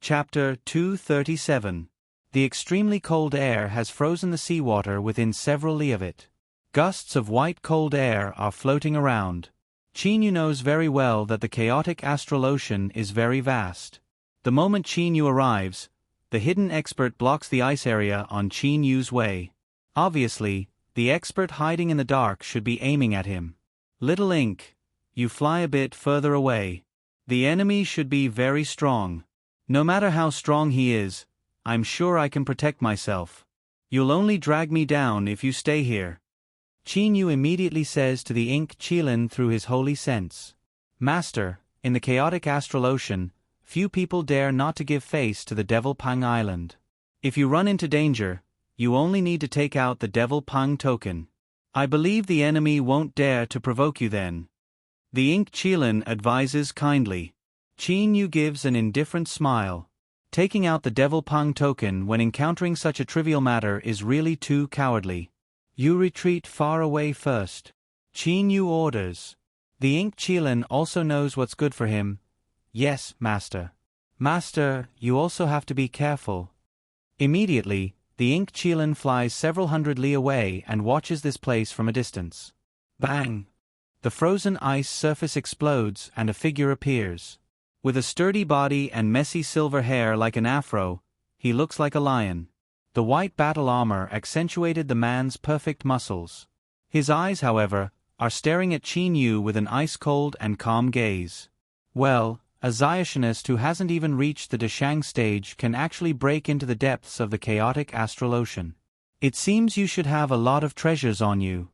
Chapter 237. The extremely cold air has frozen the seawater within several li of it. Gusts of white cold air are floating around. Chinyu knows very well that the chaotic astral ocean is very vast. The moment Chinyu arrives, the hidden expert blocks the ice area on Chinyu's way. Obviously, the expert hiding in the dark should be aiming at him. Little Ink, you fly a bit further away. The enemy should be very strong. No matter how strong he is, I'm sure I can protect myself. You'll only drag me down if you stay here. Chinyu immediately says to the Ink Qilin through his holy sense. Master, in the chaotic astral ocean, few people dare not to give face to the Devil Pang Island. If you run into danger, you only need to take out the Devil Pang token. I believe the enemy won't dare to provoke you then. The Ink Qilin advises kindly. Chinyu gives an indifferent smile. Taking out the Devil Pang token when encountering such a trivial matter is really too cowardly. You retreat far away first. Chinyu orders. The Ink Qilin also knows what's good for him. Yes, Master. Master, you also have to be careful. Immediately, the Ink Qilin flies several hundred li away and watches this place from a distance. Bang! The frozen ice surface explodes and a figure appears. With a sturdy body and messy silver hair like an afro, he looks like a lion. The white battle armor accentuated the man's perfect muscles. His eyes, however, are staring at Chinyu with an ice-cold and calm gaze. Well, a Zionist who hasn't even reached the Deshang stage can actually break into the depths of the chaotic astral ocean. It seems you should have a lot of treasures on you.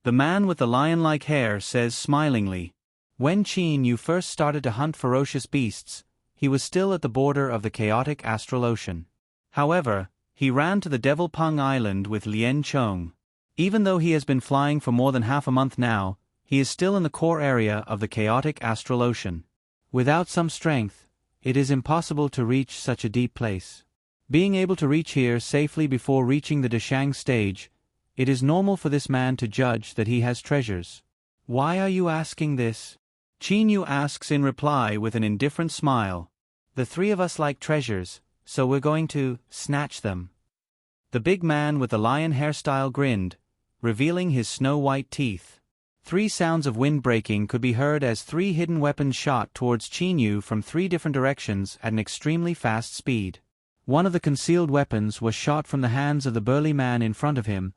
The man with the lion-like hair says smilingly. When Chinyu first started to hunt ferocious beasts, he was still at the border of the chaotic astral ocean. However, he ran to the Devil Pang Island with Lien Chong. Even though he has been flying for more than half a month now, he is still in the core area of the chaotic astral ocean. Without some strength, it is impossible to reach such a deep place. Being able to reach here safely before reaching the Deshang stage, it is normal for this man to judge that he has treasures. Why are you asking this? Chinyu asks in reply with an indifferent smile. The three of us like treasures, so we're going to snatch them. The big man with the lion hairstyle grinned, revealing his snow-white teeth. 3 sounds of wind breaking could be heard as 3 hidden weapons shot towards Chinyu from 3 different directions at an extremely fast speed. One of the concealed weapons was shot from the hands of the burly man in front of him,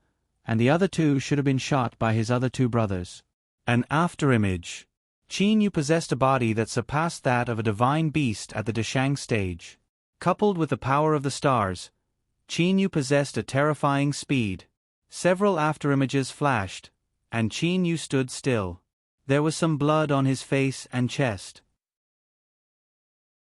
and the other 2 should have been shot by his other 2 brothers. An afterimage. Chinyu possessed a body that surpassed that of a divine beast at the Deshang stage. Coupled with the power of the stars, Chinyu possessed a terrifying speed. Several afterimages flashed, and Chinyu stood still. There was some blood on his face and chest.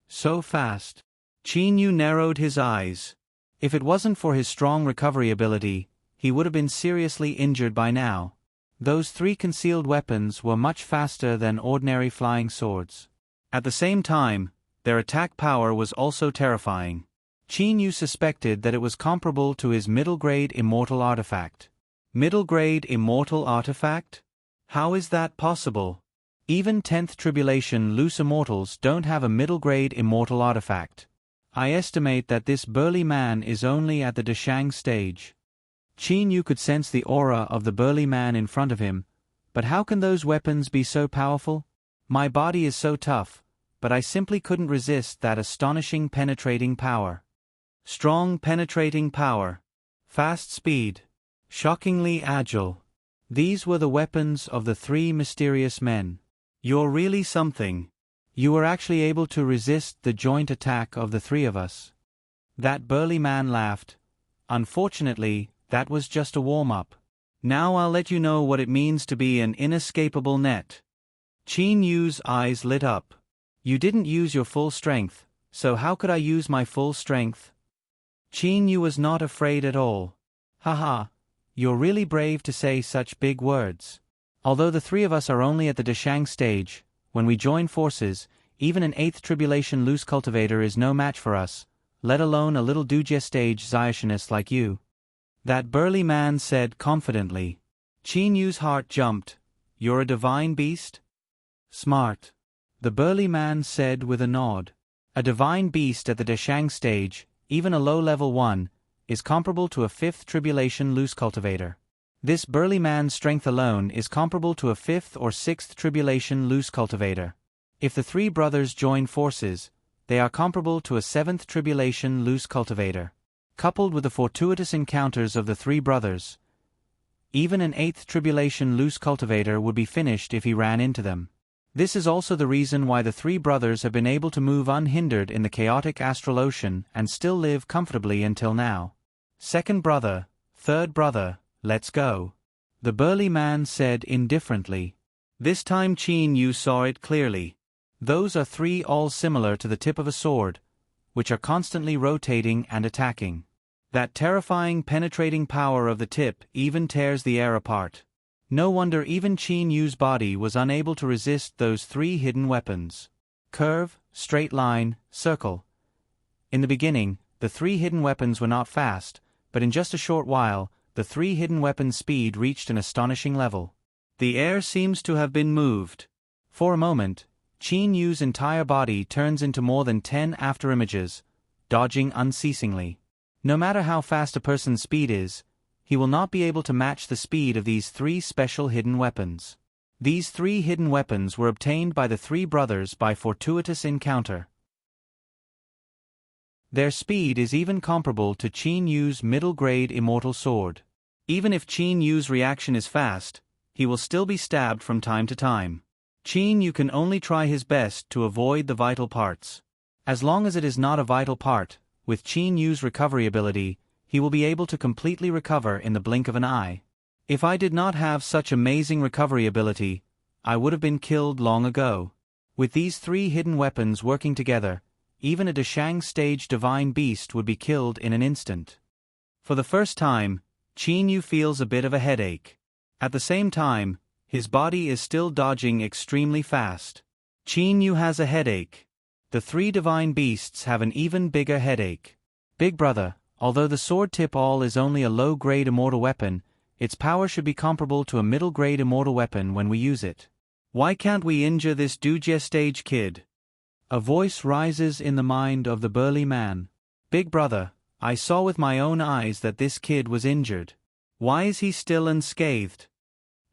So fast. Chinyu narrowed his eyes. If it wasn't for his strong recovery ability, he would have been seriously injured by now. Those 3 concealed weapons were much faster than ordinary flying swords. At the same time, their attack power was also terrifying. Chinyu suspected that it was comparable to his middle-grade immortal artifact. Middle-grade immortal artifact? How is that possible? Even 10th Tribulation loose immortals don't have a middle-grade immortal artifact. I estimate that this burly man is only at the Deshang stage. Chinyu could sense the aura of the burly man in front of him, but how can those weapons be so powerful? My body is so tough, but I simply couldn't resist that astonishing penetrating power. Strong penetrating power. Fast speed. Shockingly agile. These were the weapons of the 3 mysterious men. You're really something. You were actually able to resist the joint attack of the 3 of us. That burly man laughed. Unfortunately, that was just a warm-up. Now I'll let you know what it means to be an inescapable net. Chinyu's eyes lit up. You didn't use your full strength, so how could I use my full strength? Chinyu was not afraid at all. Haha, you're really brave to say such big words. Although the 3 of us are only at the Deshang stage, when we join forces, even an 8th Tribulation loose cultivator is no match for us, let alone a little Duje stage Zionist like you. That burly man said confidently. Chinyu's heart jumped. You're a divine beast? Smart. The burly man said with a nod. A divine beast at the Deshang stage, even a low-level one, is comparable to a 5th tribulation loose cultivator. This burly man's strength alone is comparable to a 5th or 6th tribulation loose cultivator. If the three brothers join forces, they are comparable to a 7th tribulation loose cultivator. Coupled with the fortuitous encounters of the three brothers, even an 8th tribulation loose cultivator would be finished if he ran into them. This is also the reason why the three brothers have been able to move unhindered in the chaotic astral ocean and still live comfortably until now. Second brother, third brother, let's go. The burly man said indifferently. This time Qin Yu saw it clearly. Those are three all similar to the tip of a sword, which are constantly rotating and attacking. That terrifying penetrating power of the tip even tears the air apart. No wonder even Qin Yu's body was unable to resist those three hidden weapons. Curve, straight line, circle. In the beginning, the three hidden weapons were not fast, but in just a short while, the three hidden weapons' speed reached an astonishing level. The air seems to have been moved. For a moment, Qin Yu's entire body turns into more than 10 afterimages, dodging unceasingly. No matter how fast a person's speed is, he will not be able to match the speed of these three special hidden weapons. These three hidden weapons were obtained by the three brothers by fortuitous encounter. Their speed is even comparable to Qin Yu's middle-grade immortal sword. Even if Qin Yu's reaction is fast, he will still be stabbed from time to time. Qin Yu can only try his best to avoid the vital parts. As long as it is not a vital part, with Qin Yu's recovery ability, he will be able to completely recover in the blink of an eye. If I did not have such amazing recovery ability, I would have been killed long ago. With these three hidden weapons working together, even a Deshang stage divine beast would be killed in an instant. For the first time, Qin Yu feels a bit of a headache. At the same time, his body is still dodging extremely fast. Qin Yu has a headache. The three divine beasts have an even bigger headache. Big brother, although the sword tip all is only a low-grade immortal weapon, its power should be comparable to a middle-grade immortal weapon when we use it. Why can't we injure this Dujie stage kid? A voice rises in the mind of the burly man. Big brother, I saw with my own eyes that this kid was injured. Why is he still unscathed?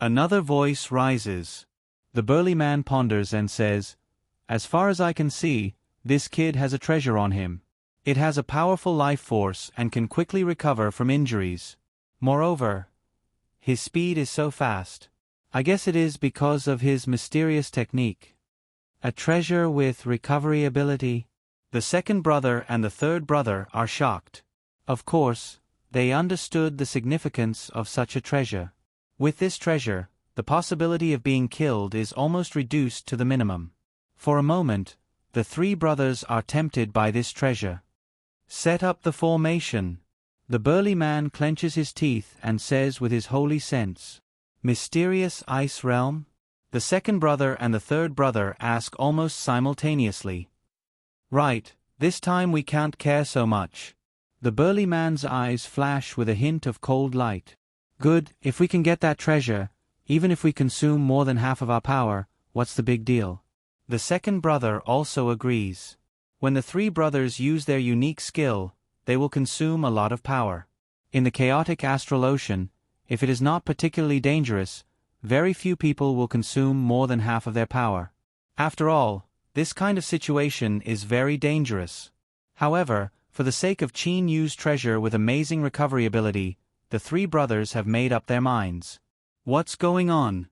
Another voice rises. The burly man ponders and says, as far as I can see, this kid has a treasure on him. It has a powerful life force and can quickly recover from injuries. Moreover, his speed is so fast. I guess it is because of his mysterious technique. A treasure with recovery ability. The second brother and the third brother are shocked. Of course, they understood the significance of such a treasure. With this treasure, the possibility of being killed is almost reduced to the minimum. For a moment, the three brothers are tempted by this treasure. Set up the formation. The burly man clenches his teeth and says with his holy sense, mysterious ice realm? The second brother and the third brother ask almost simultaneously. Right, this time we can't care so much. The burly man's eyes flash with a hint of cold light. Good, if we can get that treasure, even if we consume more than half of our power, what's the big deal? The second brother also agrees. When the three brothers use their unique skill, they will consume a lot of power. In the chaotic astral ocean, if it is not particularly dangerous, very few people will consume more than half of their power. After all, this kind of situation is very dangerous. However, for the sake of Qin Yu's treasure with amazing recovery ability, the three brothers have made up their minds. What's going on?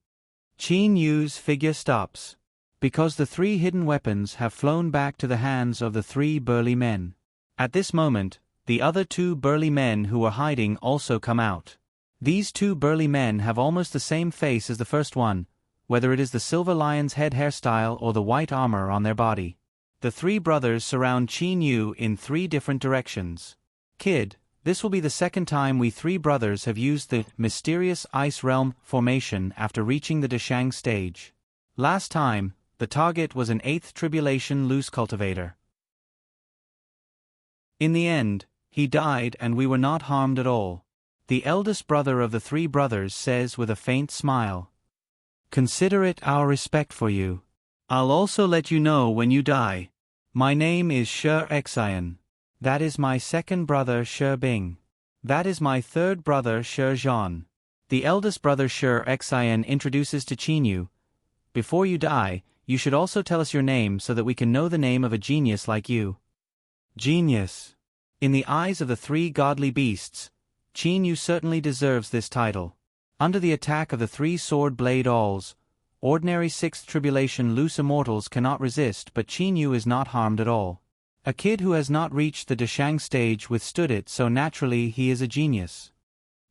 Qin Yu's figure stops. Because the three hidden weapons have flown back to the hands of the three burly men. At this moment, the other two burly men who were hiding also come out. These two burly men have almost the same face as the first one, whether it is the silver lion's head hairstyle or the white armor on their body. The three brothers surround Qin Yu in three different directions. Kid, this will be the second time we three brothers have used the mysterious ice realm formation after reaching the Deshang stage. Last time, the target was an 8th tribulation loose cultivator. In the end, he died and we were not harmed at all. The eldest brother of the three brothers says with a faint smile. Consider it our respect for you. I'll also let you know when you die. My name is Shi Xian. That is my second brother Shi Bing. That is my third brother Shi Zhan. The eldest brother Shi Xian introduces to Qinyu. Before you die, you should also tell us your name so that we can know the name of a genius like you. Genius. In the eyes of the three godly beasts, Qinyu certainly deserves this title. Under the attack of the three sword-blade alls, ordinary sixth tribulation loose immortals cannot resist, but Qinyu is not harmed at all. A kid who has not reached the Deshang stage withstood it, so naturally he is a genius.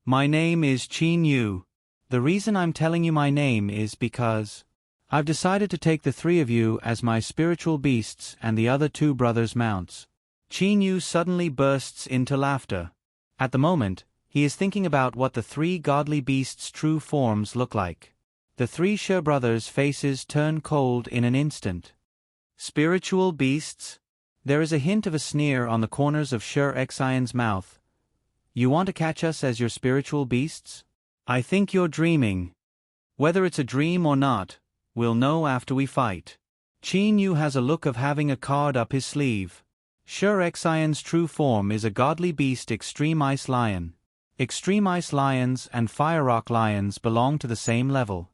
My name is Qinyu. The reason I'm telling you my name is because I've decided to take the three of you as my spiritual beasts and the other two brothers' mounts. Qinyu suddenly bursts into laughter. At the moment, he is thinking about what the three godly beasts' true forms look like. The three Shi brothers' faces turn cold in an instant. Spiritual beasts? There is a hint of a sneer on the corners of Shi Xian's mouth. You want to catch us as your spiritual beasts? I think you're dreaming. Whether it's a dream or not, we'll know after we fight. Qinyu has a look of having a card up his sleeve. Shi Xian's true form is a godly beast Extreme Ice Lion. Extreme Ice Lions and Fire Rock Lions belong to the same level.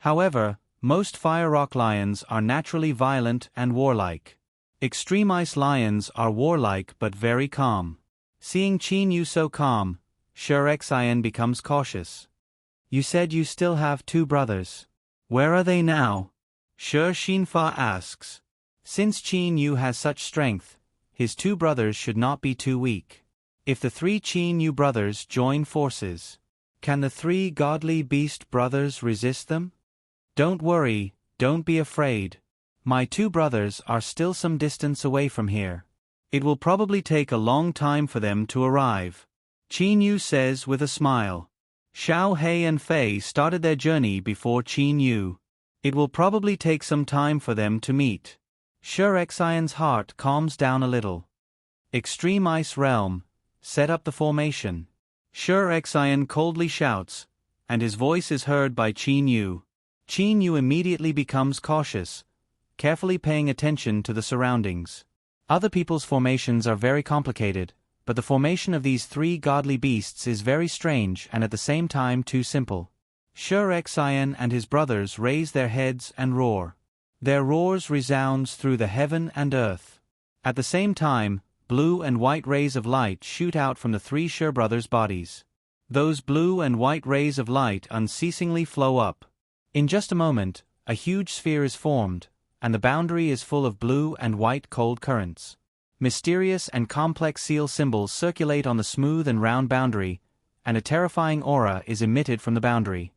However, most Fire Rock Lions are naturally violent and warlike. Extreme Ice Lions are warlike but very calm. Seeing Qinyu so calm, Shi Xian becomes cautious. You said you still have two brothers. Where are they now? Shi Xinfa asks. Since Qinyu has such strength, his two brothers should not be too weak. If the three Qinyu brothers join forces, can the three godly beast brothers resist them? Don't worry, don't be afraid. My two brothers are still some distance away from here. It will probably take a long time for them to arrive. Qinyu says with a smile. Xiao He and Fei started their journey before Qinyu. It will probably take some time for them to meet. Shi Xian's heart calms down a little. Extreme Ice Realm, set up the formation. Shi Xian coldly shouts, and his voice is heard by Qinyu. Qinyu immediately becomes cautious, carefully paying attention to the surroundings. Other people's formations are very complicated, but the formation of these three godly beasts is very strange and at the same time too simple. Shi Xian and his brothers raise their heads and roar. Their roars resounds through the heaven and earth. At the same time, blue and white rays of light shoot out from the three Shi brothers' bodies. Those blue and white rays of light unceasingly flow up. In just a moment, a huge sphere is formed, and the boundary is full of blue and white cold currents. Mysterious and complex seal symbols circulate on the smooth and round boundary, and a terrifying aura is emitted from the boundary.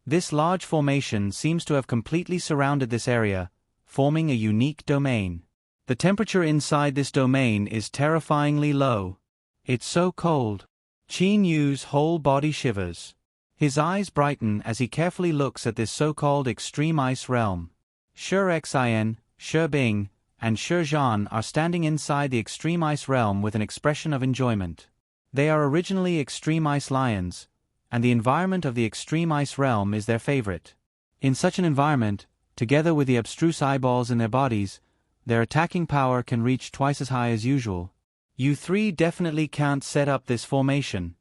This large formation seems to have completely surrounded this area, forming a unique domain. The temperature inside this domain is terrifyingly low. It's so cold. Qinyu's whole body shivers. His eyes brighten as he carefully looks at this so-called extreme ice realm. Shi Xian, Shi Bing, and Shi Zhan are standing inside the extreme ice realm with an expression of enjoyment. They are originally extreme ice lions, and the environment of the extreme ice realm is their favorite. In such an environment, together with the abstruse eyeballs in their bodies, their attacking power can reach twice as high as usual. You three definitely can't set up this formation,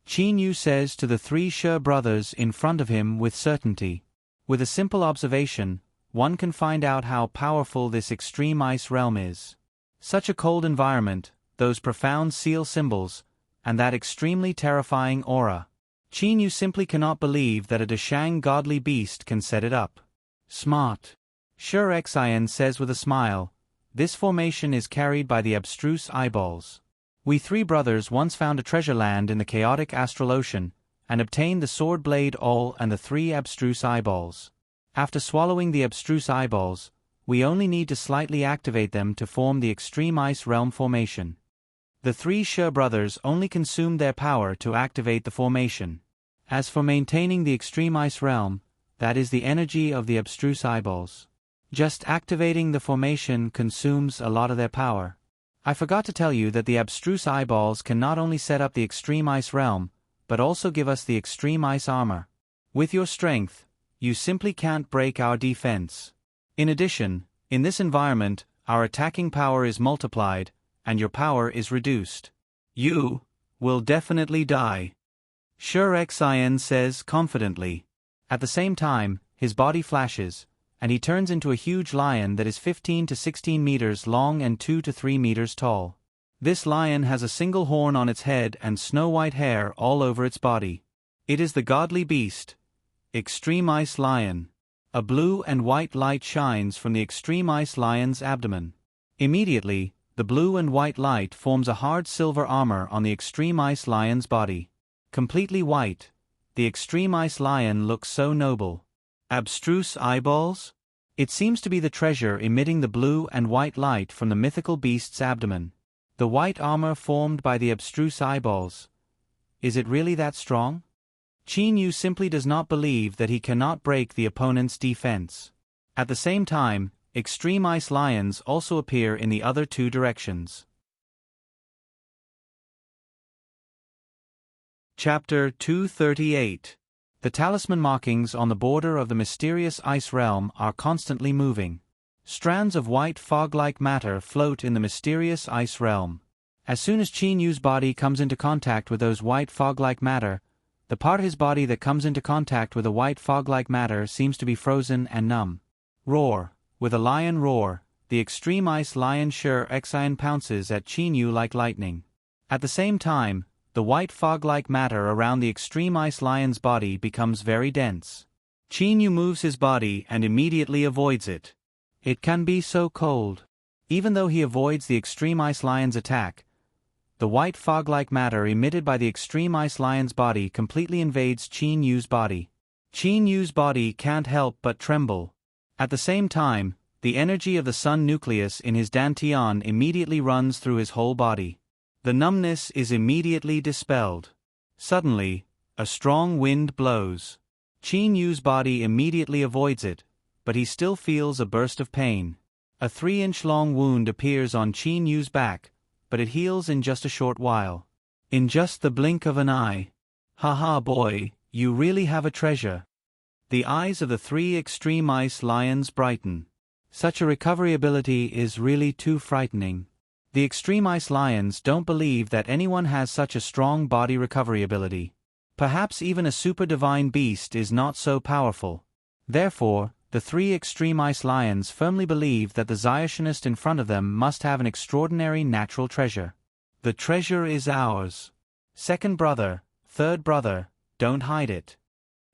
Qinyu says to the three Shi brothers in front of him with certainty. With a simple observation, one can find out how powerful this extreme ice realm is. Such a cold environment, those profound seal symbols, and that extremely terrifying aura. Qinyu simply cannot believe that a Deshang godly beast can set it up. Smart. Shi Xian says with a smile, this formation is carried by the abstruse eyeballs. We three brothers once found a treasure land in the chaotic astral ocean, and obtained the sword blade all and the three abstruse eyeballs. After swallowing the abstruse eyeballs, we only need to slightly activate them to form the extreme ice realm formation. The three Shi brothers only consumed their power to activate the formation. As for maintaining the extreme ice realm, that is the energy of the abstruse eyeballs. Just activating the formation consumes a lot of their power. I forgot to tell you that the abstruse eyeballs can not only set up the extreme ice realm, but also give us the extreme ice armor. With your strength, you simply can't break our defense. In addition, In this environment, our attacking power is multiplied, and your power is reduced. You will definitely die. Sure Xin says confidently. At the same time, his body flashes, and he turns into a huge lion that is 15 to 16 meters long and 2 to 3 meters tall. This lion has a single horn on its head and snow-white hair all over its body. It is the godly beast, Extreme Ice Lion. A blue and white light shines from the Extreme Ice Lion's abdomen. Immediately, the blue and white light forms a hard silver armor on the Extreme Ice Lion's body. Completely white, the Extreme Ice Lion looks so noble. Abstruse eyeballs? It seems to be the treasure emitting the blue and white light from the mythical beast's abdomen. The white armor formed by the abstruse eyeballs. Is it really that strong? Qin Yu simply does not believe that he cannot break the opponent's defense. At the same time, Extreme Ice Lions also appear in the other two directions. Chapter 238. The talisman markings on the border of the mysterious ice realm are constantly moving. Strands of white fog-like matter float in the mysterious ice realm. As soon as Qin Yu's body comes into contact with those white fog-like matter, the part of his body that comes into contact with the white fog-like matter seems to be frozen and numb. Roar. With a lion roar, the Extreme Ice Lion Sure Xian pounces at Qin Yu like lightning. At the same time, the white fog-like matter around the Extreme Ice Lion's body becomes very dense. Qin Yu moves his body and immediately avoids it. It can be so cold. Even though he avoids the Extreme Ice Lion's attack, the white fog-like matter emitted by the Extreme Ice Lion's body completely invades Qin Yu's body. Qin Yu's body can't help but tremble. At the same time, the energy of the sun nucleus in his dantian immediately runs through his whole body. The numbness is immediately dispelled. Suddenly, a strong wind blows. Qin Yu's body immediately avoids it, but he still feels a burst of pain. A 3-inch-long wound appears on Qin Yu's back, but it heals in just a short while. In just the blink of an eye. Haha boy, you really have a treasure. The eyes of the 3 Extreme Ice Lions brighten. Such a recovery ability is really too frightening. The Extreme Ice Lions don't believe that anyone has such a strong body recovery ability. Perhaps even a super divine beast is not so powerful. Therefore, the 3 Extreme Ice Lions firmly believe that the Ziotionist in front of them must have an extraordinary natural treasure. The treasure is ours. Second brother, third brother, don't hide it.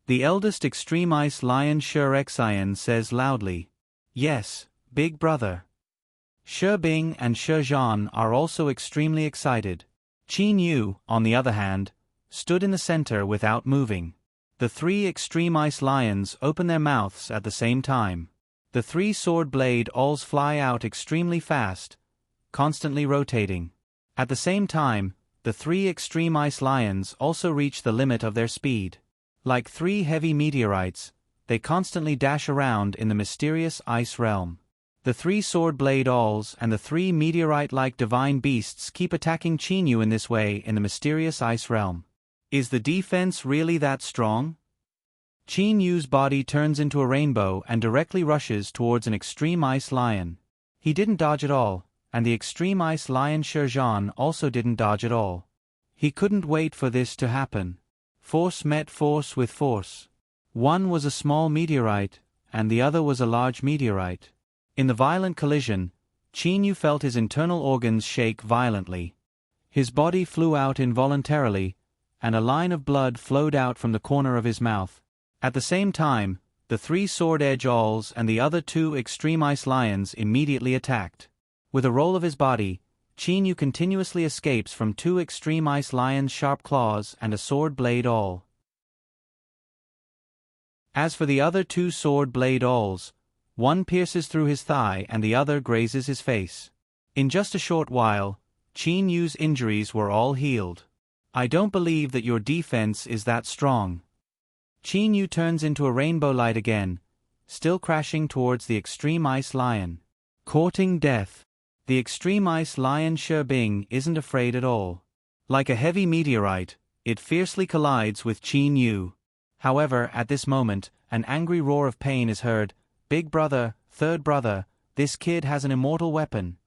The eldest Extreme Ice Lion Sure Xian says loudly. Yes, big brother. Shi Bing and Shi Zhan are also extremely excited. Qin Yu, on the other hand, stood in the center without moving. The 3 Extreme Ice Lions open their mouths at the same time. The 3 sword blade alls fly out extremely fast, constantly rotating. At the same time, the 3 Extreme Ice Lions also reach the limit of their speed. Like 3 heavy meteorites, they constantly dash around in the mysterious ice realm. The 3 sword blade alls and the 3 meteorite-like divine beasts keep attacking Qin Yu in this way in the mysterious ice realm. Is the defense really that strong? Qin Yu's body turns into a rainbow and directly rushes towards an Extreme Ice Lion. He didn't dodge at all, and the Extreme Ice Lion Shi Zhan also didn't dodge at all. He couldn't wait for this to happen. Force met force with force. One was a small meteorite, and the other was a large meteorite. In the violent collision, Qin Yu felt his internal organs shake violently. His body flew out involuntarily, and a line of blood flowed out from the corner of his mouth. At the same time, the 3 sword edge alls and the other 2 Extreme Ice Lions immediately attacked. With a roll of his body, Qin Yu continuously escapes from 2 Extreme Ice Lions' sharp claws and a sword blade all. As for the other 2 sword blade alls, one pierces through his thigh and the other grazes his face. In just a short while, Qin Yu's injuries were all healed. I don't believe that your defense is that strong. Qin Yu turns into a rainbow light again, still crashing towards the Extreme Ice Lion. Courting death. The Extreme Ice Lion Shi Bing isn't afraid at all. Like a heavy meteorite, it fiercely collides with Qin Yu. However, at this moment, an angry roar of pain is heard. Big brother, third brother, this kid has an immortal weapon.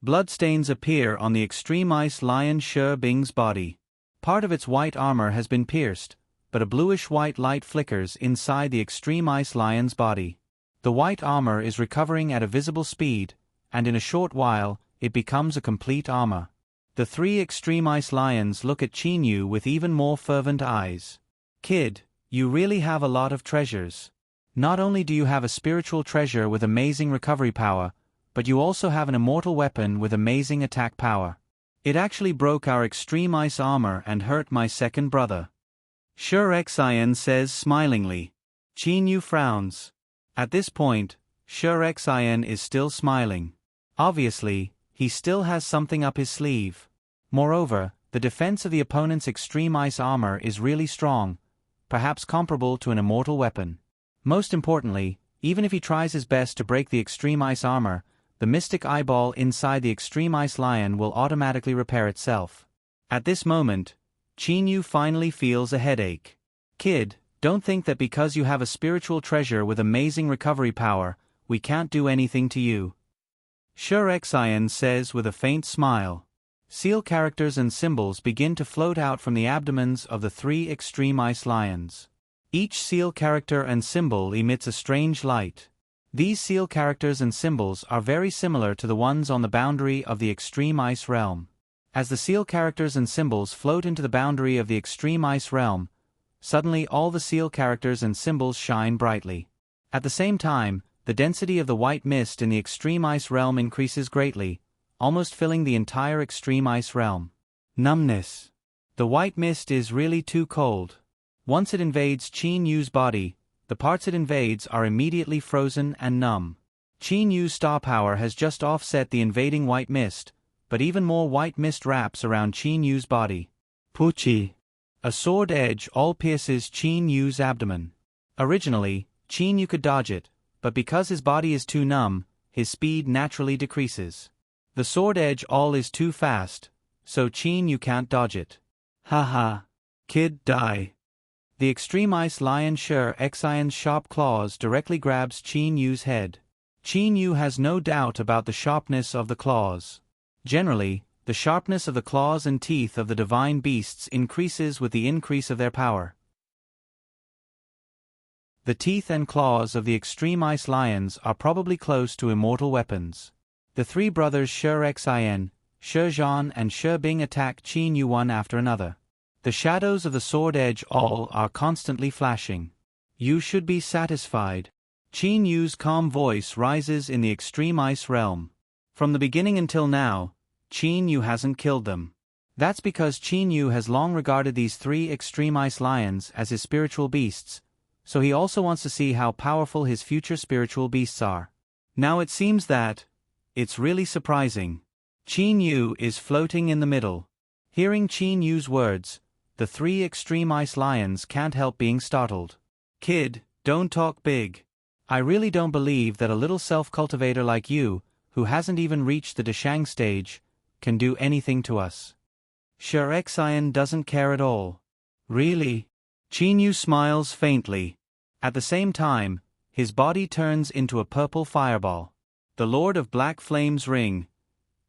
Bloodstains appear on the Extreme Ice Lion Shi Bing's body. Part of its white armor has been pierced, but a bluish-white light flickers inside the Extreme Ice Lion's body. The white armor is recovering at a visible speed, and in a short while, it becomes a complete armor. The three Extreme Ice Lions look at Qin Yu with even more fervent eyes. Kid, you really have a lot of treasures. Not only do you have a spiritual treasure with amazing recovery power, but you also have an immortal weapon with amazing attack power. It actually broke our Extreme Ice armor and hurt my second brother. Shi Xian says smilingly. Qin Yu frowns. At this point, Shi Xian is still smiling. Obviously, he still has something up his sleeve. Moreover, the defense of the opponent's Extreme Ice armor is really strong, perhaps comparable to an immortal weapon. Most importantly, even if he tries his best to break the Extreme Ice armor, the mystic eyeball inside the Extreme Ice Lion will automatically repair itself. At this moment, Qin Yu finally feels a headache. Kid, don't think that because you have a spiritual treasure with amazing recovery power, we can't do anything to you. Shi Xian says with a faint smile. Seal characters and symbols begin to float out from the abdomens of the three Extreme Ice Lions. Each seal character and symbol emits a strange light. These seal characters and symbols are very similar to the ones on the boundary of the Extreme Ice Realm. As the seal characters and symbols float into the boundary of the Extreme Ice Realm, suddenly all the seal characters and symbols shine brightly. At the same time, the density of the white mist in the Extreme Ice Realm increases greatly, almost filling the entire Extreme Ice Realm. Numbness. The white mist is really too cold. Once it invades Qin Yu's body, the parts it invades are immediately frozen and numb. Qin Yu's star power has just offset the invading white mist, but even more white mist wraps around Qin Yu's body. Puchi. A sword edge all pierces Qin Yu's abdomen. Originally, Qin Yu could dodge it, but because his body is too numb, his speed naturally decreases. The sword edge all is too fast, so Qin Yu can't dodge it. Haha. Kid, die. The Extreme Ice Lion Shi Xian's sharp claws directly grabs Qin Yu's head. Qin Yu has no doubt about the sharpness of the claws. Generally, the sharpness of the claws and teeth of the divine beasts increases with the increase of their power. The teeth and claws of the Extreme Ice Lions are probably close to immortal weapons. The three brothers Shi Xian, Shi Zhan and Shi Bing attack Qin Yu one after another. The shadows of the sword edge all are constantly flashing. You should be satisfied. Qin Yu's calm voice rises in the Extreme Ice Realm. From the beginning until now, Qin Yu hasn't killed them. That's because Qin Yu has long regarded these three Extreme Ice Lions as his spiritual beasts, so he also wants to see how powerful his future spiritual beasts are. Now it seems that it's really surprising. Qin Yu is floating in the middle. Hearing Qin Yu's words, the three Extreme Ice Lions can't help being startled. Kid, don't talk big. I really don't believe that a little self-cultivator like you, who hasn't even reached the Deshang stage, can do anything to us. Shi Xian doesn't care at all. Really? Qin Yu smiles faintly. At the same time, his body turns into a purple fireball. The Lord of Black Flame's ring.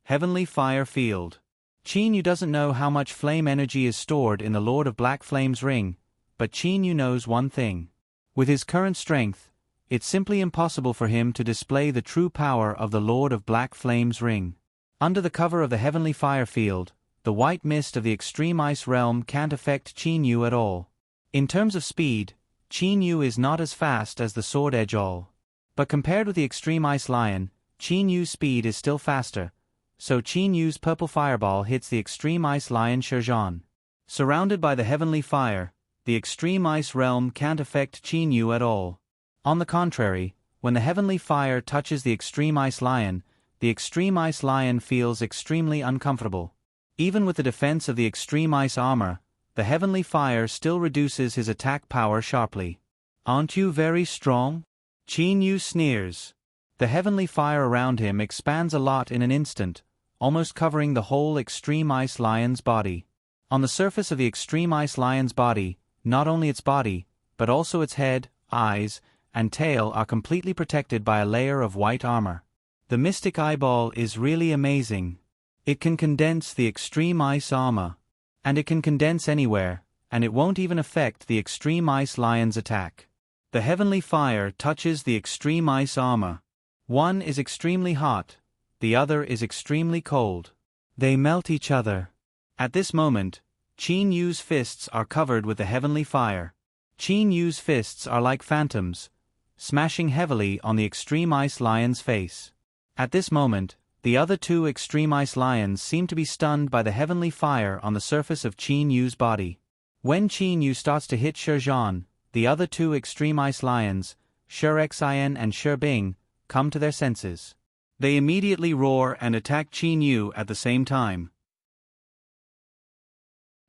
Heavenly Fire Field. Qin Yu doesn't know how much flame energy is stored in the Lord of Black Flame's ring, but Qin Yu knows one thing. With his current strength, it's simply impossible for him to display the true power of the Lord of Black Flame's ring. Under the cover of the Heavenly Fire Field, the white mist of the Extreme Ice Realm can't affect Qin Yu at all. In terms of speed, Qin Yu is not as fast as the Sword Edge all. But compared with the Extreme Ice Lion, Qin Yu's speed is still faster, so Qin Yu's purple fireball hits the Extreme Ice Lion Shi Zhan. Surrounded by the Heavenly Fire, the Extreme Ice Realm can't affect Qin Yu at all. On the contrary, when the Heavenly Fire touches the Extreme Ice Lion, the Extreme Ice Lion feels extremely uncomfortable. Even with the defense of the Extreme Ice armor, the Heavenly Fire still reduces his attack power sharply. Aren't you very strong? Qin Yu sneers. The Heavenly Fire around him expands a lot in an instant, almost covering the whole Extreme Ice Lion's body. On the surface of the Extreme Ice Lion's body, not only its body, but also its head, eyes, and tail are completely protected by a layer of white armor. The mystic eyeball is really amazing. It can condense the extreme ice armor. And it can condense anywhere, and it won't even affect the extreme ice lion's attack. The heavenly fire touches the extreme ice armor. One is extremely hot, the other is extremely cold. They melt each other. At this moment, Qin Yu's fists are covered with the heavenly fire. Qin Yu's fists are like phantoms, smashing heavily on the extreme ice lion's face. At this moment, the other two extreme ice lions seem to be stunned by the heavenly fire on the surface of Qin Yu's body. When Qin Yu starts to hit Shi Zhan, the other two extreme ice lions, Shi Xian and Shi Bing, come to their senses. They immediately roar and attack Qin Yu at the same time.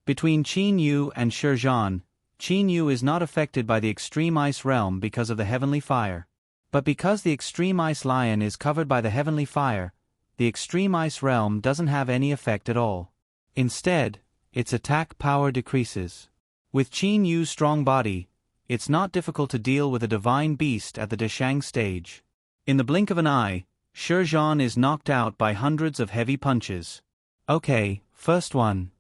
Between Qin Yu and Shi Zhan, Qin Yu is not affected by the extreme ice realm because of the heavenly fire. But because the extreme ice lion is covered by the heavenly fire, the extreme ice realm doesn't have any effect at all. Instead, its attack power decreases. With Qin Yu's strong body, it's not difficult to deal with a divine beast at the Deshang stage. In the blink of an eye, Shi Zhan is knocked out by hundreds of heavy punches. Okay, first one.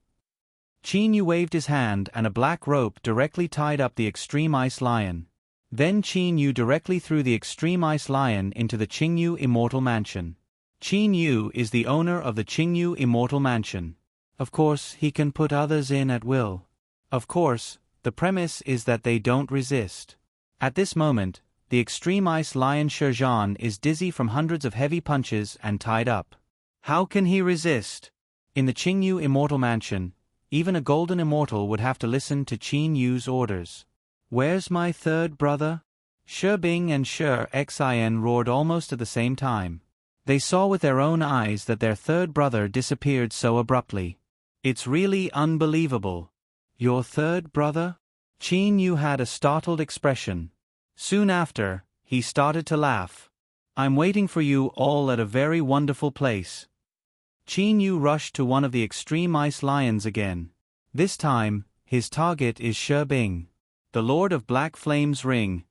Qin Yu waved his hand and a black rope directly tied up the extreme ice lion. Then Qin Yu directly threw the extreme ice lion into the Qingyu Immortal Mansion. Qin Yu is the owner of the Qingyu Immortal Mansion. Of course, he can put others in at will. Of course, the premise is that they don't resist. At this moment, the extreme ice lion Shi Zhan is dizzy from hundreds of heavy punches and tied up. How can he resist? In the Qingyu Immortal Mansion, even a golden immortal would have to listen to Qin Yu's orders. Where's my third brother? Shi Bing and Shi Xian roared almost at the same time. They saw with their own eyes that their third brother disappeared so abruptly. It's really unbelievable. Your third brother? Qin Yu had a startled expression. Soon after, he started to laugh. I'm waiting for you all at a very wonderful place. Qin Yu rushed to one of the extreme ice lions again. This time, his target is Shi Bing, the Lord of Black Flame's Ring,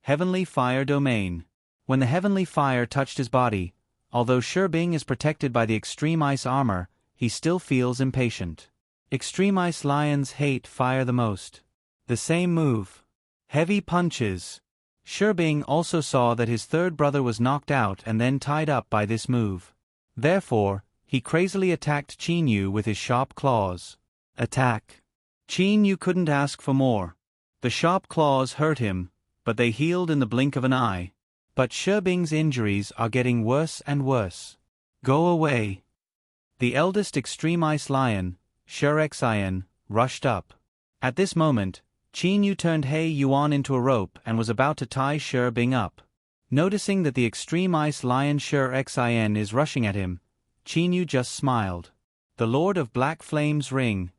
Heavenly Fire Domain. When the heavenly fire touched his body, although Shi Bing is protected by the extreme ice armor, he still feels impatient. Extreme ice lions hate fire the most. The same move. Heavy punches. Shi Bing also saw that his third brother was knocked out and then tied up by this move. Therefore, he crazily attacked Qin Yu with his sharp claws. Attack. Qin Yu couldn't ask for more. The sharp claws hurt him, but they healed in the blink of an eye. But Shi Bing's injuries are getting worse and worse. Go away. The eldest extreme ice lion, Shi Xian, rushed up. At this moment, Qin Yu turned He Yuan into a rope and was about to tie Shi Bing up. Noticing that the extreme ice lion Shi Xian is rushing at him, Qin Yu just smiled. The Lord of Black Flame's Ring,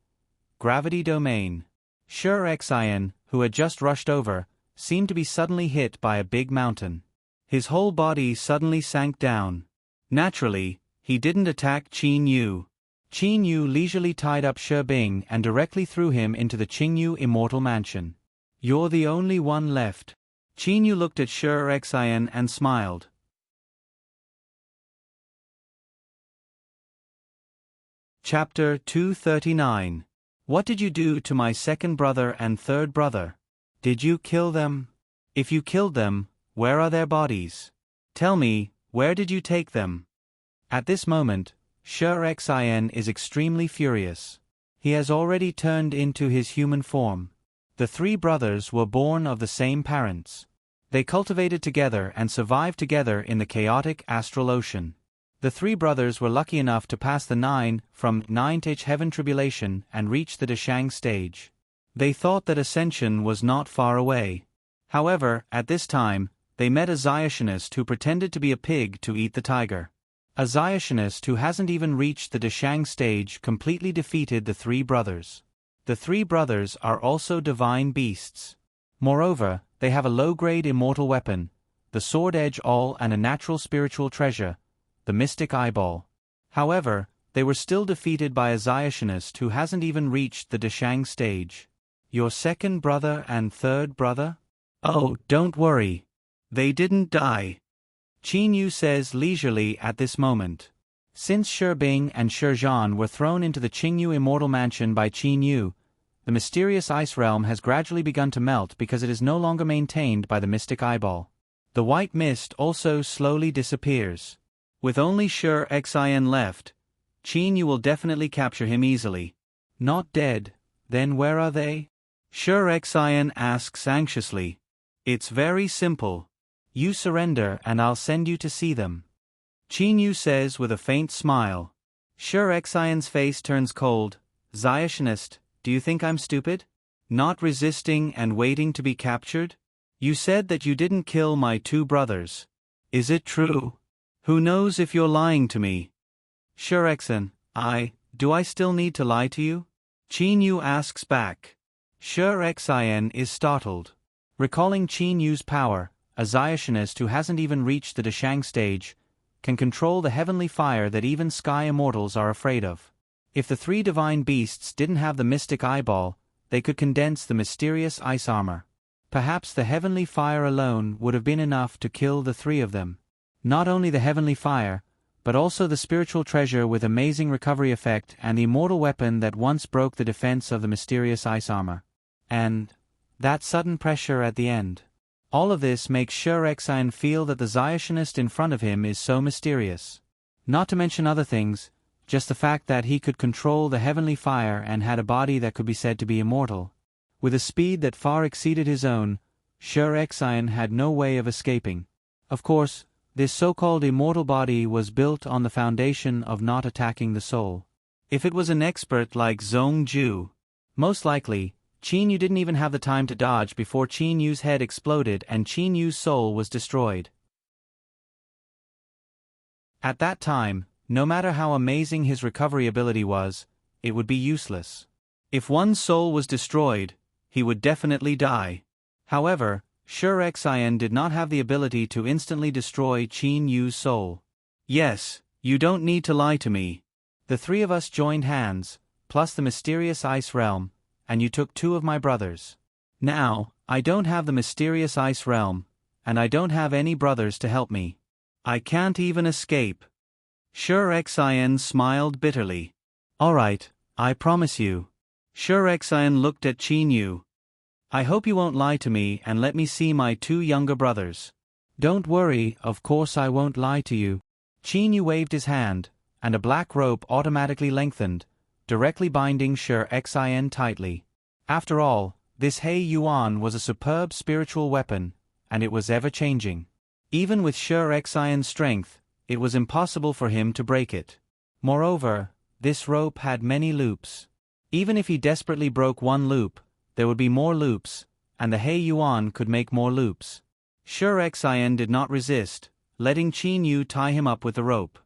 Gravity Domain. Shi Xian, who had just rushed over, seemed to be suddenly hit by a big mountain. His whole body suddenly sank down. Naturally, he didn't attack Qin Yu. Qin Yu leisurely tied up Shi Bing and directly threw him into the Qingyu Immortal Mansion. You're the only one left. Qin Yu looked at Shi Xian and smiled. Chapter 239. What did you do to my second brother and third brother? Did you kill them? If you killed them, where are their bodies? Tell me, where did you take them? At this moment, Shi Xian is extremely furious. He has already turned into his human form. The three brothers were born of the same parents. They cultivated together and survived together in the chaotic astral ocean. The three brothers were lucky enough to pass the 9th heaven tribulation and reach the Deshang stage. They thought that ascension was not far away. However, at this time, they met a Zionist who pretended to be a pig to eat the tiger. A Zionist who hasn't even reached the Deshang stage completely defeated the three brothers. The three brothers are also divine beasts. Moreover, they have a low-grade immortal weapon, the sword edge all, and a natural spiritual treasure, the mystic eyeball. However, they were still defeated by a Zionist who hasn't even reached the Deshang stage. Your second brother and third brother? Oh, don't worry. They didn't die. Qin Yu says leisurely at this moment. Since Shi Bing and Shi Zhan were thrown into the Qingyu Immortal Mansion by Qin Yu, the mysterious ice realm has gradually begun to melt because it is no longer maintained by the mystic eyeball. The white mist also slowly disappears. With only Shi Xian left, Qin Yu will definitely capture him easily. Not dead, then where are they? Shi Xian asks anxiously. It's very simple. You surrender and I'll send you to see them. Qin Yu says with a faint smile. Shi Xian's face turns cold. Zionist, do you think I'm stupid? Not resisting and waiting to be captured? You said that you didn't kill my 2 brothers. Is it true? Who knows if you're lying to me? Shi Xian, do I still need to lie to you? Qin Yu asks back. Shi Xian is startled. Recalling Qin Yu's power, a Zionist who hasn't even reached the Dashang stage, can control the heavenly fire that even sky immortals are afraid of. If the 3 divine beasts didn't have the mystic eyeball, they could condense the mysterious ice armor. Perhaps the heavenly fire alone would have been enough to kill the 3 of them. Not only the heavenly fire, but also the spiritual treasure with amazing recovery effect and the immortal weapon that once broke the defense of the mysterious ice armor. And that sudden pressure at the end. All of this makes Shi Xian feel that the Zionist in front of him is so mysterious. Not to mention other things, just the fact that he could control the heavenly fire and had a body that could be said to be immortal. With a speed that far exceeded his own, Shi Xian had no way of escaping. Of course, this so-called immortal body was built on the foundation of not attacking the soul. If it was an expert like Zhong Ju, most likely, Qin Yu didn't even have the time to dodge before Qin Yu's head exploded and Qin Yu's soul was destroyed. At that time, no matter how amazing his recovery ability was, it would be useless. If one's soul was destroyed, he would definitely die. However, Shi Xian did not have the ability to instantly destroy Qin Yu's soul. Yes, you don't need to lie to me. The 3 of us joined hands, plus the mysterious ice realm, and you took 2 of my brothers. Now, I don't have the mysterious ice realm, and I don't have any brothers to help me. I can't even escape. Shi Xian smiled bitterly. All right, I promise you. Shi Xian looked at Qin Yu. I hope you won't lie to me and let me see my 2 younger brothers. Don't worry, of course I won't lie to you. Qin Yu waved his hand, and a black rope automatically lengthened, directly binding Shi Xian tightly. After all, this He Yuan was a superb spiritual weapon, and it was ever-changing. Even with Shi Xian's strength, it was impossible for him to break it. Moreover, this rope had many loops. Even if he desperately broke one loop, there would be more loops, and the He Yuan could make more loops. Shi Xian did not resist, letting Qin Yu tie him up with the rope.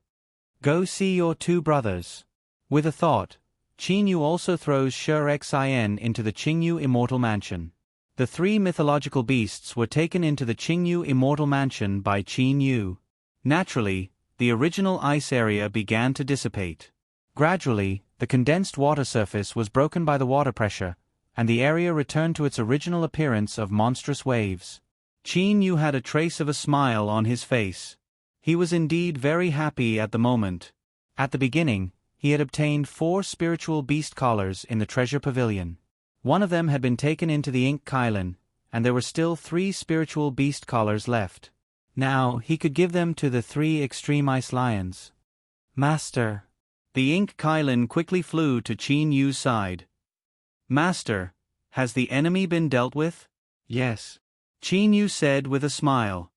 Go see your 2 brothers. With a thought, Qin Yu also throws Shi Xian into the Qingyu Immortal Mansion. The 3 mythological beasts were taken into the Qingyu Immortal Mansion by Qin Yu. Naturally, the original ice area began to dissipate. Gradually, the condensed water surface was broken by the water pressure, and the area returned to its original appearance of monstrous waves. Qin Yu had a trace of a smile on his face. He was indeed very happy at the moment. At the beginning, he had obtained 4 spiritual beast collars in the treasure pavilion. One of them had been taken into the Ink Kylan, and there were still 3 spiritual beast collars left. Now he could give them to the 3 extreme ice lions. Master. The Ink Kylan quickly flew to Qin Yu's side. Master, has the enemy been dealt with? Yes. Qin Yu said with a smile.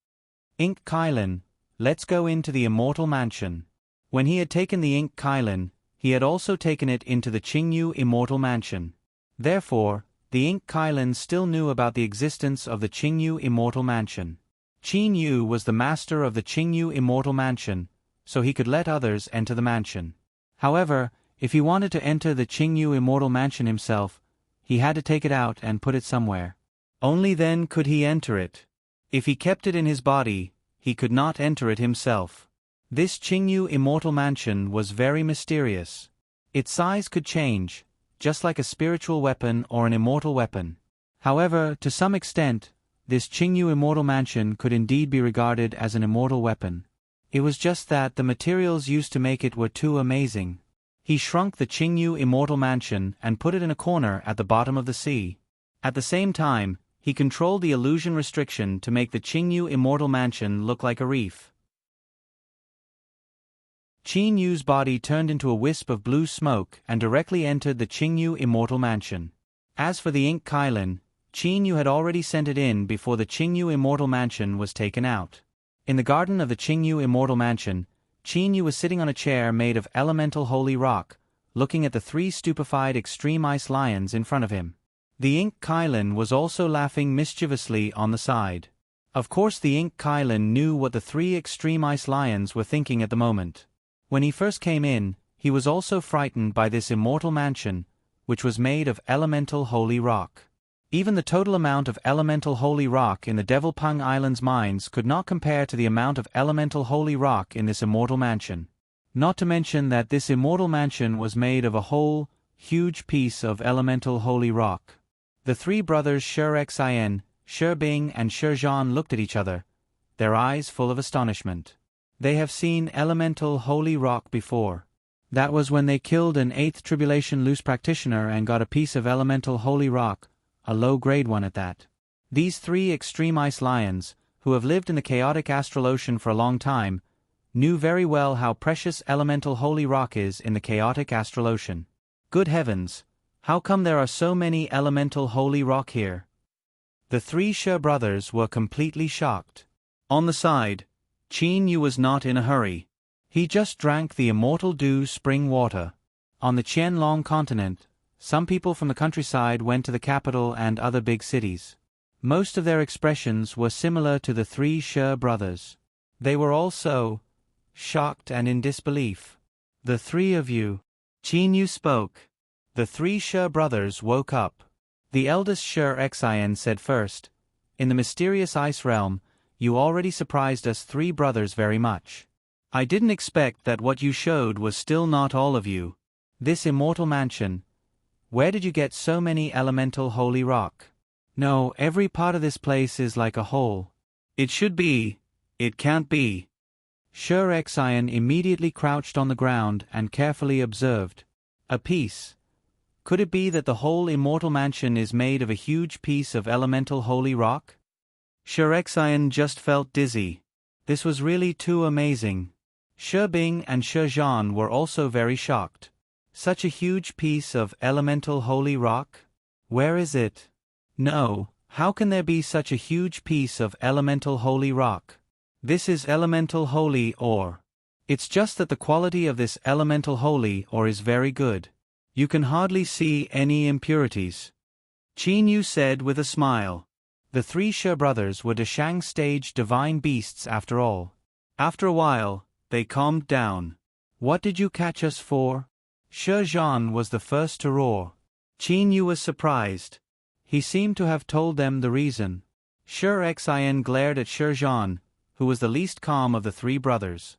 Ink Kylan, let's go into the Immortal Mansion. When he had taken the Ink Kylan, he had also taken it into the Qingyu Immortal Mansion. Therefore, the Ink Kylan still knew about the existence of the Qingyu Immortal Mansion. Qin Yu was the master of the Qingyu Immortal Mansion, so he could let others enter the mansion. However, if he wanted to enter the Qingyu Immortal Mansion himself, he had to take it out and put it somewhere. Only then could he enter it. If he kept it in his body, he could not enter it himself. This Qingyu Immortal Mansion was very mysterious. Its size could change, just like a spiritual weapon or an immortal weapon. However, to some extent, this Qingyu immortal mansion could indeed be regarded as an immortal weapon. It was just that the materials used to make it were too amazing. He shrunk the Qingyu immortal mansion and put it in a corner at the bottom of the sea. At the same time, he controlled the illusion restriction to make the Qingyu immortal mansion look like a reef. Qin Yu's body turned into a wisp of blue smoke and directly entered the Qingyu immortal mansion. As for the ink Kailin, Qin Yu had already sent it in before the Qingyu immortal mansion was taken out. In the garden of the Qingyu immortal mansion, Qin Yu was sitting on a chair made of elemental holy rock, looking at the 3 stupefied extreme ice lions in front of him. The ink Kailin was also laughing mischievously on the side. Of course the ink Kailin knew what the 3 extreme ice lions were thinking at the moment. When he first came in, he was also frightened by this immortal mansion, which was made of elemental holy rock. Even the total amount of elemental holy rock in the Devil Pung Islands mines could not compare to the amount of elemental holy rock in this immortal mansion. Not to mention that this immortal mansion was made of a whole, huge piece of elemental holy rock. The 3 brothers Shi Xian, Shi Bing and Shi Zhan looked at each other, their eyes full of astonishment. They have seen elemental holy rock before. That was when they killed an 8th Tribulation loose practitioner and got a piece of elemental holy rock, a low-grade one at that. These 3 extreme ice lions, who have lived in the chaotic astral ocean for a long time, knew very well how precious elemental holy rock is in the chaotic astral ocean. Good heavens, how come there are so many elemental holy rock here? The 3 Shi brothers were completely shocked. On the side, Qin Yu was not in a hurry. He just drank the immortal dew spring water. On the Qianlong continent, some people from the countryside went to the capital and other big cities. Most of their expressions were similar to the 3 Shi brothers. They were also shocked and in disbelief. The 3 of you. Qin Yu spoke. The 3 Shi brothers woke up. The eldest Shi Xian said first, "In the mysterious ice realm, you already surprised us 3 brothers very much. I didn't expect that what you showed was still not all of you. This immortal mansion, where did you get so many elemental holy rock? No, every part of this place is like a whole. It should be, it can't be." Shi Xian immediately crouched on the ground and carefully observed. A piece. Could it be that the whole immortal mansion is made of a huge piece of elemental holy rock? Shi Xian just felt dizzy. This was really too amazing. Shi Bing and Shi Zhan were also very shocked. Such a huge piece of elemental holy rock? Where is it? No, how can there be such a huge piece of elemental holy rock? This is elemental holy ore. It's just that the quality of this elemental holy ore is very good. You can hardly see any impurities. Qin Yu said with a smile. The 3 Shi brothers were Dashang stage divine beasts after all. After a while, they calmed down. What did you catch us for? Shi Zhan was the first to roar. Qin Yu was surprised. He seemed to have told them the reason. Shi Xian glared at Shi Zhan, who was the least calm of the 3 brothers.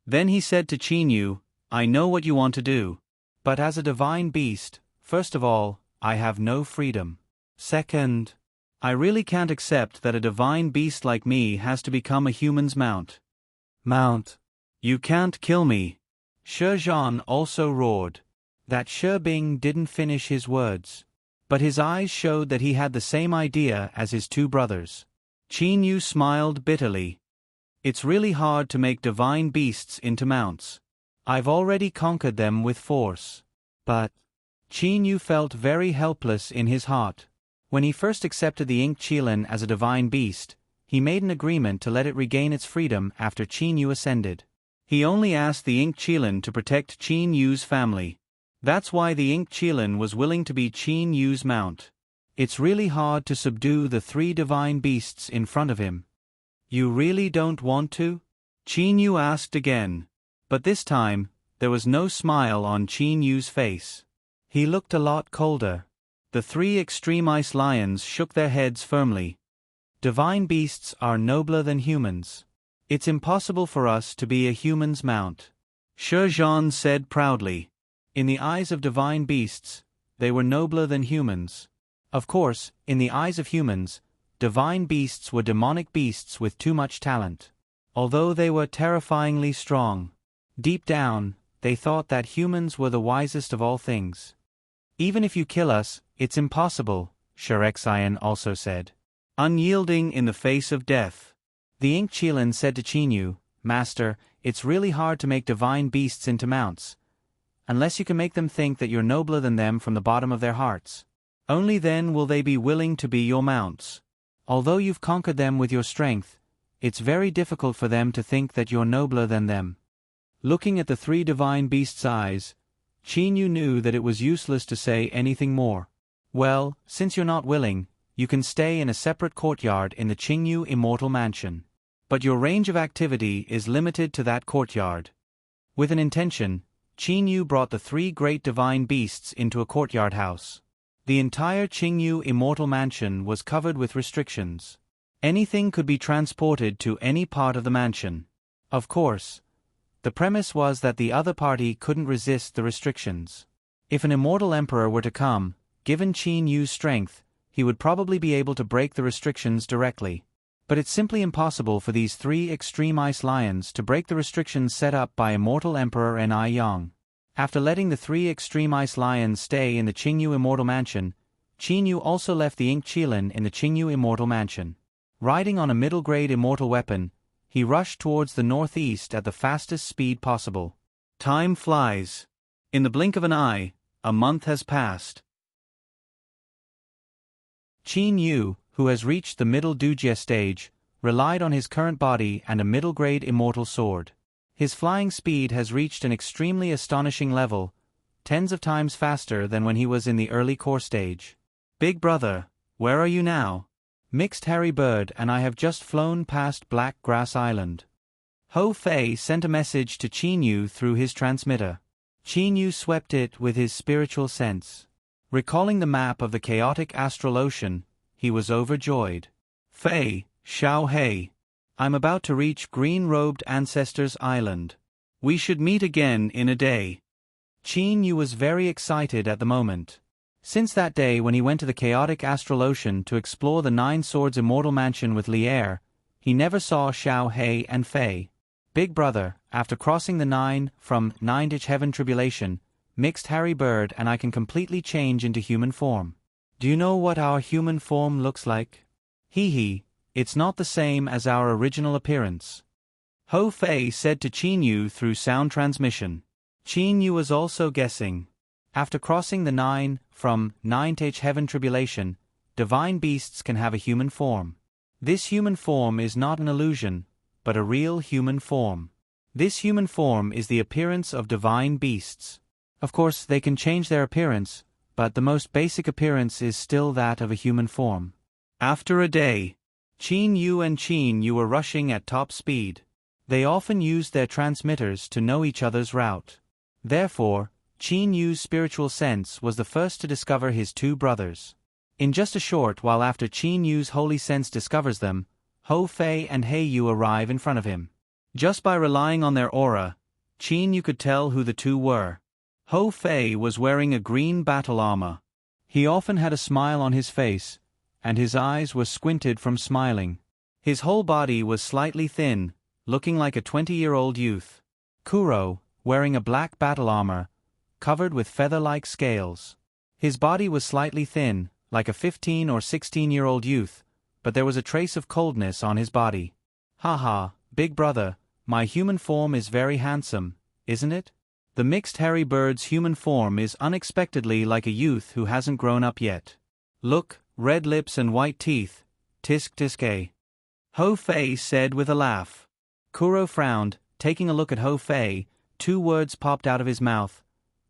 Then he said to Qin Yu, "I know what you want to do. But as a divine beast, first of all, I have no freedom. Second, I really can't accept that a divine beast like me has to become a human's mount. You can't kill me." Shi Zhan also roared. That Shi Bing didn't finish his words. But his eyes showed that he had the same idea as his 2 brothers. Qin Yu smiled bitterly. "It's really hard to make divine beasts into mounts. I've already conquered them with force." But Qin Yu felt very helpless in his heart. When he first accepted the ink Qilin as a divine beast, he made an agreement to let it regain its freedom after Qin Yu ascended. He only asked the ink Qilin to protect Qin Yu's family. That's why the ink Qilin was willing to be Qin Yu's mount. It's really hard to subdue the 3 divine beasts in front of him. You really don't want to? Qin Yu asked again. But this time, there was no smile on Qin Yu's face. He looked a lot colder. The 3 extreme ice lions shook their heads firmly. Divine beasts are nobler than humans. It's impossible for us to be a human's mount. Shi Zhan said proudly. In the eyes of divine beasts, they were nobler than humans. Of course, in the eyes of humans, divine beasts were demonic beasts with too much talent. Although they were terrifyingly strong, deep down, they thought that humans were the wisest of all things. Even if you kill us, it's impossible, Shirexayan also said. Unyielding in the face of death. The Ink Qilin said to Chinyu, Master, it's really hard to make divine beasts into mounts. Unless you can make them think that you're nobler than them from the bottom of their hearts. Only then will they be willing to be your mounts. Although you've conquered them with your strength, it's very difficult for them to think that you're nobler than them. Looking at the three divine beasts' eyes, Chinyu knew that it was useless to say anything more. Well, since you're not willing, you can stay in a separate courtyard in the Qingyu Immortal Mansion. But your range of activity is limited to that courtyard. With an intention, Chinyu brought the three great divine beasts into a courtyard house. The entire Qingyu Immortal Mansion was covered with restrictions. Anything could be transported to any part of the mansion. Of course, the premise was that the other party couldn't resist the restrictions. If an immortal emperor were to come, given Qinyu's strength, he would probably be able to break the restrictions directly. But it's simply impossible for these three extreme ice lions to break the restrictions set up by Immortal Emperor Ni Yang. After letting the three extreme ice lions stay in the Qingyu Immortal Mansion, Chinyu also left the Ink Qilin in the Qingyu Immortal Mansion. Riding on a middle-grade immortal weapon, he rushed towards the northeast at the fastest speed possible. Time flies. In the blink of an eye, a month has passed. Chinyu, who has reached the middle Dujie stage, relied on his current body and a middle-grade immortal sword. His flying speed has reached an extremely astonishing level, tens of times faster than when he was in the early core stage. Big brother, where are you now? Mixed Hairy Bird and I have just flown past Black Grass Island. Ho Fei sent a message to Chinyu through his transmitter. Chinyu swept it with his spiritual sense. Recalling the map of the chaotic astral ocean, he was overjoyed. Fei, Xiao Hei. I'm about to reach Green-Robed Ancestors Island. We should meet again in a day. Chinyu was very excited at the moment. Since that day when he went to the chaotic astral ocean to explore the Nine Swords Immortal Mansion with Lier, he never saw Xiao Hei and Fei. Big brother, after crossing the 9-inch heaven tribulation, Mixed Hairy Bird and I can completely change into human form. Do you know what our human form looks like? Hee, it's not the same as our original appearance. Ho Fei said to Chinyu through sound transmission. Chinyu was also guessing. After crossing the 9-inch heaven tribulation, divine beasts can have a human form. This human form is not an illusion, but a real human form. This human form is the appearance of divine beasts. Of course, they can change their appearance, but the most basic appearance is still that of a human form. After a day, Chinyu and Chinyu were rushing at top speed. They often used their transmitters to know each other's route. Therefore, Chinyu's spiritual sense was the first to discover his two brothers. In just a short while after Chinyu's holy sense discovers them, Ho Fei and Heiyu arrive in front of him. Just by relying on their aura, Chinyu could tell who the two were. Ho Fei was wearing a green battle armor. He often had a smile on his face, and his eyes were squinted from smiling. His whole body was slightly thin, looking like a 20-year-old youth. Kuro, wearing a black battle armor, covered with feather-like scales. His body was slightly thin, like a 15 or 16-year-old youth, but there was a trace of coldness on his body. Haha, big brother, my human form is very handsome, isn't it? The Mixed Hairy Bird's human form is unexpectedly like a youth who hasn't grown up yet. Look, red lips and white teeth, tisk tisk. Ho Fei said with a laugh. Kuro frowned, taking a look at Ho Fei. Two words popped out of his mouth.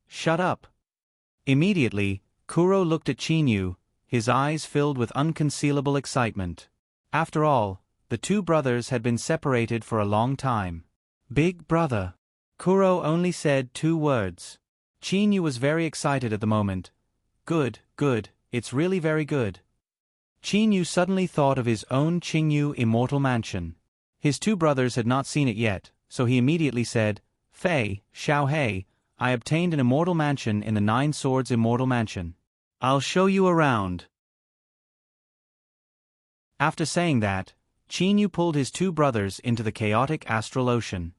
Shut up. Immediately, Kuro looked at Chinyu, his eyes filled with unconcealable excitement. After all, the two brothers had been separated for a long time. Big brother. Kuro only said two words. Chinyu was very excited at the moment. Good, it's really very good. Chinyu suddenly thought of his own Qingyu Immortal Mansion. His two brothers had not seen it yet, so he immediately said, Fei, Xiao Hei, I obtained an immortal mansion in the Nine Swords Immortal Mansion. I'll show you around. After saying that, Qin Yu pulled his two brothers into the chaotic astral ocean.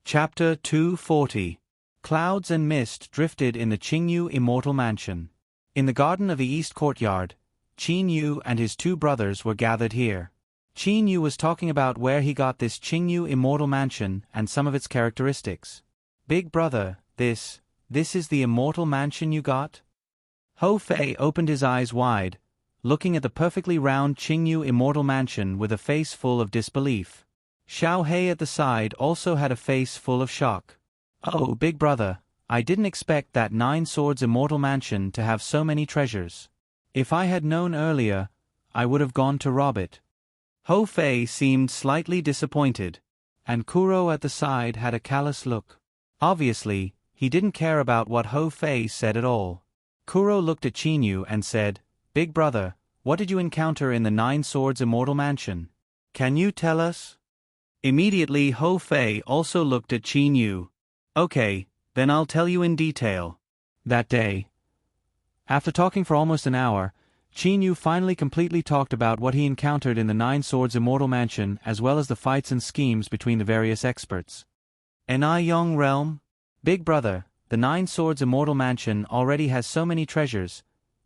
Chapter 240. Clouds and mist drifted in the Qingyu immortal mansion. In the garden of the east courtyard, Qin Yu and his two brothers were gathered here. Qin Yu was talking about where he got this Qingyu immortal mansion and some of its characteristics. Big brother, this is the immortal mansion you got? Hou Fei opened his eyes wide, looking at the perfectly round Qingyu immortal mansion with a face full of disbelief. Xiao Hei at the side also had a face full of shock. Oh, big brother, I didn't expect that Nine Swords immortal mansion to have so many treasures. If I had known earlier, I would have gone to rob it. Hou Fei seemed slightly disappointed, and Kuro at the side had a callous look. Obviously, he didn't care about what Hou Fei said at all. Kuro looked at Qin Yu and said, Big brother, what did you encounter in the Nine Swords immortal mansion? Can you tell us? Immediately Hou Fei also looked at Qin Yu. Okay, then I'll tell you in detail. That day, after talking for almost an hour, Qin Yu finally completely talked about what he encountered in the Nine Swords immortal mansion as well as the fights and schemes between the various experts. Yong realm? Big brother, the Nine Swords immortal mansion already has so many treasures.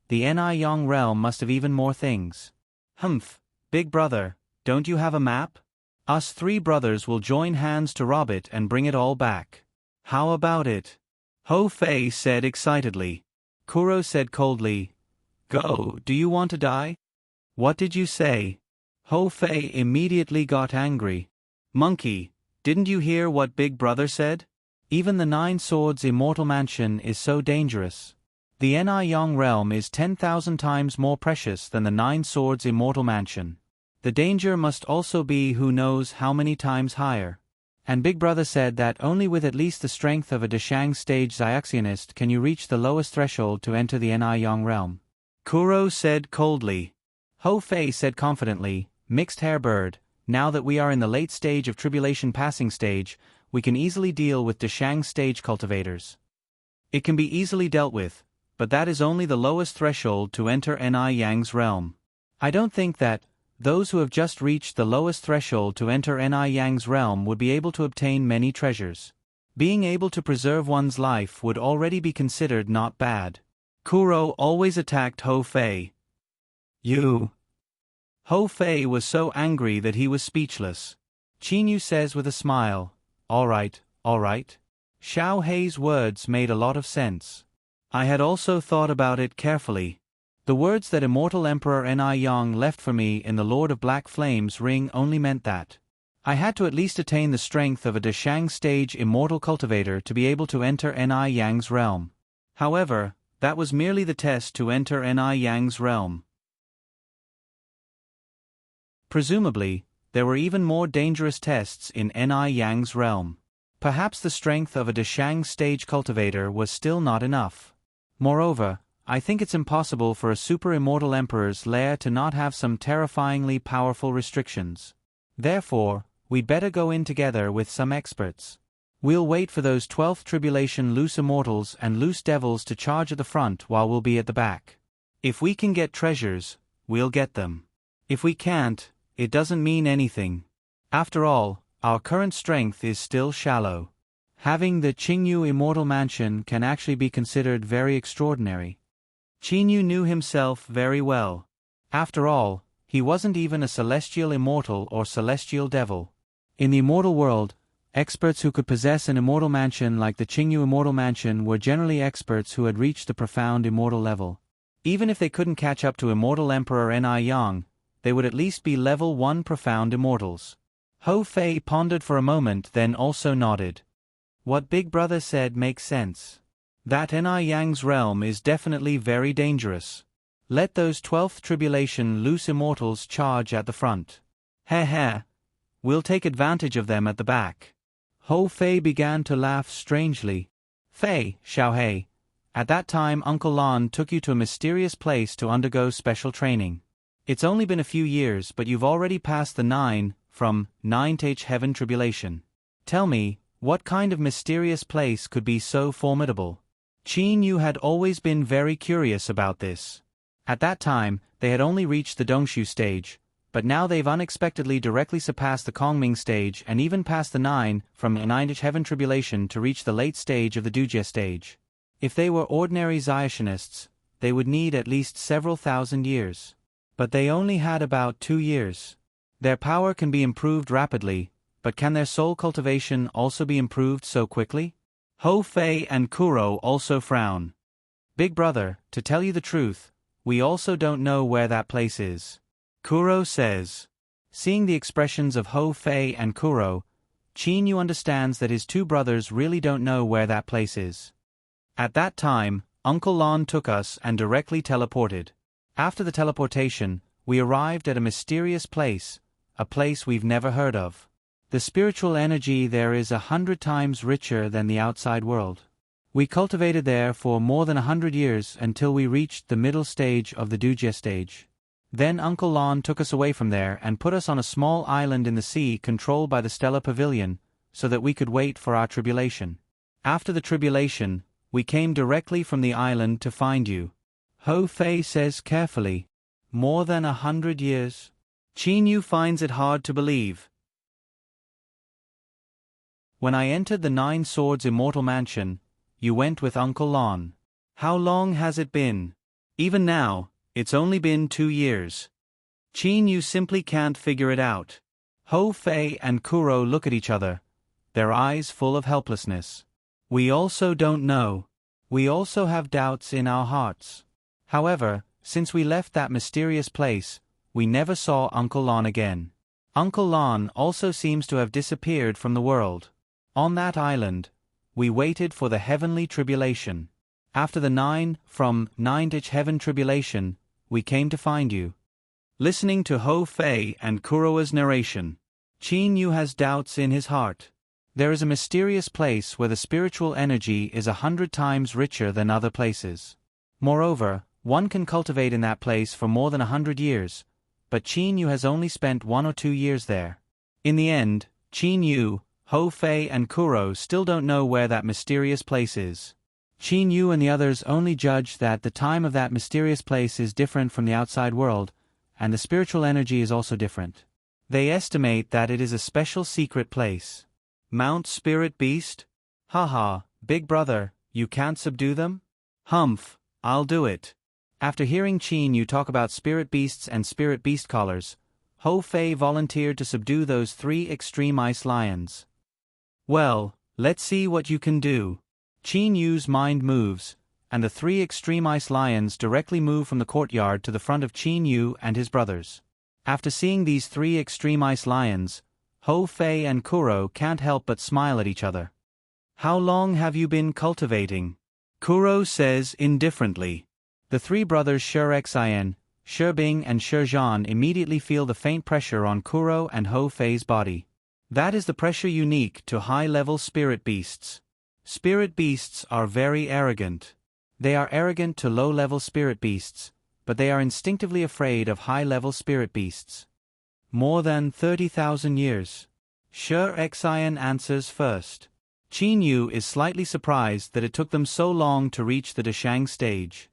The Yong realm must have even more things. Humph, big brother, don't you have a map? Us three brothers will join hands to rob it and bring it all back. How about it? Hou Fei said excitedly. Kuro said coldly, Go, do you want to die? What did you say? Hou Fei immediately got angry. Monkey, didn't you hear what Big Brother said? Even the Nine Swords immortal mansion is so dangerous. The Yong realm is 10,000 times more precious than the Nine Swords immortal mansion. The danger must also be who knows how many times higher. And Big Brother said that only with at least the strength of a Deshang stage Xiaxionist can you reach the lowest threshold to enter the Yong realm. Kuro said coldly. Hou Fei said confidently, Mixed hair bird, now that we are in the late stage of tribulation passing stage, we can easily deal with Deshang stage cultivators. It can be easily dealt with, but that is only the lowest threshold to enter Yang's realm. I don't think that those who have just reached the lowest threshold to enter Yang's realm would be able to obtain many treasures. Being able to preserve one's life would already be considered not bad. Kuro always attacked Hou Fei. You. Hou Fei was so angry that he was speechless. Qin Yu says with a smile, All right. Xiao Hei's words made a lot of sense. I had also thought about it carefully. The words that Immortal Emperor Yang left for me in the Lord of Black Flames ring only meant that I had to at least attain the strength of a Deshang stage immortal cultivator to be able to enter Yang's realm. However, that was merely the test to enter Yang's realm. Presumably, there were even more dangerous tests in Yang's realm. Perhaps the strength of a Deshang stage cultivator was still not enough. Moreover, I think it's impossible for a super-immortal emperor's lair to not have some terrifyingly powerful restrictions. Therefore, we'd better go in together with some experts. We'll wait for those 12th tribulation loose immortals and loose devils to charge at the front while we'll be at the back. If we can get treasures, we'll get them. If we can't, it doesn't mean anything. After all, our current strength is still shallow. Having the Qingyu immortal mansion can actually be considered very extraordinary. Qin Yu knew himself very well. After all, he wasn't even a celestial immortal or celestial devil. In the immortal world, experts who could possess an immortal mansion like the Qingyu immortal mansion were generally experts who had reached the profound immortal level. Even if they couldn't catch up to Immortal Emperor Yang, they would at least be level 1 profound immortals. Hou Fei pondered for a moment then also nodded. What Big Brother said makes sense. That Yang's realm is definitely very dangerous. Let those 12th tribulation loose immortals charge at the front. Heh, we'll take advantage of them at the back. Hou Fei began to laugh strangely. Fei, Xiao Hei, at that time Uncle Lan took you to a mysterious place to undergo special training. It's only been a few years but you've already passed the 9 to heaven tribulation. Tell me, what kind of mysterious place could be so formidable? Qin Yu had always been very curious about this. At that time, they had only reached the Dongshu stage, but now they've unexpectedly directly surpassed the Kongming stage and even passed the 9 from 9-inch heaven tribulation to reach the late stage of the Dujie stage. If they were ordinary Zionist, they would need at least several thousand years. But they only had about 2 years. Their power can be improved rapidly, but can their soul cultivation also be improved so quickly? Ho Fei and Kuro also frown. Big brother, to tell you the truth, we also don't know where that place is. Kuro says. Seeing the expressions of Ho Fei and Kuro, Qin Yu understands that his two brothers really don't know where that place is. At that time, Uncle Lon took us and directly teleported. After the teleportation, we arrived at a mysterious place, a place we've never heard of. The spiritual energy there is 100 times richer than the outside world. We cultivated there for more than 100 years until we reached the middle stage of the Dujie stage. Then Uncle Lon took us away from there and put us on a small island in the sea controlled by the Stellar Pavilion, so that we could wait for our tribulation. After the tribulation, we came directly from the island to find you. Ho Fei says carefully. More than 100 years? Qin Yu finds it hard to believe. When I entered the 9 Swords Immortal Mansion, you went with Uncle Lon. How long has it been? Even now, it's only been 2 years. Qin Yu simply can't figure it out. Ho Fei and Kuro look at each other, their eyes full of helplessness. We also don't know. We also have doubts in our hearts. However, since we left that mysterious place, we never saw Uncle Lon again. Uncle Lon also seems to have disappeared from the world. On that island, we waited for the heavenly tribulation. After the 9 from 9-inch heaven tribulation, we came to find you. Listening to Ho Fei and Kuro's narration, Qin Yu has doubts in his heart. There is a mysterious place where the spiritual energy is 100 times richer than other places. Moreover, one can cultivate in that place for more than 100 years, but Qin Yu has only spent 1 or 2 years there. In the end, Qin Yu, Ho Fei and Kuro still don't know where that mysterious place is. Qin Yu and the others only judge that the time of that mysterious place is different from the outside world, and the spiritual energy is also different. They estimate that it is a special secret place. Mount Spirit Beast? Haha, big brother, you can't subdue them? Humph, I'll do it. After hearing Qin Yu talk about spirit beasts and spirit beast collars, Ho Fei volunteered to subdue those 3 extreme ice lions. Well, let's see what you can do. Qin Yu's mind moves, and the 3 extreme ice lions directly move from the courtyard to the front of Qin Yu and his brothers. After seeing these 3 extreme ice lions, Ho Fei and Kuro can't help but smile at each other. How long have you been cultivating? Kuro says indifferently. The 3 brothers Shi-Xian, Shi-Bing and Shi-Zhan immediately feel the faint pressure on Kuro and Ho Fei's body. That is the pressure unique to high-level spirit beasts. Spirit beasts are very arrogant. They are arrogant to low-level spirit beasts, but they are instinctively afraid of high-level spirit beasts. More than 30,000 years. Shi-Xian answers first. Qin Yu is slightly surprised that it took them so long to reach the Dashang stage.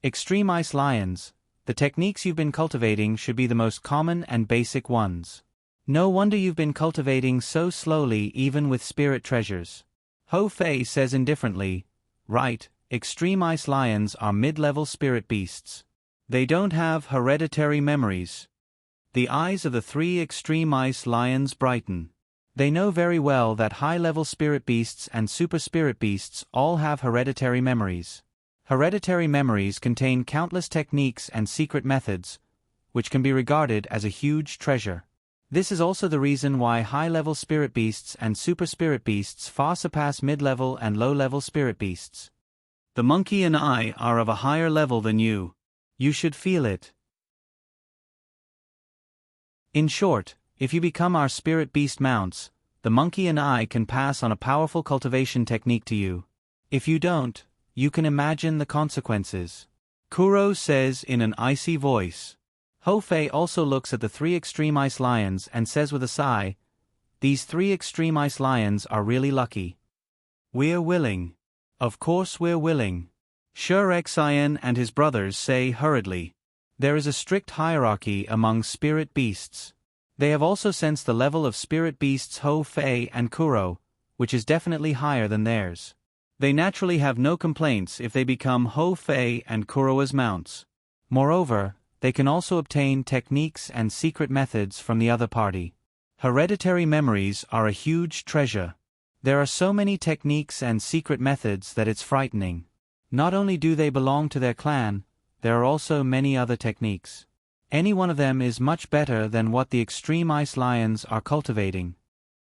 Extreme Ice Lions, the techniques you've been cultivating should be the most common and basic ones. No wonder you've been cultivating so slowly even with spirit treasures. Ho Fei says indifferently, right, Extreme Ice Lions are mid-level spirit beasts. They don't have hereditary memories. The eyes of the 3 Extreme Ice Lions brighten. They know very well that high-level spirit beasts and super spirit beasts all have hereditary memories. Hereditary memories contain countless techniques and secret methods, which can be regarded as a huge treasure. This is also the reason why high-level spirit beasts and super spirit beasts far surpass mid-level and low-level spirit beasts. The monkey and I are of a higher level than you. You should feel it. In short, if you become our spirit beast mounts, the monkey and I can pass on a powerful cultivation technique to you. If you don't, you can imagine the consequences. Kuro says in an icy voice. Ho Fei also looks at the 3 Extreme Ice Lions and says with a sigh, these 3 Extreme Ice Lions are really lucky. We're willing. Of course we're willing. Shur-Xian and his brothers say hurriedly. There is a strict hierarchy among spirit beasts. They have also sensed the level of spirit beasts Ho Fei and Kuro, which is definitely higher than theirs. They naturally have no complaints if they become Ho Fei and Kuro as mounts. Moreover, they can also obtain techniques and secret methods from the other party. Hereditary memories are a huge treasure. There are so many techniques and secret methods that it's frightening. Not only do they belong to their clan, there are also many other techniques. Any one of them is much better than what the Extreme Ice Lions are cultivating.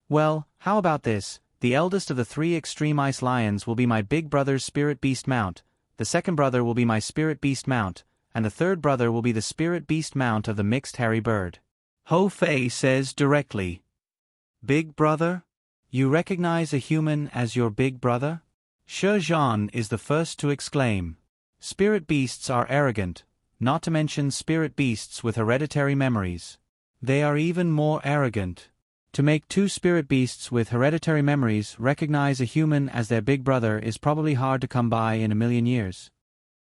Well, how about this? The eldest of the 3 Extreme Ice Lions will be my big brother's Spirit Beast mount, the second brother will be my Spirit Beast mount, and the third brother will be the Spirit Beast mount of the Mixed Hairy Bird. Ho Fei says directly. Big brother? You recognize a human as your big brother? Shi Zhan is the first to exclaim. Spirit beasts are arrogant, not to mention spirit beasts with hereditary memories. They are even more arrogant. To make 2 spirit beasts with hereditary memories recognize a human as their big brother is probably hard to come by in a million years.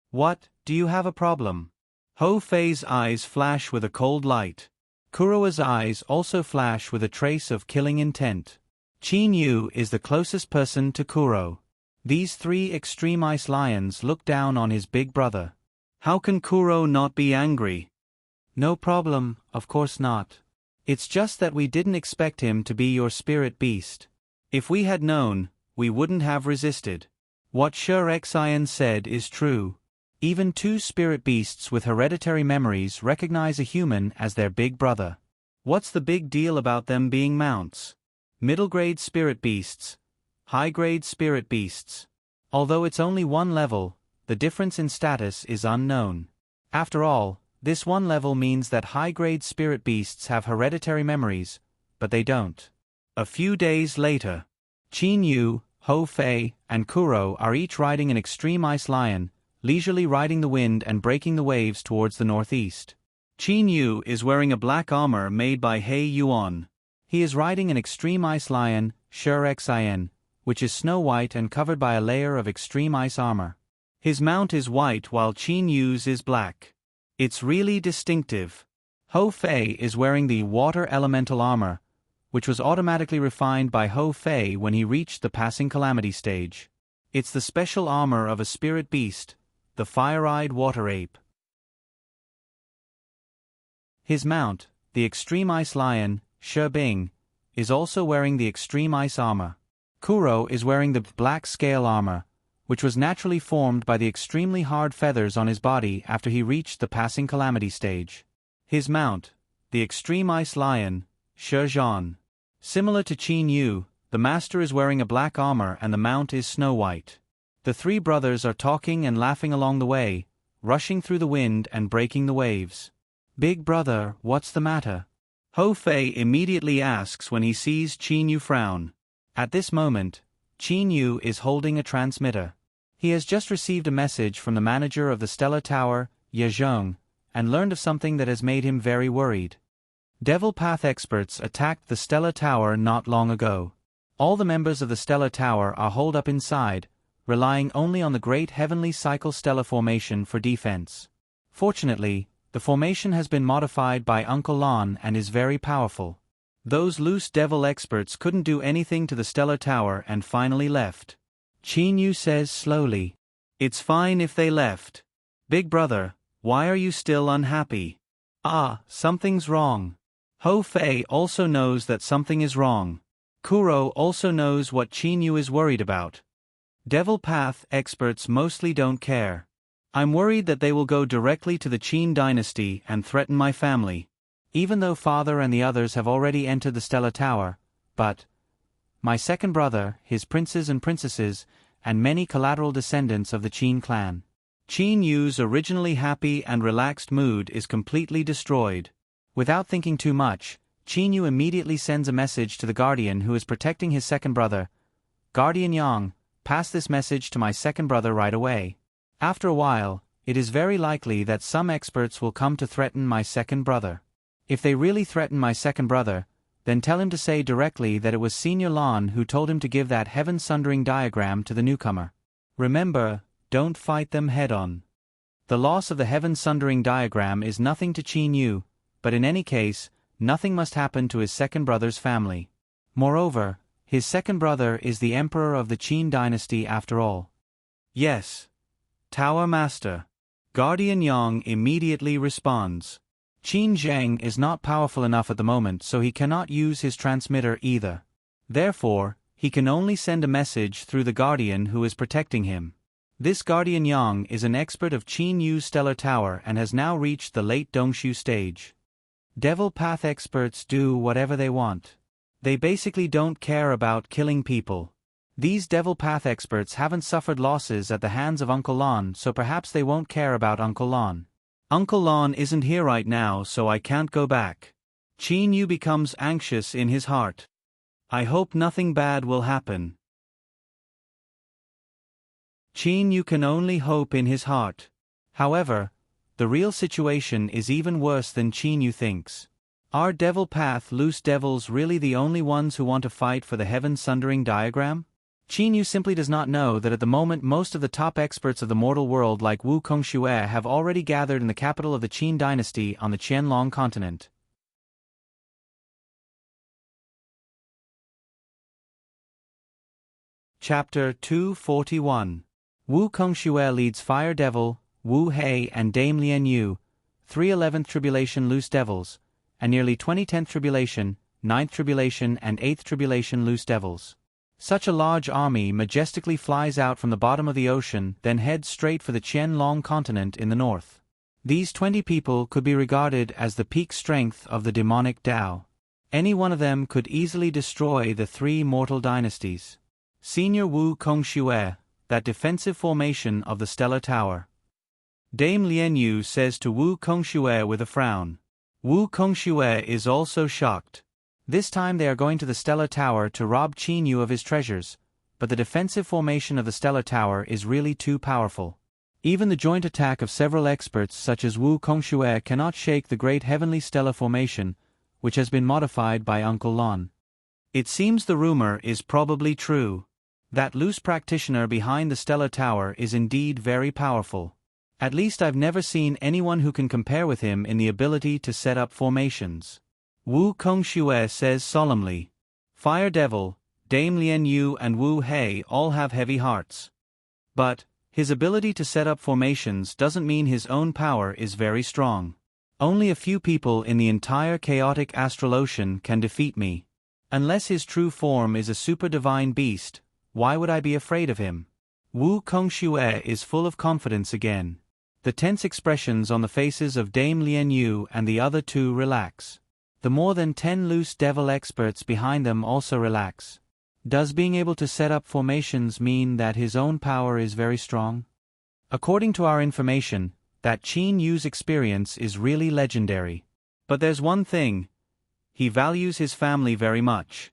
What, do you have a problem? Ho Fei's eyes flash with a cold light. Kuro's eyes also flash with a trace of killing intent. Qin Yu is the closest person to Kuro. These 3 Extreme Ice Lions look down on his big brother. How can Kuro not be angry? No problem, of course not. It's just that we didn't expect him to be your spirit beast. If we had known, we wouldn't have resisted. What Shur-Xian said is true. Even 2 spirit beasts with hereditary memories recognize a human as their big brother. What's the big deal about them being mounts? Middle-grade spirit beasts. High-grade spirit beasts. Although it's only 1 level, the difference in status is unknown. After all, this 1 level means that high-grade spirit beasts have hereditary memories, but they don't. A few days later, Qin Yu, Ho Fei, and Kuro are each riding an Extreme Ice Lion, leisurely riding the wind and breaking the waves towards the northeast. Qin Yu is wearing a black armor made by He Yuan. He is riding an Extreme Ice Lion, Shur-Xian, which is snow white and covered by a layer of extreme ice armor. His mount is white while Qin Yu's is black. It's really distinctive. Ho Fei is wearing the water elemental armor, which was automatically refined by Ho Fei when he reached the passing calamity stage. It's the special armor of a spirit beast, the fire-eyed water ape. His mount, the Extreme Ice Lion, Shi Bing, is also wearing the extreme ice armor. Kuro is wearing the black scale armor, which was naturally formed by the extremely hard feathers on his body after he reached the passing calamity stage. His mount, the Extreme Ice Lion, Shi Zhan. Similar to Qin Yu, the master is wearing a black armor and the mount is snow white. The 3 brothers are talking and laughing along the way, rushing through the wind and breaking the waves. Big brother, what's the matter? Ho Fei immediately asks when he sees Qin Yu frown. At this moment, Qin Yu is holding a transmitter. He has just received a message from the manager of the Stellar Tower, Ye Zhong, and learned of something that has made him very worried. Devil Path experts attacked the Stellar Tower not long ago. All the members of the Stellar Tower are holed up inside, relying only on the Great Heavenly Cycle Stellar Formation for defense. Fortunately, the formation has been modified by Uncle Lon and is very powerful. Those loose devil experts couldn't do anything to the Stellar Tower and finally left. Qin Yu says slowly, "It's fine if they left. Big brother, why are you still unhappy?" "Ah, something's wrong." Ho Fei also knows that something is wrong. Kuro also knows what Qin Yu is worried about. Devil Path experts mostly don't care. I'm worried that they will go directly to the Qin dynasty and threaten my family. Even though father and the others have already entered the Stellar Tower, but my second brother, his princes and princesses, and many collateral descendants of the Qin clan. Qin Yu's originally happy and relaxed mood is completely destroyed. Without thinking too much, Qin Yu immediately sends a message to the guardian who is protecting his second brother. "Guardian Yang, pass this message to my second brother right away. After a while, it is very likely that some experts will come to threaten my second brother. If they really threaten my second brother, then tell him to say directly that it was Senior Lon who told him to give that heaven-sundering diagram to the newcomer. Remember, don't fight them head-on. The loss of the heaven sundering diagram is nothing to Qin Yu, but in any case, nothing must happen to his second brother's family. Moreover, his second brother is the emperor of the Qin dynasty after all. Yes. Tower Master. Guardian Yang immediately responds. Qin Zheng is not powerful enough at the moment, so he cannot use his transmitter either. Therefore, he can only send a message through the Guardian who is protecting him. This Guardian Yang is an expert of Qin Yu's stellar tower and has now reached the late Dongshu stage. Devil Path experts do whatever they want. They basically don't care about killing people. These Devil Path experts haven't suffered losses at the hands of Uncle Lon, so perhaps they won't care about Uncle Lon. Uncle Lon isn't here right now, so I can't go back. Qin Yu becomes anxious in his heart. I hope nothing bad will happen. Qin Yu can only hope in his heart. However, the real situation is even worse than Qin Yu thinks. Are Devil Path loose devils really the only ones who want to fight for the heaven sundering diagram? Qin Yu simply does not know that at the moment most of the top experts of the mortal world like Wu Kongxue have already gathered in the capital of the Qin dynasty on the Qianlong continent. Chapter 241. Wu Kongxue leads Fire Devil, Wu Hei and Dame Lian Yu, 3 11th Tribulation Loose Devils, and nearly 20 10th Tribulation, 9th Tribulation and 8th Tribulation Loose Devils. Such a large army majestically flies out from the bottom of the ocean, then heads straight for the Qianlong continent in the north. These 20 people could be regarded as the peak strength of the demonic Tao. Any one of them could easily destroy the 3 mortal dynasties. Senior Wu Kongxue, that defensive formation of the Stellar Tower. Dame Lian Yu says to Wu Kongxue with a frown. Wu Kongxue is also shocked. This time they are going to the Stellar Tower to rob Qin Yu of his treasures, but the defensive formation of the Stellar Tower is really too powerful. Even the joint attack of several experts such as Wu Kongxue cannot shake the great heavenly stellar formation, which has been modified by Uncle Lon. It seems the rumor is probably true. That loose practitioner behind the Stellar Tower is indeed very powerful. At least I've never seen anyone who can compare with him in the ability to set up formations. Wu Kongxue says solemnly. Fire Devil, Dame Lian Yu and Wu Hei all have heavy hearts. But, his ability to set up formations doesn't mean his own power is very strong. Only a few people in the entire chaotic astral ocean can defeat me. Unless his true form is a super divine beast, why would I be afraid of him? Wu Kongxue is full of confidence again. The tense expressions on the faces of Dame Lian Yu and the other 2 relax. The more than 10 loose devil experts behind them also relax. Does being able to set up formations mean that his own power is very strong? According to our information, that Qin Yu's experience is really legendary. But there's one thing. He values his family very much.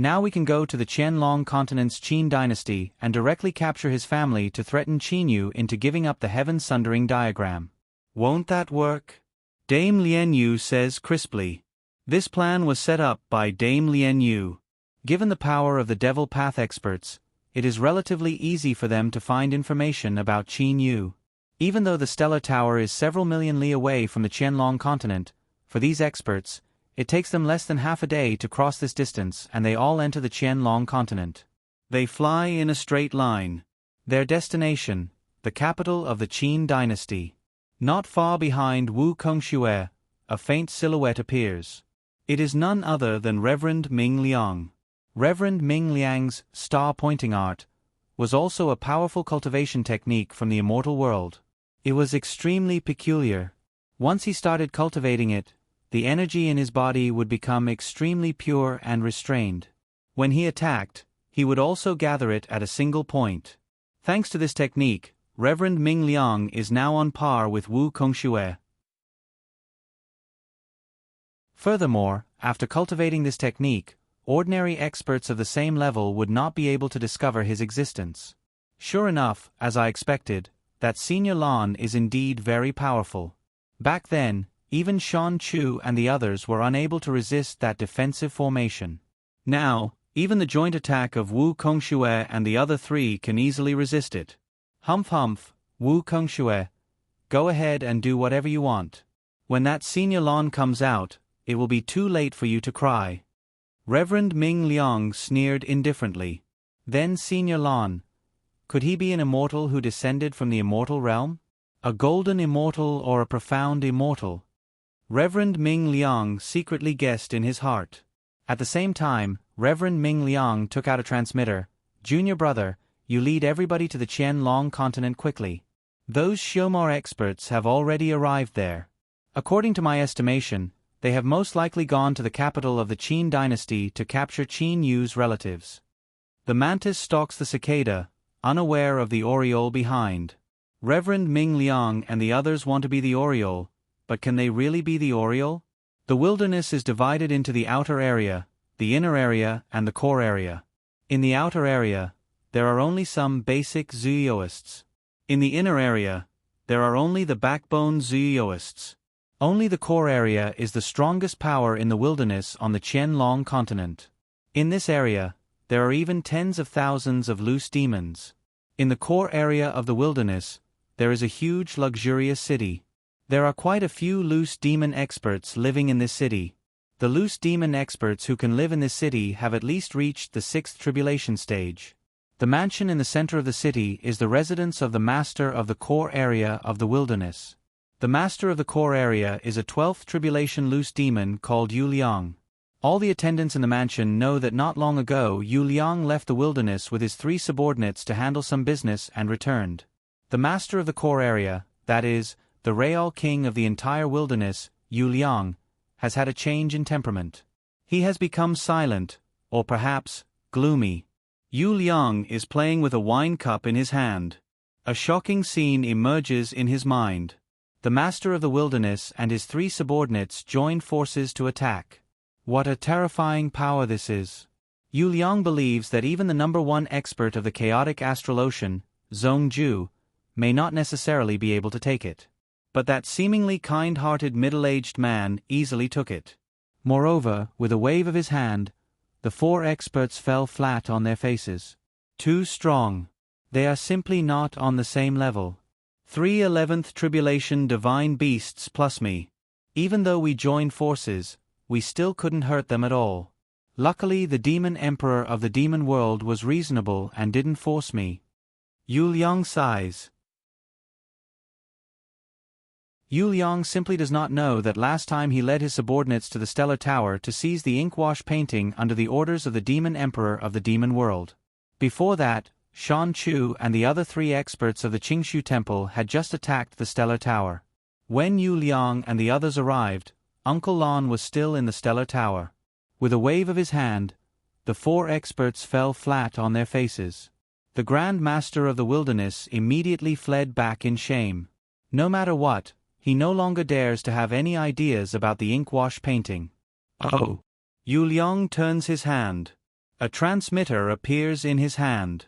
Now we can go to the Qianlong continent's Qin dynasty and directly capture his family to threaten Qin Yu into giving up the heaven sundering diagram. Won't that work? Dame Lian Yu says crisply. This plan was set up by Dame Lian Yu. Given the power of the Devil Path experts, it is relatively easy for them to find information about Qin Yu. Even though the Stellar Tower is several million li away from the Qianlong continent, for these experts, it takes them less than half a day to cross this distance and they all enter the Qianlong continent. They fly in a straight line. Their destination, the capital of the Qin dynasty. Not far behind Wu Kongxue, a faint silhouette appears. It is none other than Reverend Ming Liang. Reverend Ming Liang's star-pointing art was also a powerful cultivation technique from the immortal world. It was extremely peculiar. Once he started cultivating it, the energy in his body would become extremely pure and restrained. When he attacked, he would also gather it at a single point. Thanks to this technique, Reverend Ming Liang is now on par with Wu Kongxue. Furthermore, after cultivating this technique, ordinary experts of the same level would not be able to discover his existence. Sure enough, as I expected, that Senior Lon is indeed very powerful. Back then, even Shan Chu and the others were unable to resist that defensive formation. Now, even the joint attack of Wu Kongxue and the other 3 can easily resist it. Humph humph, Wu Kengshue. Go ahead and do whatever you want. When that Senior Lon comes out, it will be too late for you to cry. Reverend Ming Liang sneered indifferently. Then Senior Lon. Could he be an immortal who descended from the immortal realm? A golden immortal or a profound immortal? Reverend Ming Liang secretly guessed in his heart. At the same time, Reverend Ming Liang took out a transmitter. Junior brother, you lead everybody to the Qianlong continent quickly. Those Xiomar experts have already arrived there. According to my estimation, they have most likely gone to the capital of the Qin dynasty to capture Qin Yu's relatives. The mantis stalks the cicada, unaware of the oriole behind. Reverend Ming Liang and the others want to be the oriole, but can they really be the oriole? The wilderness is divided into the outer area, the inner area, and the core area. In the outer area, there are only some basic Zuyoists. In the inner area, there are only the backbone Zuyoists. Only the core area is the strongest power in the wilderness on the Qianlong continent. In this area, there are even tens of thousands of loose demons. In the core area of the wilderness, there is a huge luxurious city. There are quite a few loose demon experts living in this city. The loose demon experts who can live in this city have at least reached the 6th tribulation stage. The mansion in the center of the city is the residence of the master of the core area of the wilderness. The master of the core area is a 12th tribulation loose demon called Yu Liang. All the attendants in the mansion know that not long ago Yu Liang left the wilderness with his 3 subordinates to handle some business and returned. The master of the core area, that is, the real king of the entire wilderness, Yu Liang, has had a change in temperament. He has become silent, or perhaps, gloomy. Yu Liang is playing with a wine cup in his hand. A shocking scene emerges in his mind. The master of the wilderness and his 3 subordinates join forces to attack. What a terrifying power this is. Yu Liang believes that even the #1 expert of the chaotic astral ocean, Zhong Ju, may not necessarily be able to take it. But that seemingly kind-hearted middle-aged man easily took it. Moreover, with a wave of his hand, the 4 experts fell flat on their faces. Too strong. They are simply not on the same level. 3 11th tribulation divine beasts plus me. Even though we joined forces, we still couldn't hurt them at all. Luckily the demon emperor of the demon world was reasonable and didn't force me. Yu Liang sighs. Yu Liang simply does not know that last time he led his subordinates to the Stellar Tower to seize the inkwash painting under the orders of the demon emperor of the demon world. Before that, Shan Chu and the other 3 experts of the Qingshu Temple had just attacked the Stellar Tower. When Yu Liang and the others arrived, Uncle Lon was still in the Stellar Tower. With a wave of his hand, the 4 experts fell flat on their faces. The Grand Master of the Wilderness immediately fled back in shame. No matter what, he no longer dares to have any ideas about the inkwash painting. Oh! Yu Liang turns his hand. A transmitter appears in his hand.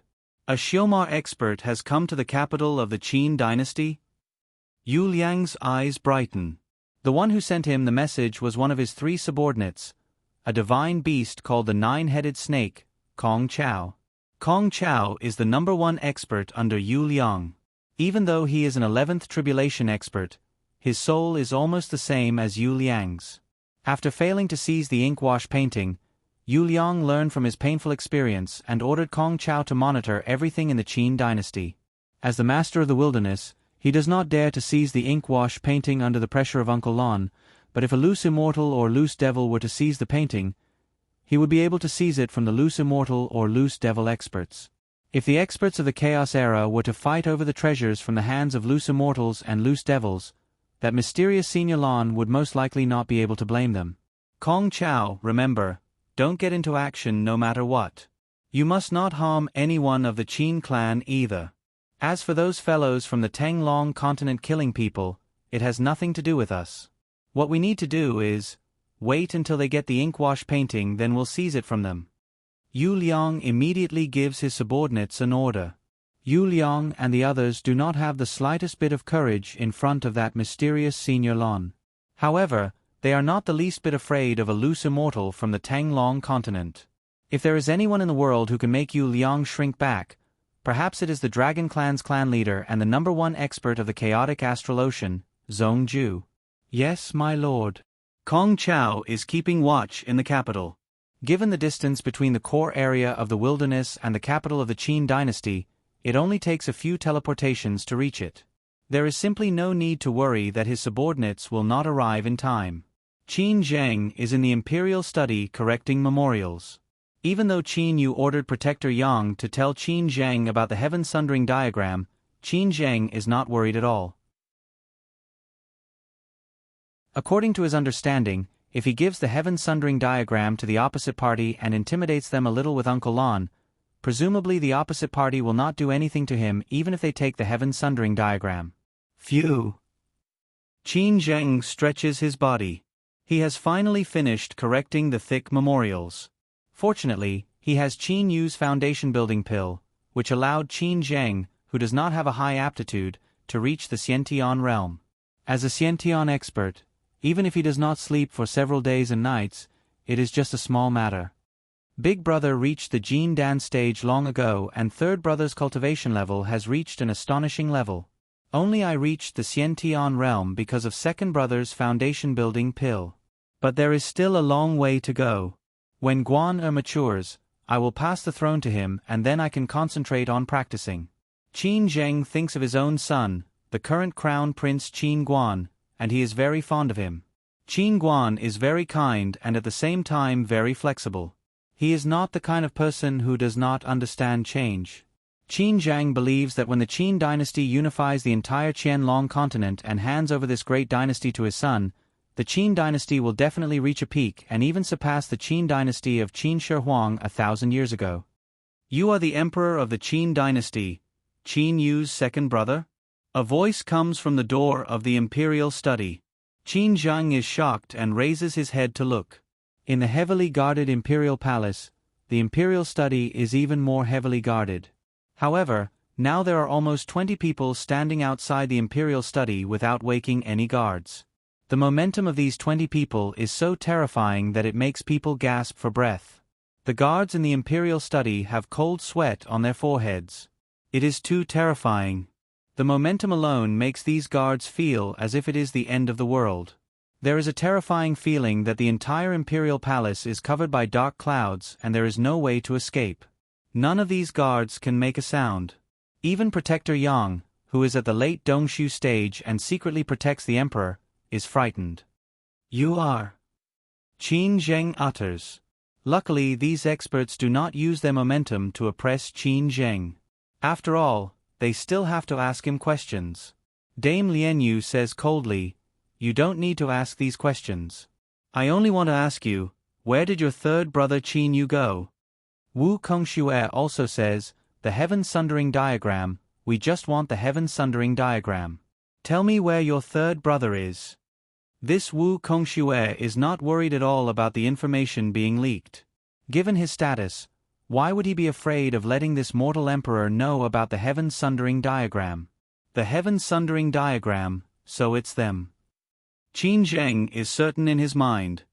A Xiomar expert has come to the capital of the Qin dynasty? Yu Liang's eyes brighten. The one who sent him the message was one of his 3 subordinates, a divine beast called the 9-headed snake, Kong Chao. Kong Chao is the #1 expert under Yu Liang. Even though he is an 11th tribulation expert, his soul is almost the same as Yu Liang's. After failing to seize the inkwash painting, Yu Liang learned from his painful experience and ordered Kong Chao to monitor everything in the Qin dynasty. As the master of the wilderness, he does not dare to seize the inkwash painting under the pressure of Uncle Lon, but if a loose immortal or loose devil were to seize the painting, he would be able to seize it from the loose immortal or loose devil experts. If the experts of the Chaos Era were to fight over the treasures from the hands of loose immortals and loose devils, that mysterious Senior Lon would most likely not be able to blame them. Kong Chao, remember, don't get into action no matter what. You must not harm anyone of the Qin clan either. As for those fellows from the Tenglong continent killing people, it has nothing to do with us. What we need to do is wait until they get the inkwash painting, then we'll seize it from them. Yu Liang immediately gives his subordinates an order. Yu Liang and the others do not have the slightest bit of courage in front of that mysterious Senior Lon. However, they are not the least bit afraid of a loose immortal from the Tenglong continent. If there is anyone in the world who can make Yu Liang shrink back, Perhaps it is the Dragon Clan's clan leader and the #1 expert of the chaotic astral ocean, Zhong Ju. Yes, my lord. Kong Chao is keeping watch in the capital. Given the distance between the core area of the wilderness and the capital of the Qin dynasty, it only takes a few teleportations to reach it. There is simply no need to worry that his subordinates will not arrive in time. Qin Zheng is in the imperial study correcting memorials. Even though Qin Yu ordered Protector Yang to tell Qin Zheng about the heaven sundering diagram, Qin Zheng is not worried at all. According to his understanding, if he gives the heaven sundering diagram to the opposite party and intimidates them a little with Uncle Lon, presumably the opposite party will not do anything to him even if they take the heaven sundering diagram. Phew. Qin Zheng stretches his body. He has finally finished correcting the thick memorials. Fortunately, he has Qin Yu's foundation building pill, which allowed Qin Zheng, who does not have a high aptitude, to reach the Xiantian realm. As a Xiantian expert, even if he does not sleep for several days and nights, it is just a small matter. Big Brother reached the Jin Dan stage long ago and Third Brother's cultivation level has reached an astonishing level. Only I reached the Xiantian realm because of Second Brother's foundation building pill. But there is still a long way to go. When Guan matures, I will pass the throne to him and then I can concentrate on practicing. Qin Zheng thinks of his own son, the current crown prince Qin Guan, and he is very fond of him. Qin Guan is very kind and at the same time very flexible. He is not the kind of person who does not understand change. Qin Zheng believes that when the Qin dynasty unifies the entire Qianlong continent and hands over this great dynasty to his son, the Qin dynasty will definitely reach a peak and even surpass the Qin dynasty of Qin Shi Huang 1,000 years ago. You are the emperor of the Qin dynasty, Qin Yu's second brother? A voice comes from the door of the imperial study. Qin Zheng is shocked and raises his head to look. In the heavily guarded imperial palace, the imperial study is even more heavily guarded. However, now there are almost 20 people standing outside the imperial study without waking any guards. The momentum of these 20 people is so terrifying that it makes people gasp for breath. The guards in the imperial study have cold sweat on their foreheads. It is too terrifying. The momentum alone makes these guards feel as if it is the end of the world. There is a terrifying feeling that the entire imperial palace is covered by dark clouds and there is no way to escape. None of these guards can make a sound. Even Protector Yang, who is at the late Dongshu stage and secretly protects the emperor, is frightened. You are. Qin Zheng utters. Luckily, these experts do not use their momentum to oppress Qin Zheng. After all, they still have to ask him questions. Dame Lian Yu says coldly, "You don't need to ask these questions. I only want to ask you, where did your third brother Qin Yu go?" Wu Kongxue also says, "The heaven sundering diagram, we just want the heaven sundering diagram. Tell me where your third brother is." This Wu Kongxue is not worried at all about the information being leaked. Given his status, why would he be afraid of letting this mortal emperor know about the heaven sundering diagram? The heaven sundering diagram, so it's them. Qin Zheng is certain in his mind.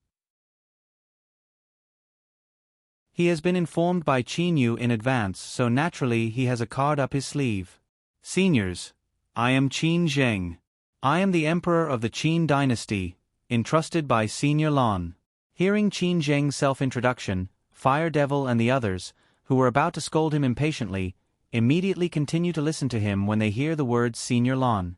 He has been informed by Qin Yu in advance, so naturally he has a card up his sleeve. Seniors, I am Qin Zheng. I am the emperor of the Qin dynasty, entrusted by Senior Lon. Hearing Qin Zheng's self-introduction, Fire Devil and the others, who were about to scold him impatiently, immediately continue to listen to him when they hear the words Senior Lon.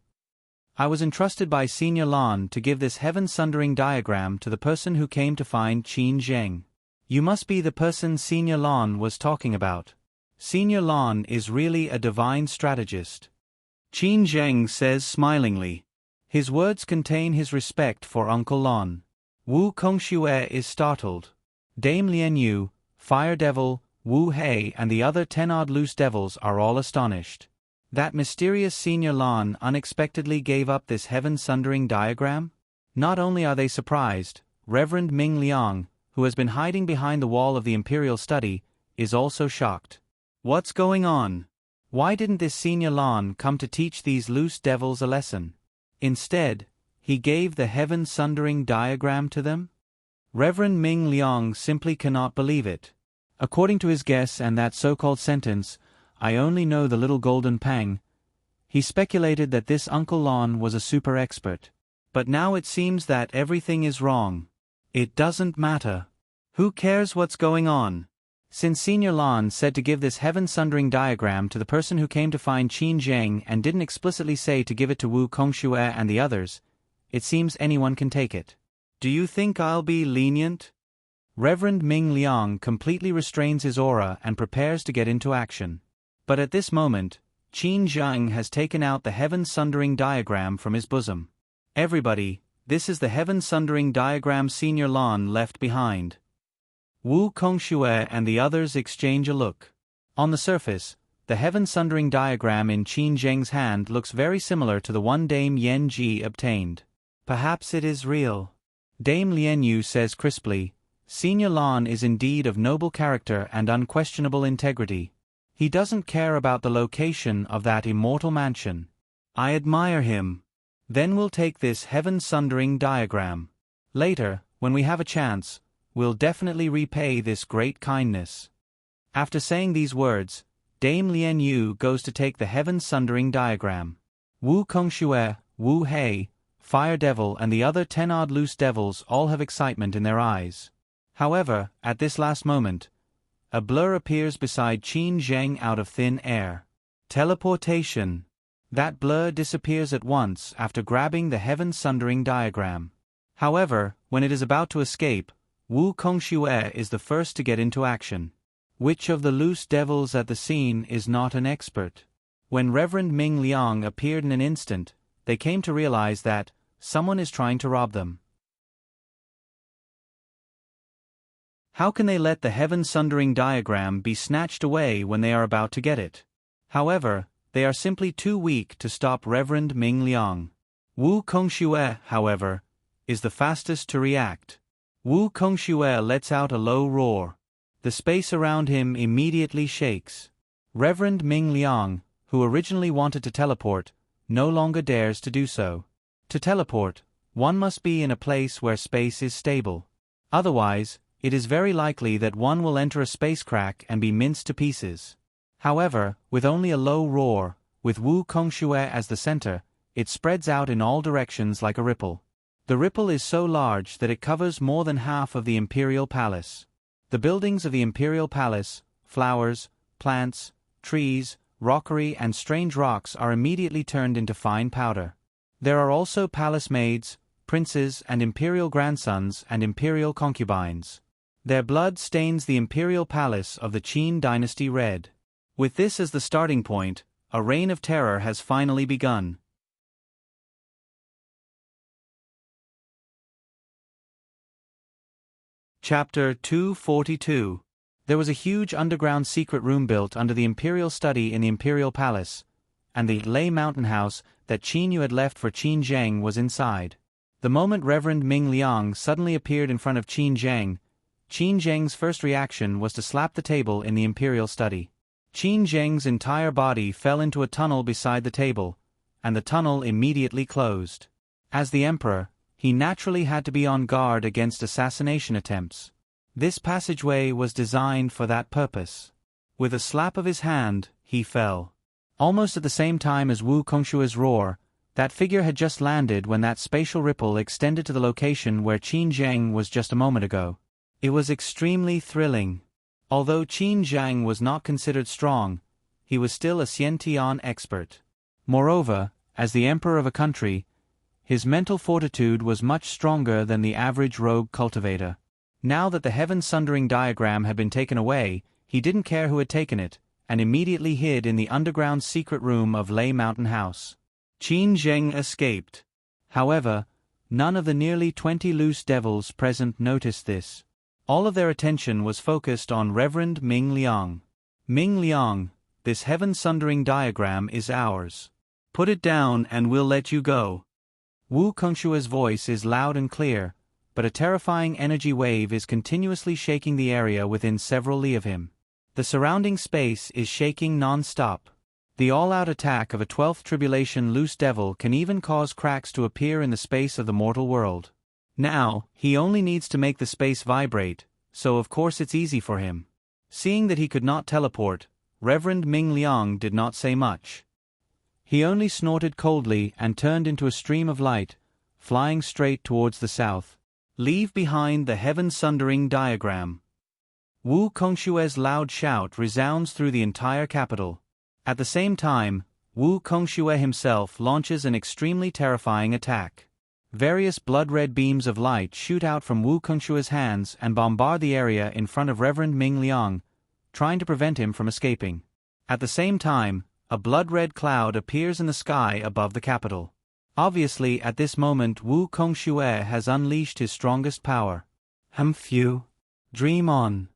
I was entrusted by Senior Lon to give this heaven-sundering diagram to the person who came to find Qin Zheng. You must be the person Senior Lon was talking about. Senior Lon is really a divine strategist. Qin Zheng says smilingly. His words contain his respect for Uncle Lon. Wu Kongxue is startled. Dame Lian Yu, Fire Devil, Wu Hei and the other 10-odd loose devils are all astonished. That mysterious Senior Lon unexpectedly gave up this heaven-sundering diagram? Not only are they surprised, Reverend Ming Liang, who has been hiding behind the wall of the imperial study, is also shocked. What's going on? Why didn't this Senior Lon come to teach these loose devils a lesson? Instead, he gave the heaven-sundering diagram to them? Reverend Ming Liang simply cannot believe it. According to his guess and that so-called sentence, I only know the little golden pang. He speculated that this Uncle Lon was a super expert. But now it seems that everything is wrong. It doesn't matter. Who cares what's going on? Since Senior Lon said to give this heaven-sundering diagram to the person who came to find Qin Zheng and didn't explicitly say to give it to Wu Kongxue and the others, it seems anyone can take it. Do you think I'll be lenient? Reverend Ming Liang completely restrains his aura and prepares to get into action. But at this moment, Qin Zheng has taken out the heaven-sundering diagram from his bosom. Everybody, this is the heaven-sundering diagram Senior Lon left behind. Wu Kongxue and the others exchange a look. On the surface, the heaven-sundering diagram in Qin Zheng's hand looks very similar to the one Dame Yan Ji obtained. Perhaps it is real. Dame Lian Yu says crisply, Senior Lon is indeed of noble character and unquestionable integrity. He doesn't care about the location of that immortal mansion. I admire him. Then we'll take this heaven-sundering diagram. Later, when we have a chance, we'll definitely repay this great kindness. After saying these words, Dame Lian Yu goes to take the heaven-sundering diagram. Wu Kongxue, Wu Hei, Fire Devil and the other 10-odd loose devils all have excitement in their eyes. However, at this last moment, a blur appears beside Qin Zheng out of thin air. Teleportation. That blur disappears at once after grabbing the heaven-sundering diagram. However, when it is about to escape, Wu Kongxue is the first to get into action. Which of the loose devils at the scene is not an expert? When Reverend Ming Liang appeared in an instant, they came to realize that someone is trying to rob them. How can they let the heaven-sundering diagram be snatched away when they are about to get it? However, they are simply too weak to stop Reverend Ming Liang. Wu Kongxue, however, is the fastest to react. Wu Kongxue lets out a low roar. The space around him immediately shakes. Reverend Ming Liang, who originally wanted to teleport, no longer dares to do so. To teleport, one must be in a place where space is stable. Otherwise, it is very likely that one will enter a space crack and be minced to pieces. However, with only a low roar, with Wu Kongxue as the center, it spreads out in all directions like a ripple. The ripple is so large that it covers more than half of the Imperial Palace. The buildings of the Imperial Palace, flowers, plants, trees, rockery and strange rocks are immediately turned into fine powder. There are also palace maids, princes and imperial grandsons and imperial concubines. Their blood stains the Imperial Palace of the Qin dynasty red. With this as the starting point, a reign of terror has finally begun. Chapter 242. There was a huge underground secret room built under the imperial study in the Imperial Palace, and the Lei Mountain House that Qin Yu had left for Qin Zheng was inside. The moment Reverend Ming Liang suddenly appeared in front of Qin Zheng's first reaction was to slap the table in the imperial study. Qin Zheng's entire body fell into a tunnel beside the table, and the tunnel immediately closed. As the emperor, he naturally had to be on guard against assassination attempts. This passageway was designed for that purpose. With a slap of his hand, he fell. Almost at the same time as Wu Kongxue's roar, that figure had just landed when that spatial ripple extended to the location where Qin Zheng was just a moment ago. It was extremely thrilling. Although Qin Zheng was not considered strong, he was still a Xiantian expert. Moreover, as the emperor of a country, his mental fortitude was much stronger than the average rogue cultivator. Now that the heaven-sundering diagram had been taken away, he didn't care who had taken it, and immediately hid in the underground secret room of Lei Mountain House. Qin Zheng escaped. However, none of the nearly 20 loose devils present noticed this. All of their attention was focused on Reverend Ming Liang. Ming Liang, this heaven-sundering diagram is ours. Put it down and we'll let you go. Wu Kongxue's voice is loud and clear, but a terrifying energy wave is continuously shaking the area within several li of him. The surrounding space is shaking non-stop. The all-out attack of a 12th tribulation loose devil can even cause cracks to appear in the space of the mortal world. Now, he only needs to make the space vibrate, so of course it's easy for him. Seeing that he could not teleport, Reverend Ming Liang did not say much. He only snorted coldly and turned into a stream of light, flying straight towards the south. Leave behind the heaven-sundering diagram. Wu Kongshue's loud shout resounds through the entire capital. At the same time, Wu Kongshue himself launches an extremely terrifying attack. Various blood-red beams of light shoot out from Wu Kongshue's hands and bombard the area in front of Reverend Ming Liang, trying to prevent him from escaping. At the same time, a blood-red cloud appears in the sky above the capital. Obviously, at this moment Wu Kongshue has unleashed his strongest power. Phew. Dream on.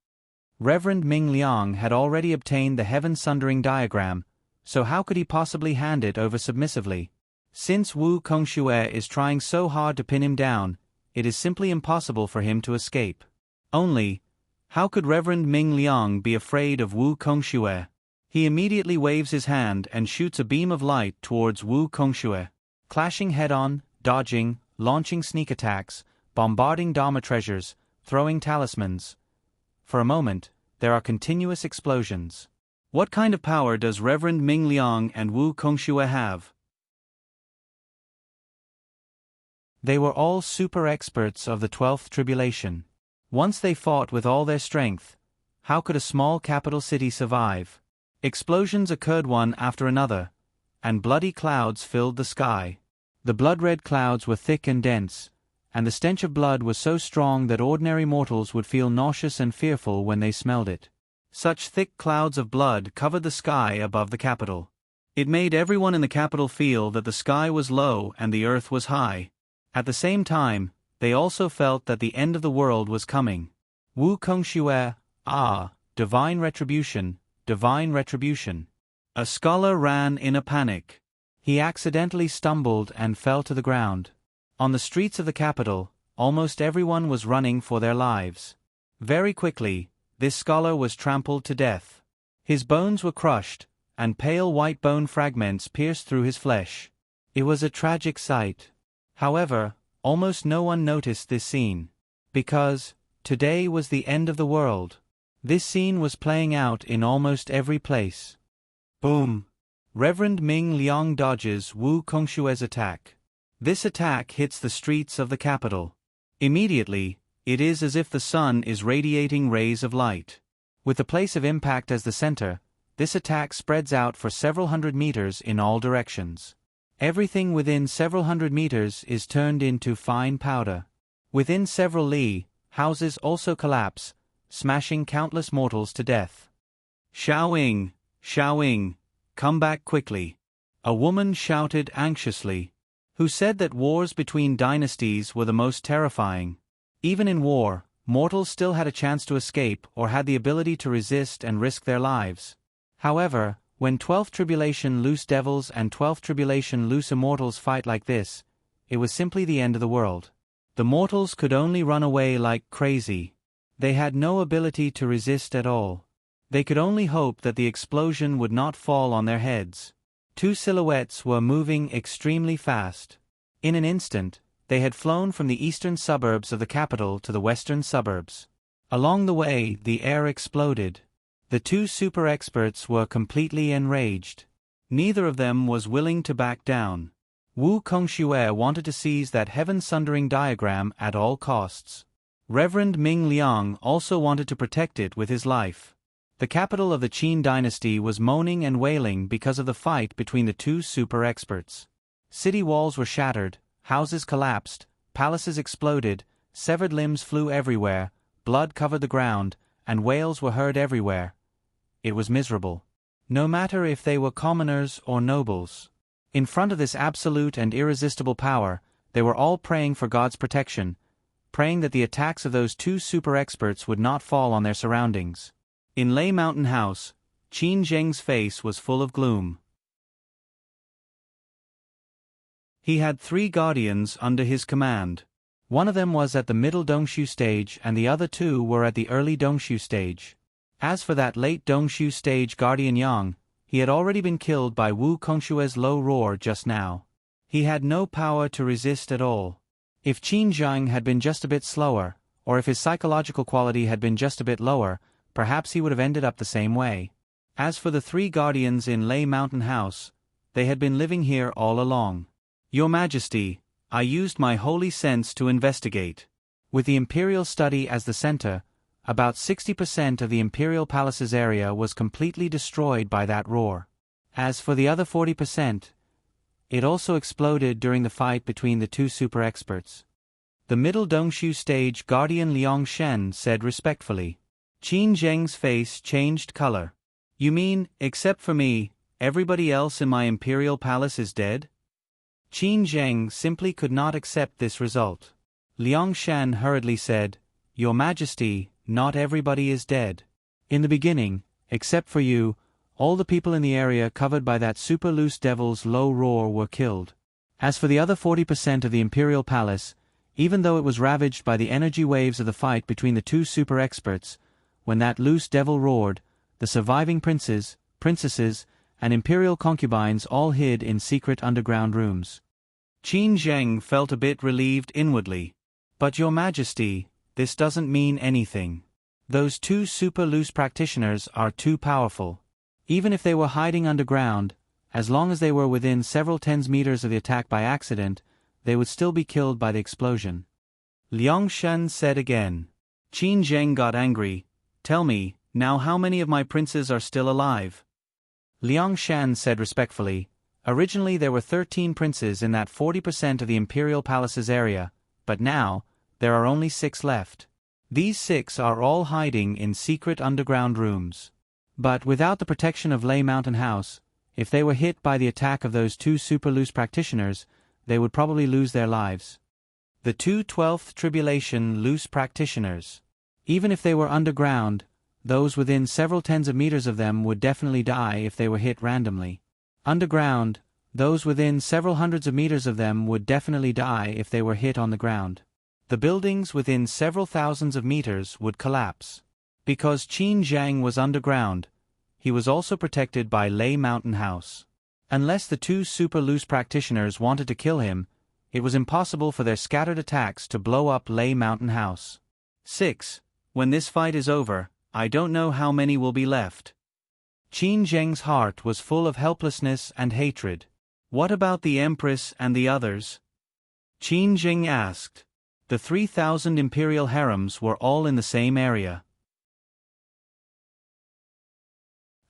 Reverend Ming Liang had already obtained the heaven-sundering diagram, so how could he possibly hand it over submissively? Since Wu Kongshue is trying so hard to pin him down, it is simply impossible for him to escape. Only, how could Reverend Ming Liang be afraid of Wu Kongshue? He immediately waves his hand and shoots a beam of light towards Wu Kongshue. Clashing head-on, dodging, launching sneak attacks, bombarding Dharma treasures, throwing talismans. For a moment, there are continuous explosions. What kind of power does Reverend Ming Liang and Wu Kongshue have? They were all super experts of the 12th tribulation. Once they fought with all their strength, how could a small capital city survive? Explosions occurred one after another, and bloody clouds filled the sky. The blood-red clouds were thick and dense, and the stench of blood was so strong that ordinary mortals would feel nauseous and fearful when they smelled it. Such thick clouds of blood covered the sky above the capital. It made everyone in the capital feel that the sky was low and the earth was high. At the same time, they also felt that the end of the world was coming. Wu Kongshue, divine retribution, divine retribution. A scholar ran in a panic. He accidentally stumbled and fell to the ground. On the streets of the capital, almost everyone was running for their lives. Very quickly, this scholar was trampled to death. His bones were crushed, and pale white bone fragments pierced through his flesh. It was a tragic sight. However, almost no one noticed this scene. Because, today was the end of the world. This scene was playing out in almost every place. Boom! Reverend Ming Liang dodges Wu Kongshue's attack. This attack hits the streets of the capital. Immediately, it is as if the sun is radiating rays of light. With the place of impact as the center, this attack spreads out for several hundred meters in all directions. Everything within several hundred meters is turned into fine powder. Within several li, houses also collapse, smashing countless mortals to death. Xiaoying, Xiaoying, come back quickly. A woman shouted anxiously. Who said that wars between dynasties were the most terrifying. Even in war, mortals still had a chance to escape or had the ability to resist and risk their lives. However, when 12th tribulation loose devils and 12th tribulation loose immortals fight like this, it was simply the end of the world. The mortals could only run away like crazy. They had no ability to resist at all. They could only hope that the explosion would not fall on their heads. Two silhouettes were moving extremely fast. In an instant, they had flown from the eastern suburbs of the capital to the western suburbs. Along the way, the air exploded. The two super experts were completely enraged. Neither of them was willing to back down. Wu Kongshue wanted to seize that heaven-sundering diagram at all costs. Reverend Ming Liang also wanted to protect it with his life. The capital of the Qin dynasty was moaning and wailing because of the fight between the two super experts. City walls were shattered, houses collapsed, palaces exploded, severed limbs flew everywhere, blood covered the ground, and wails were heard everywhere. It was miserable. No matter if they were commoners or nobles. In front of this absolute and irresistible power, they were all praying for God's protection, praying that the attacks of those two super experts would not fall on their surroundings. In Lei Mountain House, Qin Zheng's face was full of gloom. He had 3 guardians under his command. One of them was at the middle Dongshu stage and the other 2 were at the early Dongshu stage. As for that late Dongshu stage guardian Yang, he had already been killed by Wu Kongshue's low roar just now. He had no power to resist at all. If Qin Zheng had been just a bit slower, or if his psychological quality had been just a bit lower, perhaps he would have ended up the same way. As for the three guardians in Lei Mountain House, they had been living here all along. Your Majesty, I used my holy sense to investigate. With the Imperial Study as the center, about 60% of the Imperial Palace's area was completely destroyed by that roar. As for the other 40%, it also exploded during the fight between the two super experts. The middle Dongshu stage guardian Liang Shen said respectfully. Qin Zheng's face changed color. You mean, except for me, everybody else in my Imperial Palace is dead? Qin Zheng simply could not accept this result. Liang Shen hurriedly said, Your Majesty, not everybody is dead. In the beginning, except for you, all the people in the area covered by that super loose devil's low roar were killed. As for the other 40% of the Imperial Palace, even though it was ravaged by the energy waves of the fight between the two super experts, when that loose devil roared, the surviving princes, princesses, and imperial concubines all hid in secret underground rooms. Qin Zheng felt a bit relieved inwardly. But Your Majesty, this doesn't mean anything. Those two super loose practitioners are too powerful. Even if they were hiding underground, as long as they were within several tens meters of the attack by accident, they would still be killed by the explosion. Liang Shen said again. Qin Zheng got angry. Tell me, now how many of my princes are still alive? Liang Shen said respectfully, originally there were 13 princes in that 40% of the Imperial Palace's area, but now, there are only 6 left. These 6 are all hiding in secret underground rooms. But without the protection of Lei Mountain House, if they were hit by the attack of those two super loose practitioners, they would probably lose their lives. The two 12th Tribulation loose practitioners. Even if they were underground, those within several tens of meters of them would definitely die if they were hit randomly. Underground, those within several hundreds of meters of them would definitely die if they were hit on the ground. The buildings within several thousands of meters would collapse. Because Qin Zheng was underground, he was also protected by Lei Mountain House. Unless the two super loose practitioners wanted to kill him, it was impossible for their scattered attacks to blow up Lei Mountain House. 6. When this fight is over, I don't know how many will be left. Qin Zheng's heart was full of helplessness and hatred. What about the Empress and the others? Qin Zheng asked. The 3,000 imperial harems were all in the same area.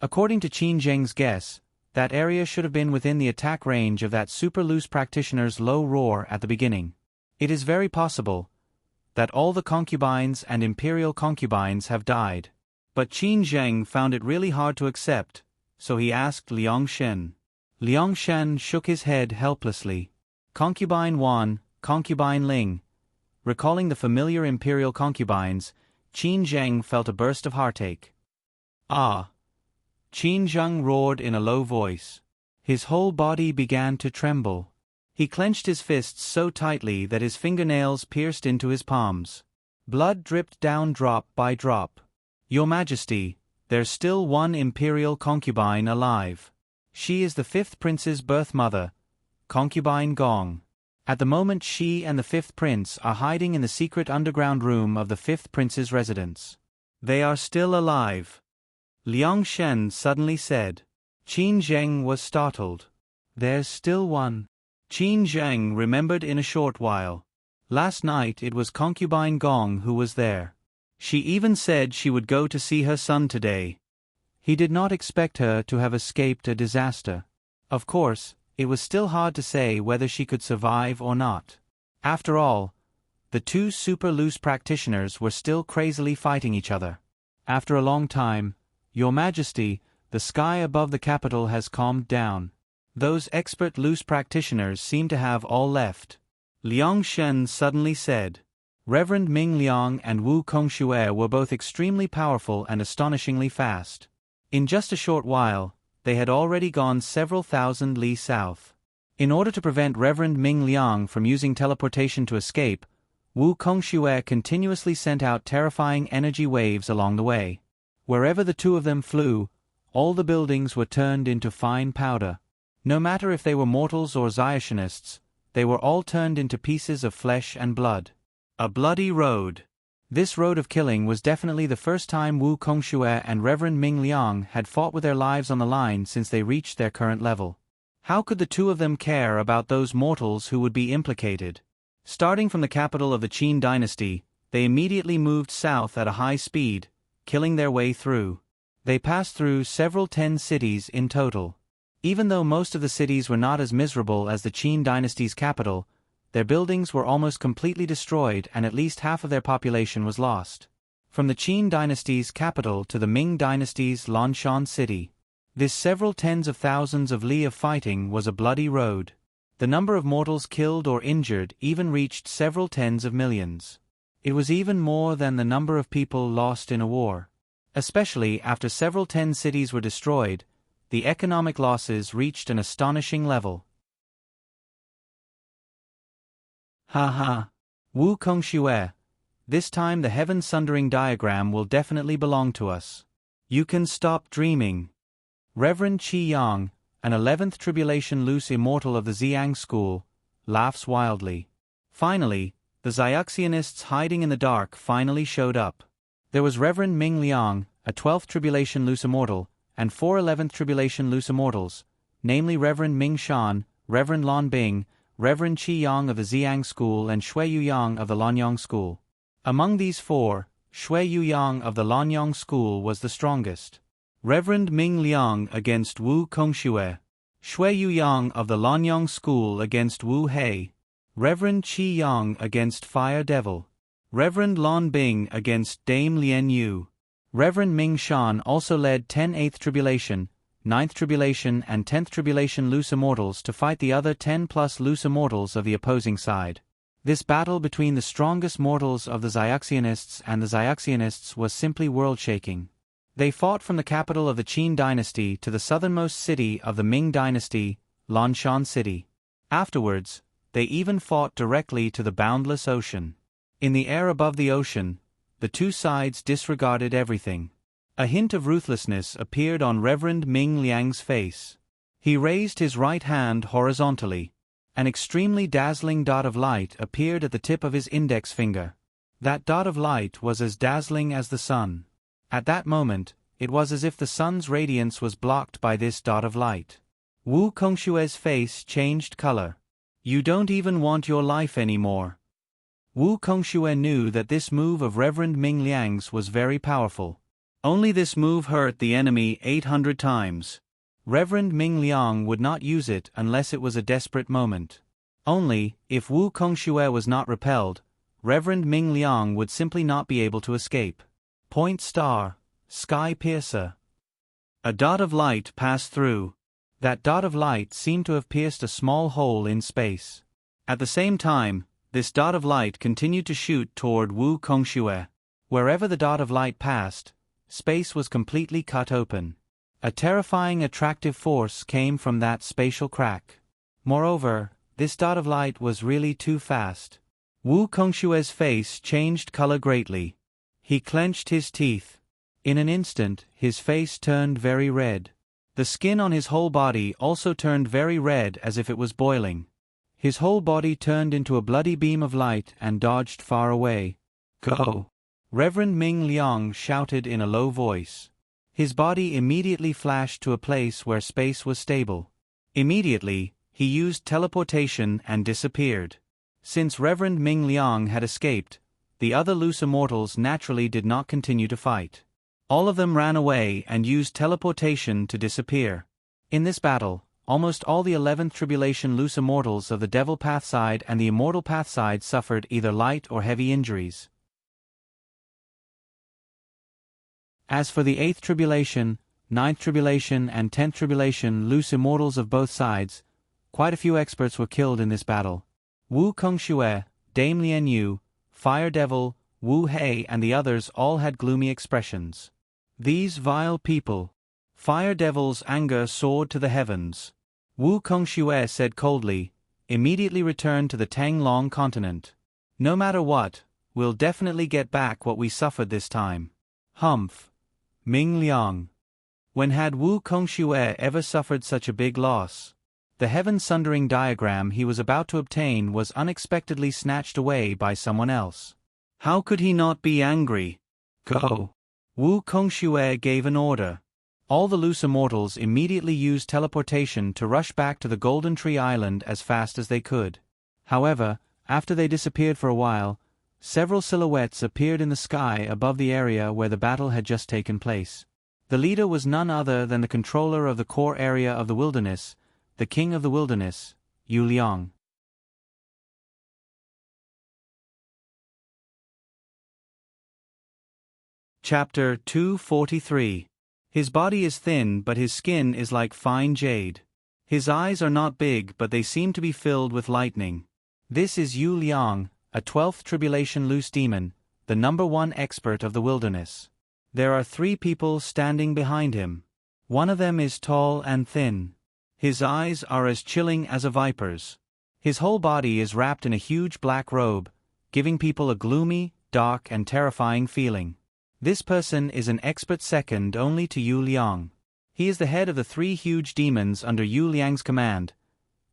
According to Qin Zheng's guess, that area should have been within the attack range of that super loose practitioner's low roar at the beginning. It is very possible that all the concubines and imperial concubines have died. But Qin Zheng found it really hard to accept, so he asked Liang Shen. Liang Shen shook his head helplessly. Concubine Wan, Concubine Ling. Recalling the familiar imperial concubines, Qin Zheng felt a burst of heartache. Ah! Qin Zheng roared in a low voice. His whole body began to tremble. He clenched his fists so tightly that his fingernails pierced into his palms. Blood dripped down drop by drop. Your Majesty, there's still one imperial concubine alive. She is the 5th prince's birth mother, Concubine Gong. At the moment she and the 5th prince are hiding in the secret underground room of the 5th prince's residence. They are still alive. Liang Shen suddenly said. Qin Zheng was startled. There's still one. Qin Zheng remembered in a short while. Last night it was Concubine Gong who was there. She even said she would go to see her son today. He did not expect her to have escaped a disaster. Of course, it was still hard to say whether she could survive or not. After all, the two super loose practitioners were still crazily fighting each other. After a long time, Your Majesty, the sky above the capital has calmed down. Those expert loose practitioners seem to have all left. Liang Shen suddenly said. Reverend Ming Liang and Wu Kongxue were both extremely powerful and astonishingly fast. In just a short while, they had already gone several thousand li south. In order to prevent Reverend Ming Liang from using teleportation to escape, Wu Kongxue continuously sent out terrifying energy waves along the way. Wherever the two of them flew, all the buildings were turned into fine powder. No matter if they were mortals or Xiationists, they were all turned into pieces of flesh and blood. A bloody road. This road of killing was definitely the first time Wu Kongxue and Reverend Ming Liang had fought with their lives on the line since they reached their current level. How could the two of them care about those mortals who would be implicated? Starting from the capital of the Qin dynasty, they immediately moved south at a high speed, killing their way through. They passed through several 10 cities in total. Even though most of the cities were not as miserable as the Qin dynasty's capital, their buildings were almost completely destroyed and at least half of their population was lost. From the Qin dynasty's capital to the Ming dynasty's Lanshan city, this several tens of thousands of li of fighting was a bloody road. The number of mortals killed or injured even reached several tens of millions. It was even more than the number of people lost in a war. Especially after several 10 cities were destroyed, the economic losses reached an astonishing level. Ha. Wu Kongxue. This time the heaven-sundering diagram will definitely belong to us. You can stop dreaming. Reverend Qi Yang, an 11th tribulation loose immortal of the Xiang school, laughs wildly. Finally, the Xiaxianists hiding in the dark finally showed up. There was Reverend Ming Liang, a 12th tribulation loose immortal, and 4 11th tribulation loose immortals, namely Reverend Ming Shan, Reverend Lan Bing, Reverend Qi Yang of the Xiang school and Shui Yu Yang of the Lanyang school. Among these 4, Shui Yu Yang of the Lanyang school was the strongest. Reverend Ming Liang against Wu Kongxue. Shui Yu Yang of the Lanyang school against Wu Hei. Reverend Qi Yang against Fire Devil. Reverend Lan Bing against Dame Lien Yu. Reverend Ming Shan also led 10 8th Tribulation, 9th Tribulation and 10th Tribulation loose immortals to fight the other 10+ loose immortals of the opposing side. This battle between the strongest mortals of the Xiaxianists and the Xiaxianists was simply world-shaking. They fought from the capital of the Qin dynasty to the southernmost city of the Ming dynasty, Lanshan City. Afterwards, they even fought directly to the boundless ocean. In the air above the ocean, the two sides disregarded everything. A hint of ruthlessness appeared on Reverend Ming Liang's face. He raised his right hand horizontally. An extremely dazzling dot of light appeared at the tip of his index finger. That dot of light was as dazzling as the sun. At that moment, it was as if the sun's radiance was blocked by this dot of light. Wu Kongxue's face changed color. You don't even want your life anymore. Wu Kongxue knew that this move of Reverend Ming Liang's was very powerful. Only this move hurt the enemy 800 times. Reverend Ming Liang would not use it unless it was a desperate moment. Only, if Wu Kongxue was not repelled, Reverend Ming Liang would simply not be able to escape. Point star, sky piercer. A dot of light passed through. That dot of light seemed to have pierced a small hole in space. At the same time, this dot of light continued to shoot toward Wu Kongxue. Wherever the dot of light passed, space was completely cut open. A terrifying attractive force came from that spatial crack. Moreover, this dot of light was really too fast. Wu Kongxue's face changed color greatly. He clenched his teeth. In an instant, his face turned very red. The skin on his whole body also turned very red as if it was boiling. His whole body turned into a bloody beam of light and dodged far away. Go! Reverend Ming Liang shouted in a low voice. His body immediately flashed to a place where space was stable. Immediately, he used teleportation and disappeared. Since Reverend Ming Liang had escaped, the other loose immortals naturally did not continue to fight. All of them ran away and used teleportation to disappear. In this battle, almost all the 11th Tribulation loose immortals of the Devil Path side and the Immortal Path side suffered either light or heavy injuries. As for the 8th Tribulation, 9th Tribulation and 10th Tribulation loose immortals of both sides, quite a few experts were killed in this battle. Wu Kongxue, Dame Lien Yu, Fire Devil, Wu Hei and the others all had gloomy expressions. These vile people. Fire Devil's anger soared to the heavens. Wu Kongxue said coldly, immediately return to the Tanglong continent. No matter what, we'll definitely get back what we suffered this time. Humph. Ming Liang. When had Wu Kongxue ever suffered such a big loss? The heaven-sundering diagram he was about to obtain was unexpectedly snatched away by someone else. How could he not be angry? Go! Wu Kongxue gave an order. All the loose immortals immediately used teleportation to rush back to the Golden Tree Island as fast as they could. However, after they disappeared for a while, several silhouettes appeared in the sky above the area where the battle had just taken place. The leader was none other than the controller of the core area of the wilderness, the king of the wilderness, Yu Liang. Chapter 243. His body is thin but his skin is like fine jade. His eyes are not big but they seem to be filled with lightning. This is Yu Liang, a 12th tribulation loose demon, the #1 expert of the wilderness. There are 3 people standing behind him. One of them is tall and thin. His eyes are as chilling as a viper's. His whole body is wrapped in a huge black robe, giving people a gloomy, dark and terrifying feeling. This person is an expert second only to Yu Liang. He is the head of the 3 huge demons under Yu Liang's command.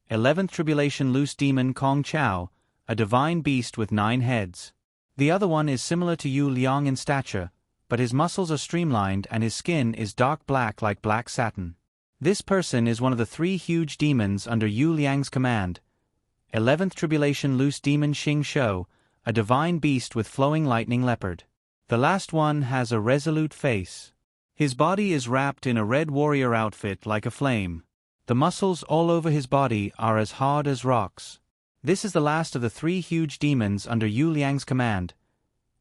11th tribulation loose demon Kong Chao, a divine beast with 9 heads. The other one is similar to Yu Liang in stature, but his muscles are streamlined and his skin is dark black like black satin. This person is one of the 3 huge demons under Yu Liang's command. 11th tribulation loose demon Xing Shou, a divine beast with flowing lightning leopard. The last one has a resolute face. His body is wrapped in a red warrior outfit like a flame. The muscles all over his body are as hard as rocks. This is the last of the 3 huge demons under Yu Liang's command.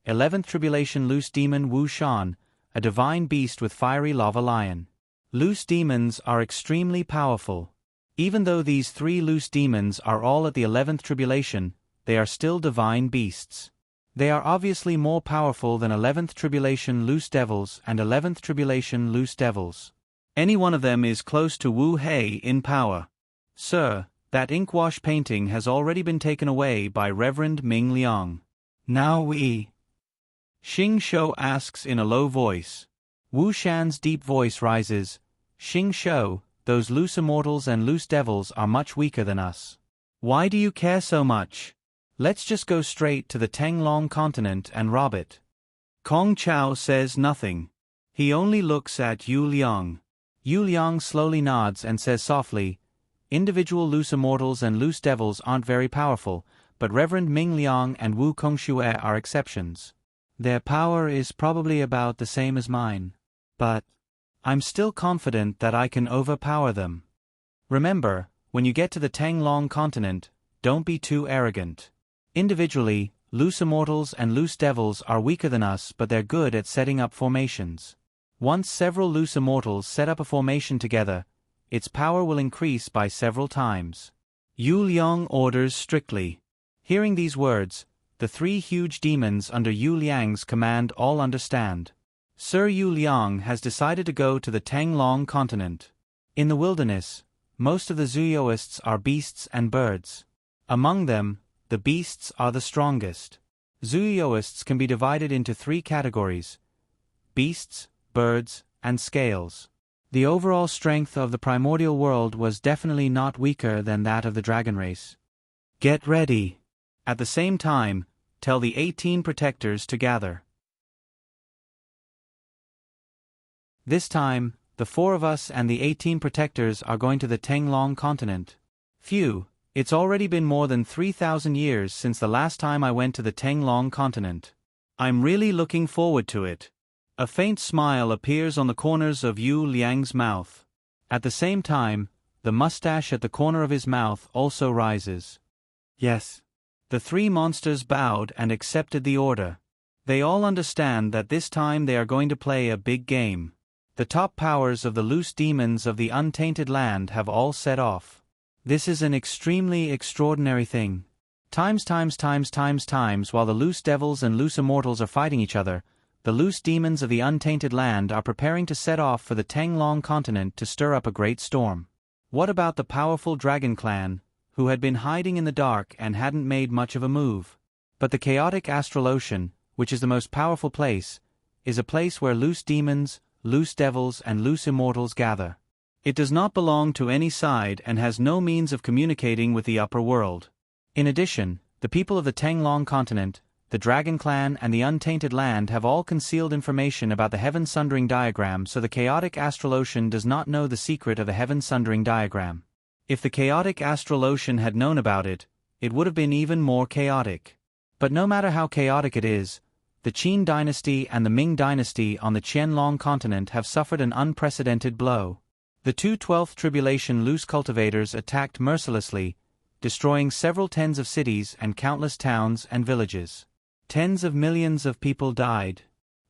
11th tribulation loose demon Wu Shan, a divine beast with fiery lava lion. Loose demons are extremely powerful. Even though these 3 loose demons are all at the 11th tribulation, they are still divine beasts. They are obviously more powerful than 11th tribulation loose devils and 11th tribulation loose devils. Any one of them is close to Wu Hei in power. Sir, that inkwash painting has already been taken away by Reverend Ming Liang. Now we... Xing Shou asks in a low voice. Wu Shan's deep voice rises. Xing Shou, those loose immortals and loose devils are much weaker than us. Why do you care so much? Let's just go straight to the Tenglong continent and rob it. Kong Chao says nothing. He only looks at Yu Liang. Yu Liang slowly nods and says softly, individual loose immortals and loose devils aren't very powerful, but Reverend Ming Liang and Wu Kongxue are exceptions. Their power is probably about the same as mine. But I'm still confident that I can overpower them. Remember, when you get to the Tenglong continent, don't be too arrogant. Individually, loose immortals and loose devils are weaker than us but they're good at setting up formations. Once several loose immortals set up a formation together, its power will increase by several times. Yu Liang orders strictly. Hearing these words, the 3 huge demons under Yu Liang's command all understand. Sir Yu Liang has decided to go to the Tenglong continent. In the wilderness, most of the Zuyoists are beasts and birds. Among them, the beasts are the strongest. Zuyoists can be divided into 3 categories: beasts, birds, and scales. The overall strength of the primordial world was definitely not weaker than that of the dragon race. Get ready. At the same time, tell the 18 protectors to gather. This time, the 4 of us and the 18 protectors are going to the Tenglong continent. Phew, it's already been more than 3,000 years since the last time I went to the Tenglong continent. I'm really looking forward to it. A faint smile appears on the corners of Yu Liang's mouth. At the same time, the mustache at the corner of his mouth also rises. Yes. The 3 monsters bowed and accepted the order. They all understand that this time they are going to play a big game. The top powers of the loose demons of the untainted land have all set off. This is an extremely extraordinary thing. Times while the loose devils and loose immortals are fighting each other, the loose demons of the untainted land are preparing to set off for the Tenglong continent to stir up a great storm. What about the powerful dragon clan, who had been hiding in the dark and hadn't made much of a move? But the chaotic Astral Ocean, which is the most powerful place, is a place where loose demons, loose devils and loose immortals gather. It does not belong to any side and has no means of communicating with the upper world. In addition, the people of the Tenglong continent, the Dragon Clan and the Untainted Land have all concealed information about the Heaven Sundering Diagram, so the chaotic Astral Ocean does not know the secret of the Heaven Sundering Diagram. If the chaotic Astral Ocean had known about it, it would have been even more chaotic. But no matter how chaotic it is, the Qin dynasty and the Ming dynasty on the Qianlong continent have suffered an unprecedented blow. The two 12th Tribulation loose cultivators attacked mercilessly, destroying several tens of cities and countless towns and villages. Tens of millions of people died.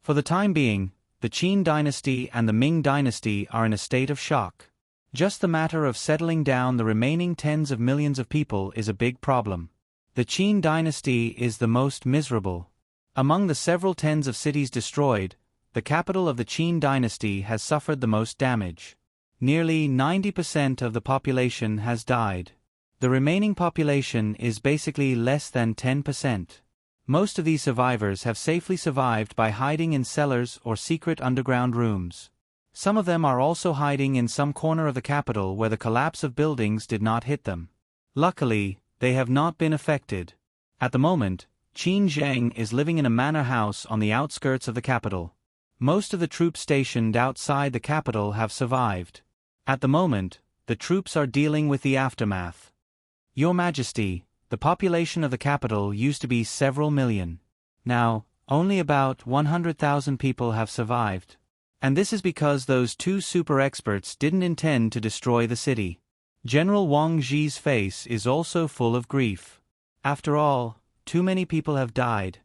For the time being, the Qin dynasty and the Ming dynasty are in a state of shock. Just the matter of settling down the remaining tens of millions of people is a big problem. The Qin dynasty is the most miserable. Among the several tens of cities destroyed, the capital of the Qin dynasty has suffered the most damage. Nearly 90% of the population has died. The remaining population is basically less than 10%. Most of these survivors have safely survived by hiding in cellars or secret underground rooms. Some of them are also hiding in some corner of the capital where the collapse of buildings did not hit them. Luckily, they have not been affected. At the moment, Qin Zheng is living in a manor house on the outskirts of the capital. Most of the troops stationed outside the capital have survived. At the moment, the troops are dealing with the aftermath. Your Majesty, the population of the capital used to be several million. Now, only about 100,000 people have survived. And this is because those two super experts didn't intend to destroy the city. General Wang Zhi's face is also full of grief. After all, too many people have died.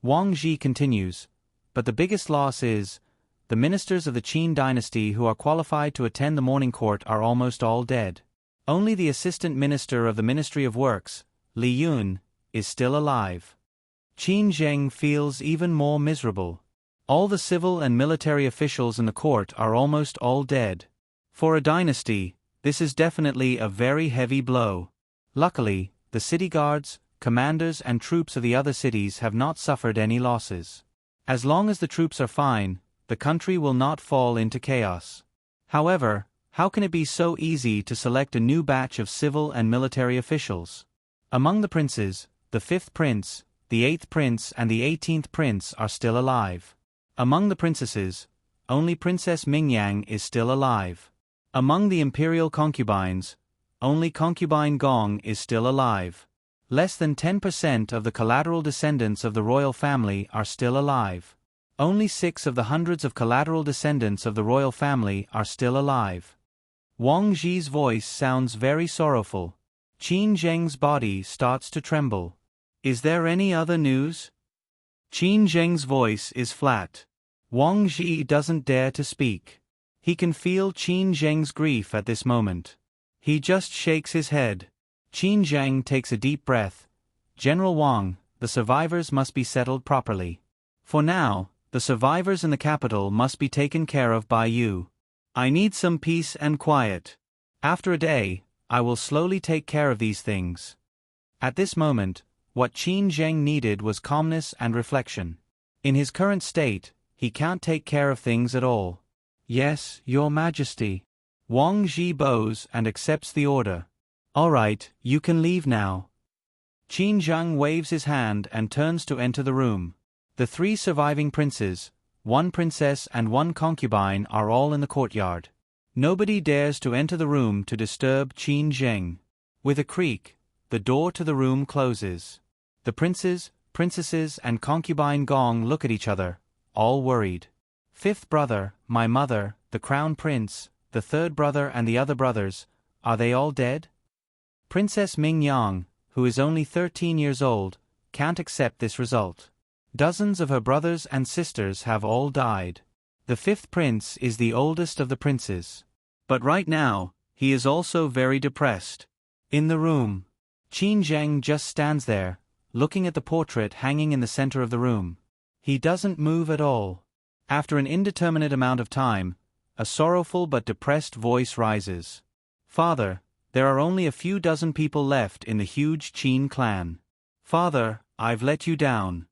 Wang Zhi continues, but the biggest loss is, the ministers of the Qin dynasty who are qualified to attend the morning court are almost all dead. Only the assistant minister of the Ministry of Works, Li Yun, is still alive. Qin Zheng feels even more miserable. All the civil and military officials in the court are almost all dead. For a dynasty, this is definitely a very heavy blow. Luckily, the city guards, commanders and troops of the other cities have not suffered any losses. As long as the troops are fine, the country will not fall into chaos. However, how can it be so easy to select a new batch of civil and military officials? Among the princes, the 5th prince, the 8th prince and the 18th prince are still alive. Among the princesses, only Princess Mingyang is still alive. Among the imperial concubines, only concubine Gong is still alive. Less than 10% of the collateral descendants of the royal family are still alive. Only 6 of the hundreds of collateral descendants of the royal family are still alive. Wang Zhi's voice sounds very sorrowful. Qin Zheng's body starts to tremble. Is there any other news? Qin Zheng's voice is flat. Wang Zhi doesn't dare to speak. He can feel Qin Zheng's grief at this moment. He just shakes his head. Qin Zheng takes a deep breath. General Wang, the survivors must be settled properly. For now, the survivors in the capital must be taken care of by you. I need some peace and quiet. After a day, I will slowly take care of these things. At this moment, what Qin Zheng needed was calmness and reflection. In his current state, he can't take care of things at all. Yes, Your Majesty. Wang Zhi bows and accepts the order. All right, you can leave now. Qin Zheng waves his hand and turns to enter the room. The 3 surviving princes, 1 princess and 1 concubine are all in the courtyard. Nobody dares to enter the room to disturb Qin Zheng. With a creak, the door to the room closes. The princes, princesses and concubine Gong look at each other, all worried. 5th brother, my mother, the crown prince, the 3rd brother and the other brothers, are they all dead? Princess Mingyang, who is only 13 years old, can't accept this result. Dozens of her brothers and sisters have all died. The 5th prince is the oldest of the princes. But right now, he is also very depressed. In the room, Qin Zheng just stands there, looking at the portrait hanging in the center of the room. He doesn't move at all. After an indeterminate amount of time, a sorrowful but depressed voice rises. Father, there are only a few dozen people left in the huge Qin clan. Father, I've let you down.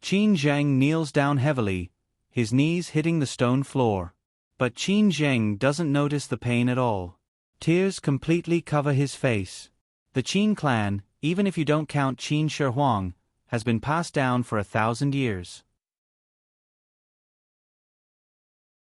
Qin Zheng kneels down heavily, his knees hitting the stone floor. But Qin Zheng doesn't notice the pain at all. Tears completely cover his face. The Qin clan, even if you don't count Qin Shi Huang, has been passed down for 1,000 years.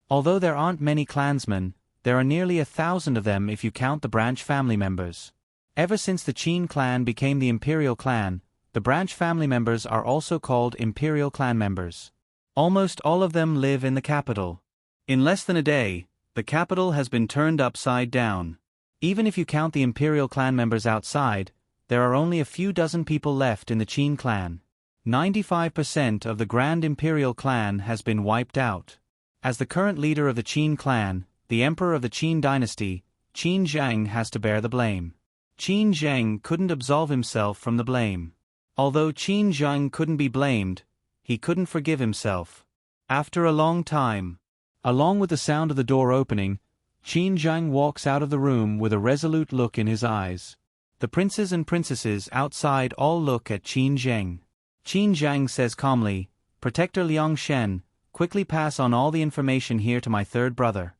Although there aren't many clansmen, there are nearly 1,000 of them if you count the branch family members. Ever since the Qin clan became the imperial clan, the branch family members are also called imperial clan members. Almost all of them live in the capital. In less than a day, the capital has been turned upside down. Even if you count the imperial clan members outside, there are only a few dozen people left in the Qin clan. 95% of the Grand Imperial clan has been wiped out. As the current leader of the Qin clan, the emperor of the Qin dynasty, Qin Zheng has to bear the blame. Qin Zheng couldn't absolve himself from the blame. Although Qin Zheng couldn't be blamed, he couldn't forgive himself. After a long time, along with the sound of the door opening, Qin Zheng walks out of the room with a resolute look in his eyes. The princes and princesses outside all look at Qin Zheng. Qin Zheng says calmly, "Protector Liang Shen, quickly pass on all the information here to my third brother."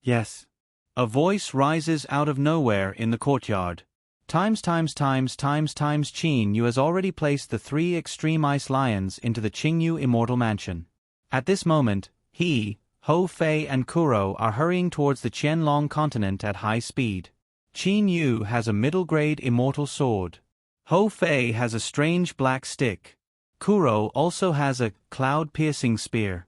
"Yes." A voice rises out of nowhere in the courtyard. Qin Yu has already placed the 3 extreme ice lions into the Qingyu immortal mansion. At this moment, he, Hou Fei and Kuro are hurrying towards the Qianlong continent at high speed. Qin Yu has a middle-grade immortal sword. Hou Fei has a strange black stick. Kuro also has a cloud-piercing spear.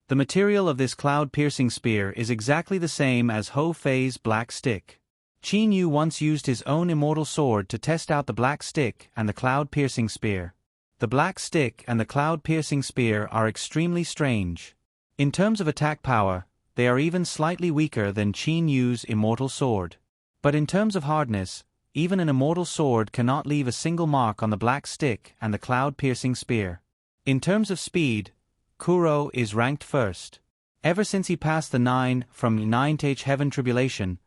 The material of this cloud-piercing spear is exactly the same as Hou Fei's black stick. Qin Yu once used his own immortal sword to test out the black stick and the cloud-piercing spear. The black stick and the cloud-piercing spear are extremely strange. In terms of attack power, they are even slightly weaker than Qin Yu's immortal sword. But in terms of hardness, even an immortal sword cannot leave a single mark on the black stick and the cloud-piercing spear. In terms of speed, Kuro is ranked first. Ever since he passed the 9 from 9th Heaven Tribulation,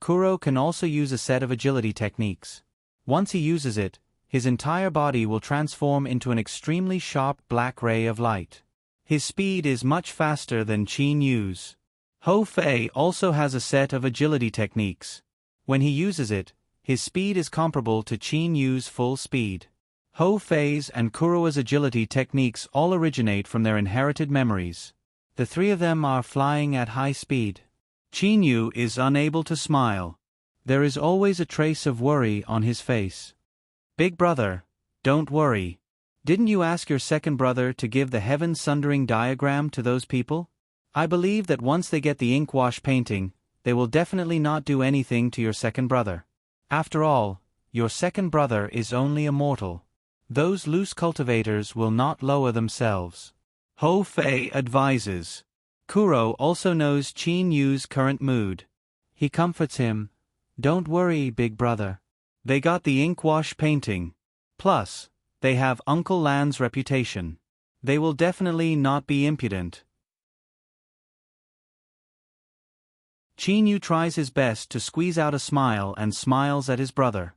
Kuro can also use a set of agility techniques. Once he uses it, his entire body will transform into an extremely sharp black ray of light. His speed is much faster than Qin Yu's. Hou Fei also has a set of agility techniques. When he uses it, his speed is comparable to Qin Yu's full speed. Hou Fei's and Kuro's agility techniques all originate from their inherited memories. The 3 of them are flying at high speed. Qin Yu is unable to smile. There is always a trace of worry on his face. "Big brother, don't worry. Didn't you ask your second brother to give the heaven-sundering diagram to those people? I believe that once they get the ink wash painting, they will definitely not do anything to your second brother. After all, your second brother is only a mortal. Those loose cultivators will not lower themselves." Hou Fei advises. Kuro also knows Qin Yu's current mood. He comforts him. "Don't worry, big brother. They got the ink wash painting. Plus, they have Uncle Lan's reputation. They will definitely not be impudent." Qin Yu tries his best to squeeze out a smile and smiles at his brother.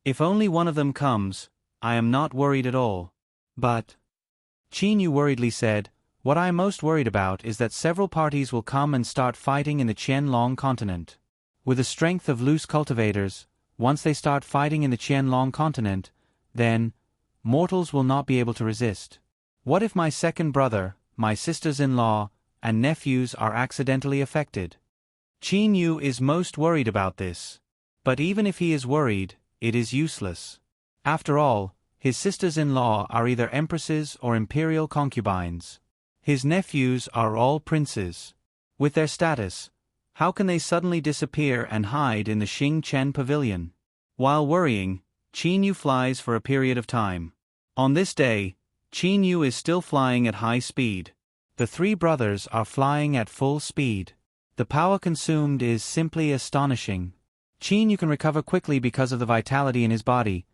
"If only one of them comes, I am not worried at all. But," Qin Yu worriedly said, "what I am most worried about is that several parties will come and start fighting in the Qianlong continent. With the strength of loose cultivators, once they start fighting in the Qianlong continent, then, mortals will not be able to resist. What if my second brother, my sisters-in-law, and nephews are accidentally affected?" Qin Yu is most worried about this. But even if he is worried, it is useless. After all, his sisters-in-law are either empresses or imperial concubines. His nephews are all princes. With their status, how can they suddenly disappear and hide in the Xing Chen pavilion? While worrying, Qin Yu flies for a period of time. On this day, Qin Yu is still flying at high speed. The 3 brothers are flying at full speed. The power consumed is simply astonishing. Qin Yu can recover quickly because of the vitality in his body,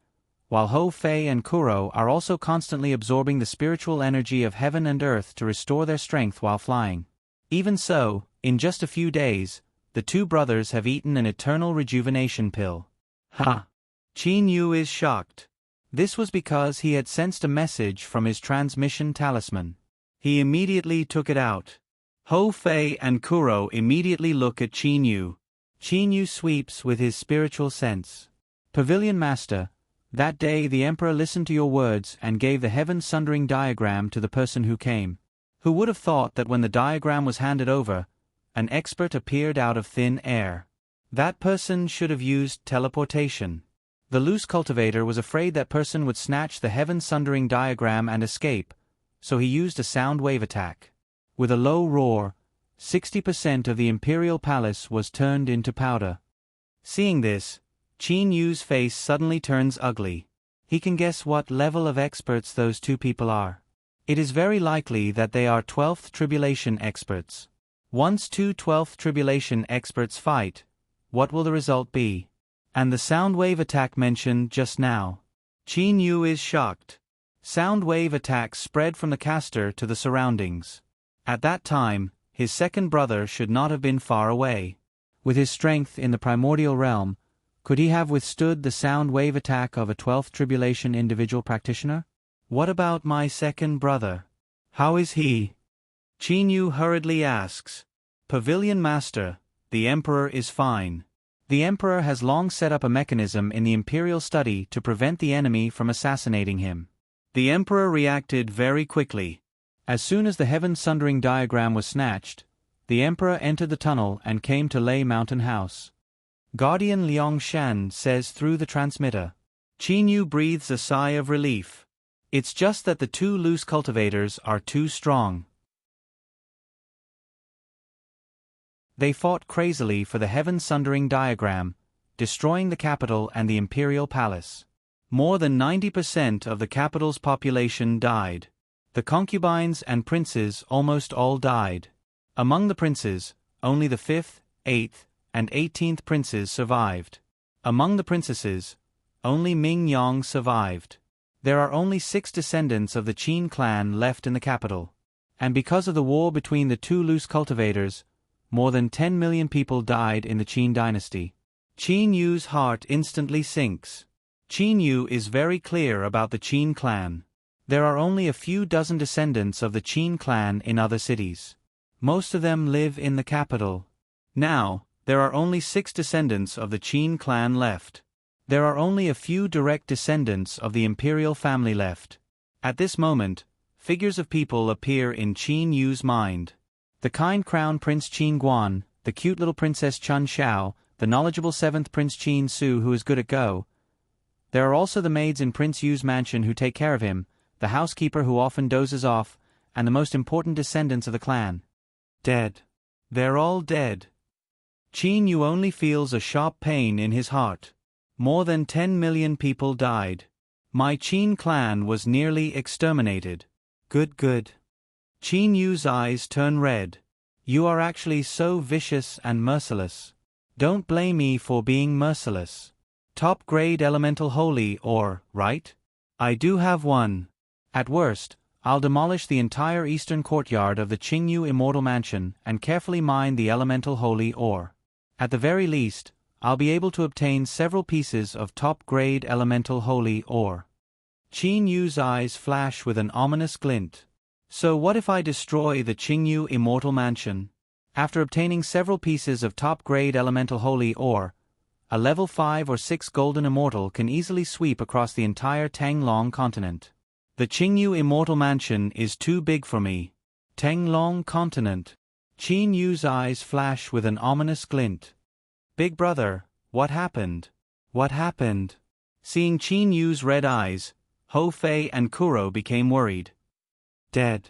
while Hou Fei and Kuro are also constantly absorbing the spiritual energy of heaven and earth to restore their strength while flying. Even so, in just a few days, the 2 brothers have eaten an eternal rejuvenation pill. Ha! Qin Yu is shocked. This was because he had sensed a message from his transmission talisman. He immediately took it out. Hou Fei and Kuro immediately look at Qin Yu. Qin Yu sweeps with his spiritual sense. "Pavilion Master, That day the emperor listened to your words and gave the heaven-sundering diagram to the person who came. Who would have thought that when the diagram was handed over, an expert appeared out of thin air? That person should have used teleportation. The loose cultivator was afraid that person would snatch the heaven-sundering diagram and escape, so he used a sound wave attack. With a low roar, 60% of the imperial palace was turned into powder. Seeing this, Qin Yu's face suddenly turns ugly. He can guess what level of experts those two people are. It is very likely that they are 12th tribulation experts. Once two 12th tribulation experts fight, what will the result be? And the sound wave attack mentioned just now. Qin Yu is shocked. Sound wave attacks spread from the caster to the surroundings. At that time, his second brother should not have been far away. With his strength in the primordial realm, could he have withstood the sound wave attack of a 12th tribulation individual practitioner? What about my second brother? How is he? Qin Yu hurriedly asks. Pavilion Master, the Emperor is fine. The Emperor has long set up a mechanism in the Imperial study to prevent the enemy from assassinating him. The Emperor reacted very quickly. As soon as the heaven-sundering diagram was snatched, the Emperor entered the tunnel and came to Lei Mountain House. Guardian Liang Shan says through the transmitter. Qin Yu breathes a sigh of relief. It's just that the two loose cultivators are too strong. They fought crazily for the heaven-sundering diagram, destroying the capital and the imperial palace. More than 90% of the capital's population died. The concubines and princes almost all died. Among the princes, only the 5th, 8th, and 18th princes survived. Among the princesses, only Ming Yang survived. There are only 6 descendants of the Qin clan left in the capital. And because of the war between the two loose cultivators, more than 10 million people died in the Qin dynasty. Qin Yu's heart instantly sinks. Qin Yu is very clear about the Qin clan. There are only a few dozen descendants of the Qin clan in other cities. Most of them live in the capital. Now, there are only 6 descendants of the Qin clan left. There are only a few direct descendants of the imperial family left. At this moment, figures of people appear in Qin Yu's mind. The kind crown Prince Qin Guan, the cute little Princess Chun Xiao, the knowledgeable 7th Prince Qin Su who is good at Go. There are also the maids in Prince Yu's mansion who take care of him, the housekeeper who often dozes off, and the most important descendants of the clan. Dead. They're all dead. Qin Yu only feels a sharp pain in his heart. More than 10 million people died. My Qin clan was nearly exterminated. Good. Qin Yu's eyes turn red. You are actually so vicious and merciless. Don't blame me for being merciless. Top grade elemental holy ore, right? I do have one. At worst, I'll demolish the entire eastern courtyard of the Qingyu Immortal Mansion and carefully mine the elemental holy ore. At the very least, I'll be able to obtain several pieces of top-grade elemental holy ore. Qin Yu's eyes flash with an ominous glint. So what if I destroy the Qingyu Immortal Mansion? After obtaining several pieces of top-grade elemental holy ore, a level 5 or 6 golden immortal can easily sweep across the entire Tanglong continent. The Qingyu Immortal Mansion is too big for me. Tanglong continent. Qin Yu's eyes flash with an ominous glint. Big brother, what happened? What happened? Seeing Qin Yu's red eyes, Ho Fei and Kuro became worried. Dead.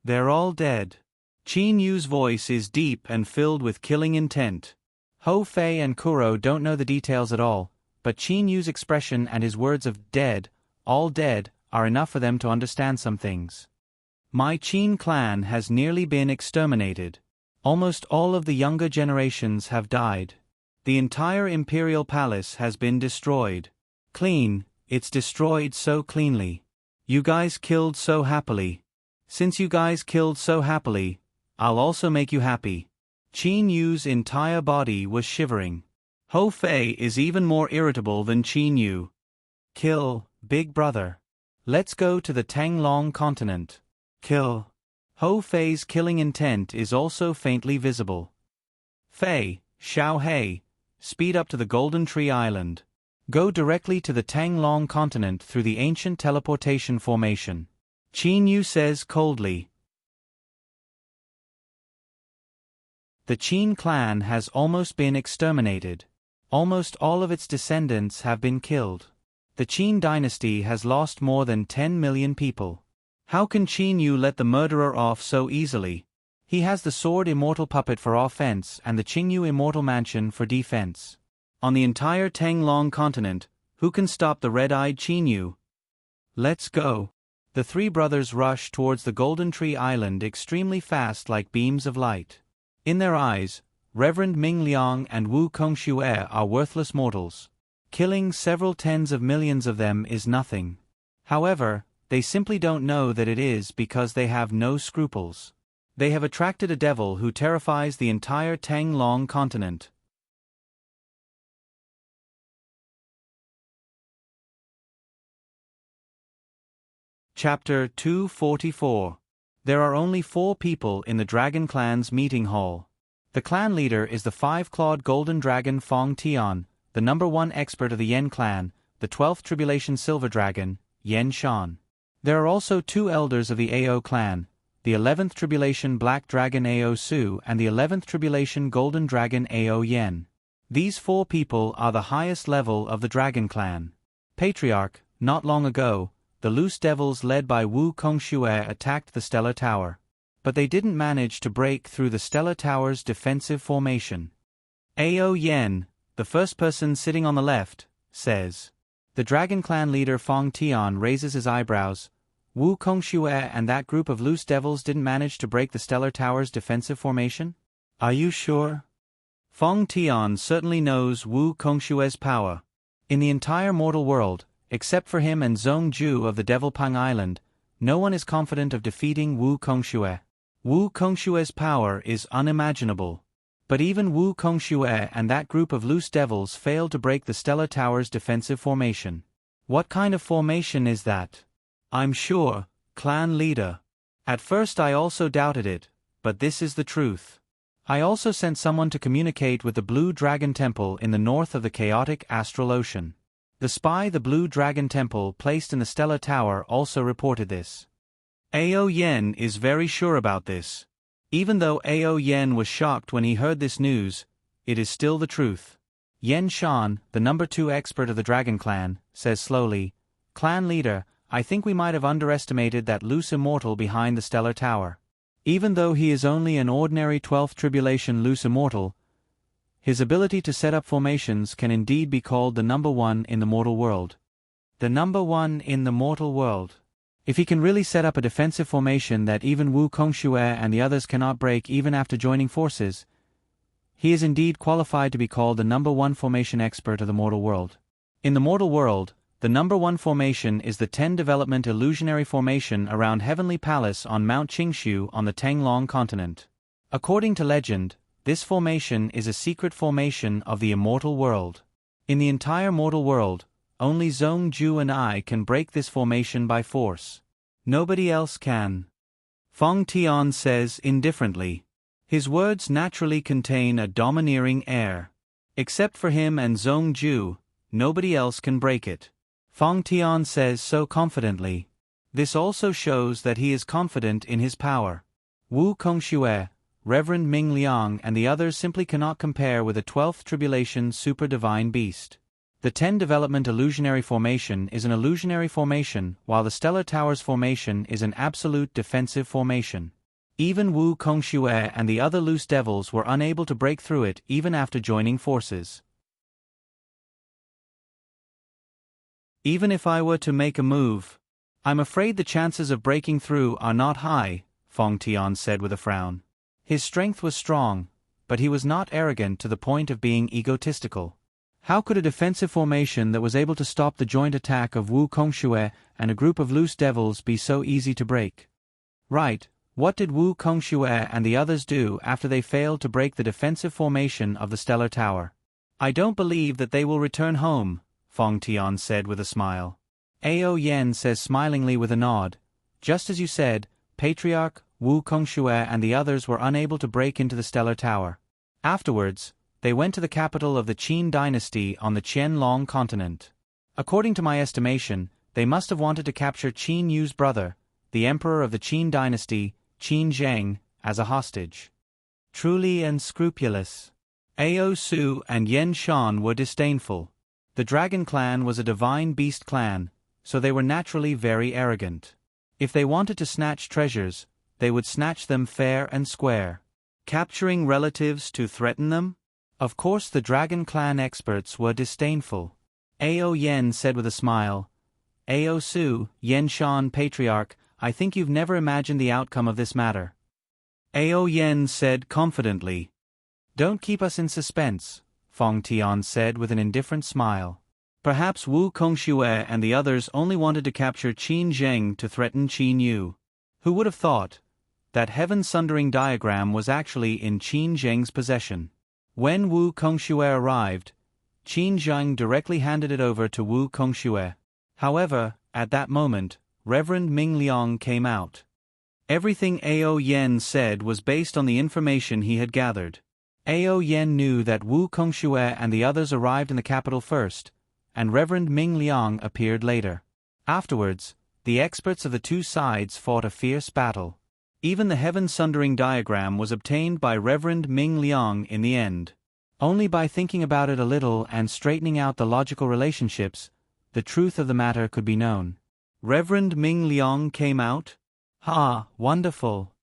They're all dead. Qin Yu's voice is deep and filled with killing intent. Ho Fei and Kuro don't know the details at all, but Qin Yu's expression and his words of dead, all dead, are enough for them to understand some things. My Qin clan has nearly been exterminated. Almost all of the younger generations have died. The entire imperial palace has been destroyed. Clean, it's destroyed so cleanly. You guys killed so happily. Since you guys killed so happily, I'll also make you happy. Qin Yu's entire body was shivering. Ho Fei is even more irritable than Qin Yu. Kill, big brother. Let's go to the Tanglong continent. Kill. Ho Fei's killing intent is also faintly visible. Fei, Xiao Hei, speed up to the Golden Tree Island. Go directly to the Tanglong continent through the ancient teleportation formation. Qin Yu says coldly. The Qin clan has almost been exterminated. Almost all of its descendants have been killed. The Qin dynasty has lost more than 10 million people. How can Qin Yu let the murderer off so easily? He has the sword immortal puppet for offense and the Qingyu immortal mansion for defense. On the entire Tanglong continent, who can stop the red-eyed Qin Yu? Let's go. The three brothers rush towards the Golden Tree Island extremely fast like beams of light. In their eyes, Reverend Ming Liang and Wu Kongxue are worthless mortals. Killing several tens of millions of them is nothing. However, they simply don't know that it is because they have no scruples. They have attracted a devil who terrifies the entire Tanglong continent. Chapter 244. There are only 4 people in the Dragon Clan's meeting hall. The clan leader is the 5-clawed golden dragon Fong Tian, the #1 expert of the Yen clan, the 12th Tribulation Silver Dragon, Yen Shan. There are also 2 elders of the Ao clan, the 11th Tribulation Black Dragon Ao Su and the 11th Tribulation Golden Dragon Ao Yen. These 4 people are the highest level of the Dragon Clan. Patriarch, not long ago, the loose devils led by Wu Kongxue attacked the Stellar Tower. But they didn't manage to break through the Stellar Tower's defensive formation. Ao Yen, the first person sitting on the left, says. The Dragon Clan leader Fong Tian raises his eyebrows. Wu Kongxue and that group of loose devils didn't manage to break the Stellar Tower's defensive formation? Are you sure? Fong Tian certainly knows Wu Kongxue's power. In the entire mortal world, except for him and Zhong Ju of the Devil Pang Island, no one is confident of defeating Wu Kongxue. Wu Kongxue's power is unimaginable. But even Wu Kongxue and that group of loose devils failed to break the Stellar Tower's defensive formation. What kind of formation is that? I'm sure, clan leader. At first I also doubted it, but this is the truth. I also sent someone to communicate with the Blue Dragon Temple in the north of the chaotic Astral Ocean. The spy the Blue Dragon Temple placed in the Stellar Tower also reported this. Ao Yen is very sure about this. Even though Ao Yen was shocked when he heard this news, it is still the truth. Yen Shan, the #2 expert of the Dragon Clan, says slowly, Clan leader, I think we might have underestimated that loose immortal behind the Stellar Tower. Even though he is only an ordinary 12th Tribulation loose immortal, his ability to set up formations can indeed be called the #1 in the mortal world. The #1 in the mortal world. If he can really set up a defensive formation that even Wu Kongxue and the others cannot break even after joining forces, he is indeed qualified to be called the #1 formation expert of the mortal world. In the mortal world, the #1 formation is the 10 development illusionary formation around Heavenly Palace on Mount Qingshu on the Tanglong continent. According to legend, this formation is a secret formation of the immortal world. In the entire mortal world, only Zhong Ju and I can break this formation by force. Nobody else can. Fong Tian says indifferently. His words naturally contain a domineering air. Except for him and Zhong Ju, nobody else can break it. Fong Tian says so confidently. This also shows that he is confident in his power. Wu Kongxue, Reverend Ming Liang and the others simply cannot compare with a 12th Tribulation super divine beast. The 10 development illusionary formation is an illusionary formation, while the Stellar Tower's formation is an absolute defensive formation. Even Wu Kongxue and the other loose devils were unable to break through it even after joining forces. Even if I were to make a move, I'm afraid the chances of breaking through are not high, Fong Tian said with a frown. His strength was strong, but he was not arrogant to the point of being egotistical. How could a defensive formation that was able to stop the joint attack of Wu Kongxue and a group of loose devils be so easy to break? Right, what did Wu Kongxue and the others do after they failed to break the defensive formation of the Stellar Tower? I don't believe that they will return home, Fong Tian said with a smile. Ao Yen says smilingly with a nod. Just as you said, Patriarch, Wu Kongxue and the others were unable to break into the Stellar Tower. Afterwards, they went to the capital of the Qin dynasty on the Qianlong continent. According to my estimation, they must have wanted to capture Qin Yu's brother, the emperor of the Qin dynasty, Qin Zheng, as a hostage. Truly unscrupulous. Ao Su and Yen Shan were disdainful. The dragon clan was a divine beast clan, so they were naturally very arrogant. If they wanted to snatch treasures, they would snatch them fair and square. Capturing relatives to threaten them? Of course the dragon clan experts were disdainful. Ao Yen said with a smile, Ao Su, Yen Shan patriarch, I think you've never imagined the outcome of this matter. Ao Yen said confidently. Don't keep us in suspense, Fong Tian said with an indifferent smile. Perhaps Wu Kongxue and the others only wanted to capture Qin Zheng to threaten Qin Yu. Who would have thought? That heaven-sundering diagram was actually in Qin Zheng's possession. When Wu Kongxue arrived, Qin Zheng directly handed it over to Wu Kongxue. However, at that moment, Reverend Ming Liang came out. Everything Ao Yen said was based on the information he had gathered. Ao Yen knew that Wu Kongxue and the others arrived in the capital first, and Reverend Ming Liang appeared later. Afterwards, the experts of the two sides fought a fierce battle. Even the heaven-sundering diagram was obtained by Reverend Ming Liang in the end. Only by thinking about it a little and straightening out the logical relationships, the truth of the matter could be known. Reverend Ming Liang came out? Ha, wonderful.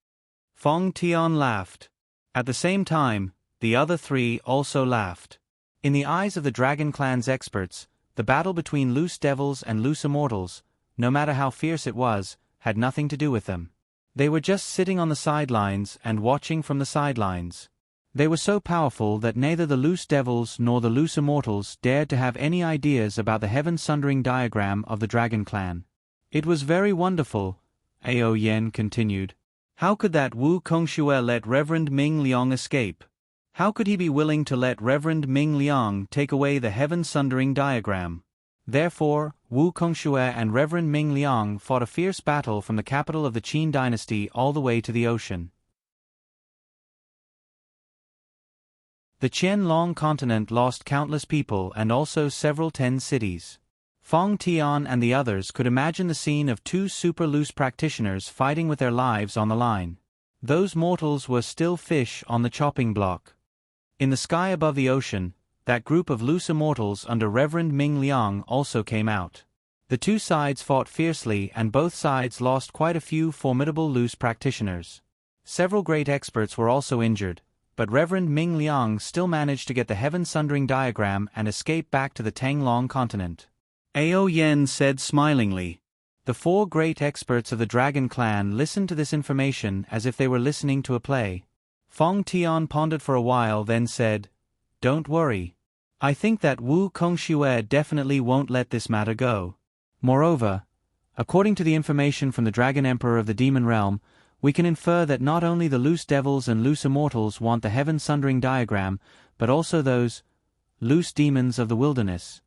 Fong Tian laughed. At the same time, the other three also laughed. In the eyes of the Dragon Clan's experts, the battle between loose devils and loose immortals, no matter how fierce it was, had nothing to do with them. They were just sitting on the sidelines and watching from the sidelines. They were so powerful that neither the loose devils nor the loose immortals dared to have any ideas about the heaven-sundering diagram of the Dragon Clan. It was very wonderful, Ao Yen continued. How could that Wu Kongxue let Reverend Ming Liang escape? How could he be willing to let Reverend Ming Liang take away the heaven-sundering diagram? Therefore, Wu Kongxue and Reverend Ming Liang fought a fierce battle from the capital of the Qin dynasty all the way to the ocean. The Qianlong continent lost countless people and also several 10 cities. Fong Tian and the others could imagine the scene of two super loose practitioners fighting with their lives on the line. Those mortals were still fish on the chopping block. In the sky above the ocean, that group of loose immortals under Reverend Ming Liang also came out. The two sides fought fiercely and both sides lost quite a few formidable loose practitioners. Several great experts were also injured, but Reverend Ming Liang still managed to get the heaven-sundering diagram and escape back to the Tanglong continent. Ao Yen said smilingly. The four great experts of the Dragon Clan listened to this information as if they were listening to a play. Fong Tian pondered for a while, then said, Don't worry. I think that Wu Kongxue definitely won't let this matter go. Moreover, according to the information from the Dragon Emperor of the Demon Realm, we can infer that not only the loose devils and loose immortals want the heaven-sundering diagram, but also those loose demons of the wilderness.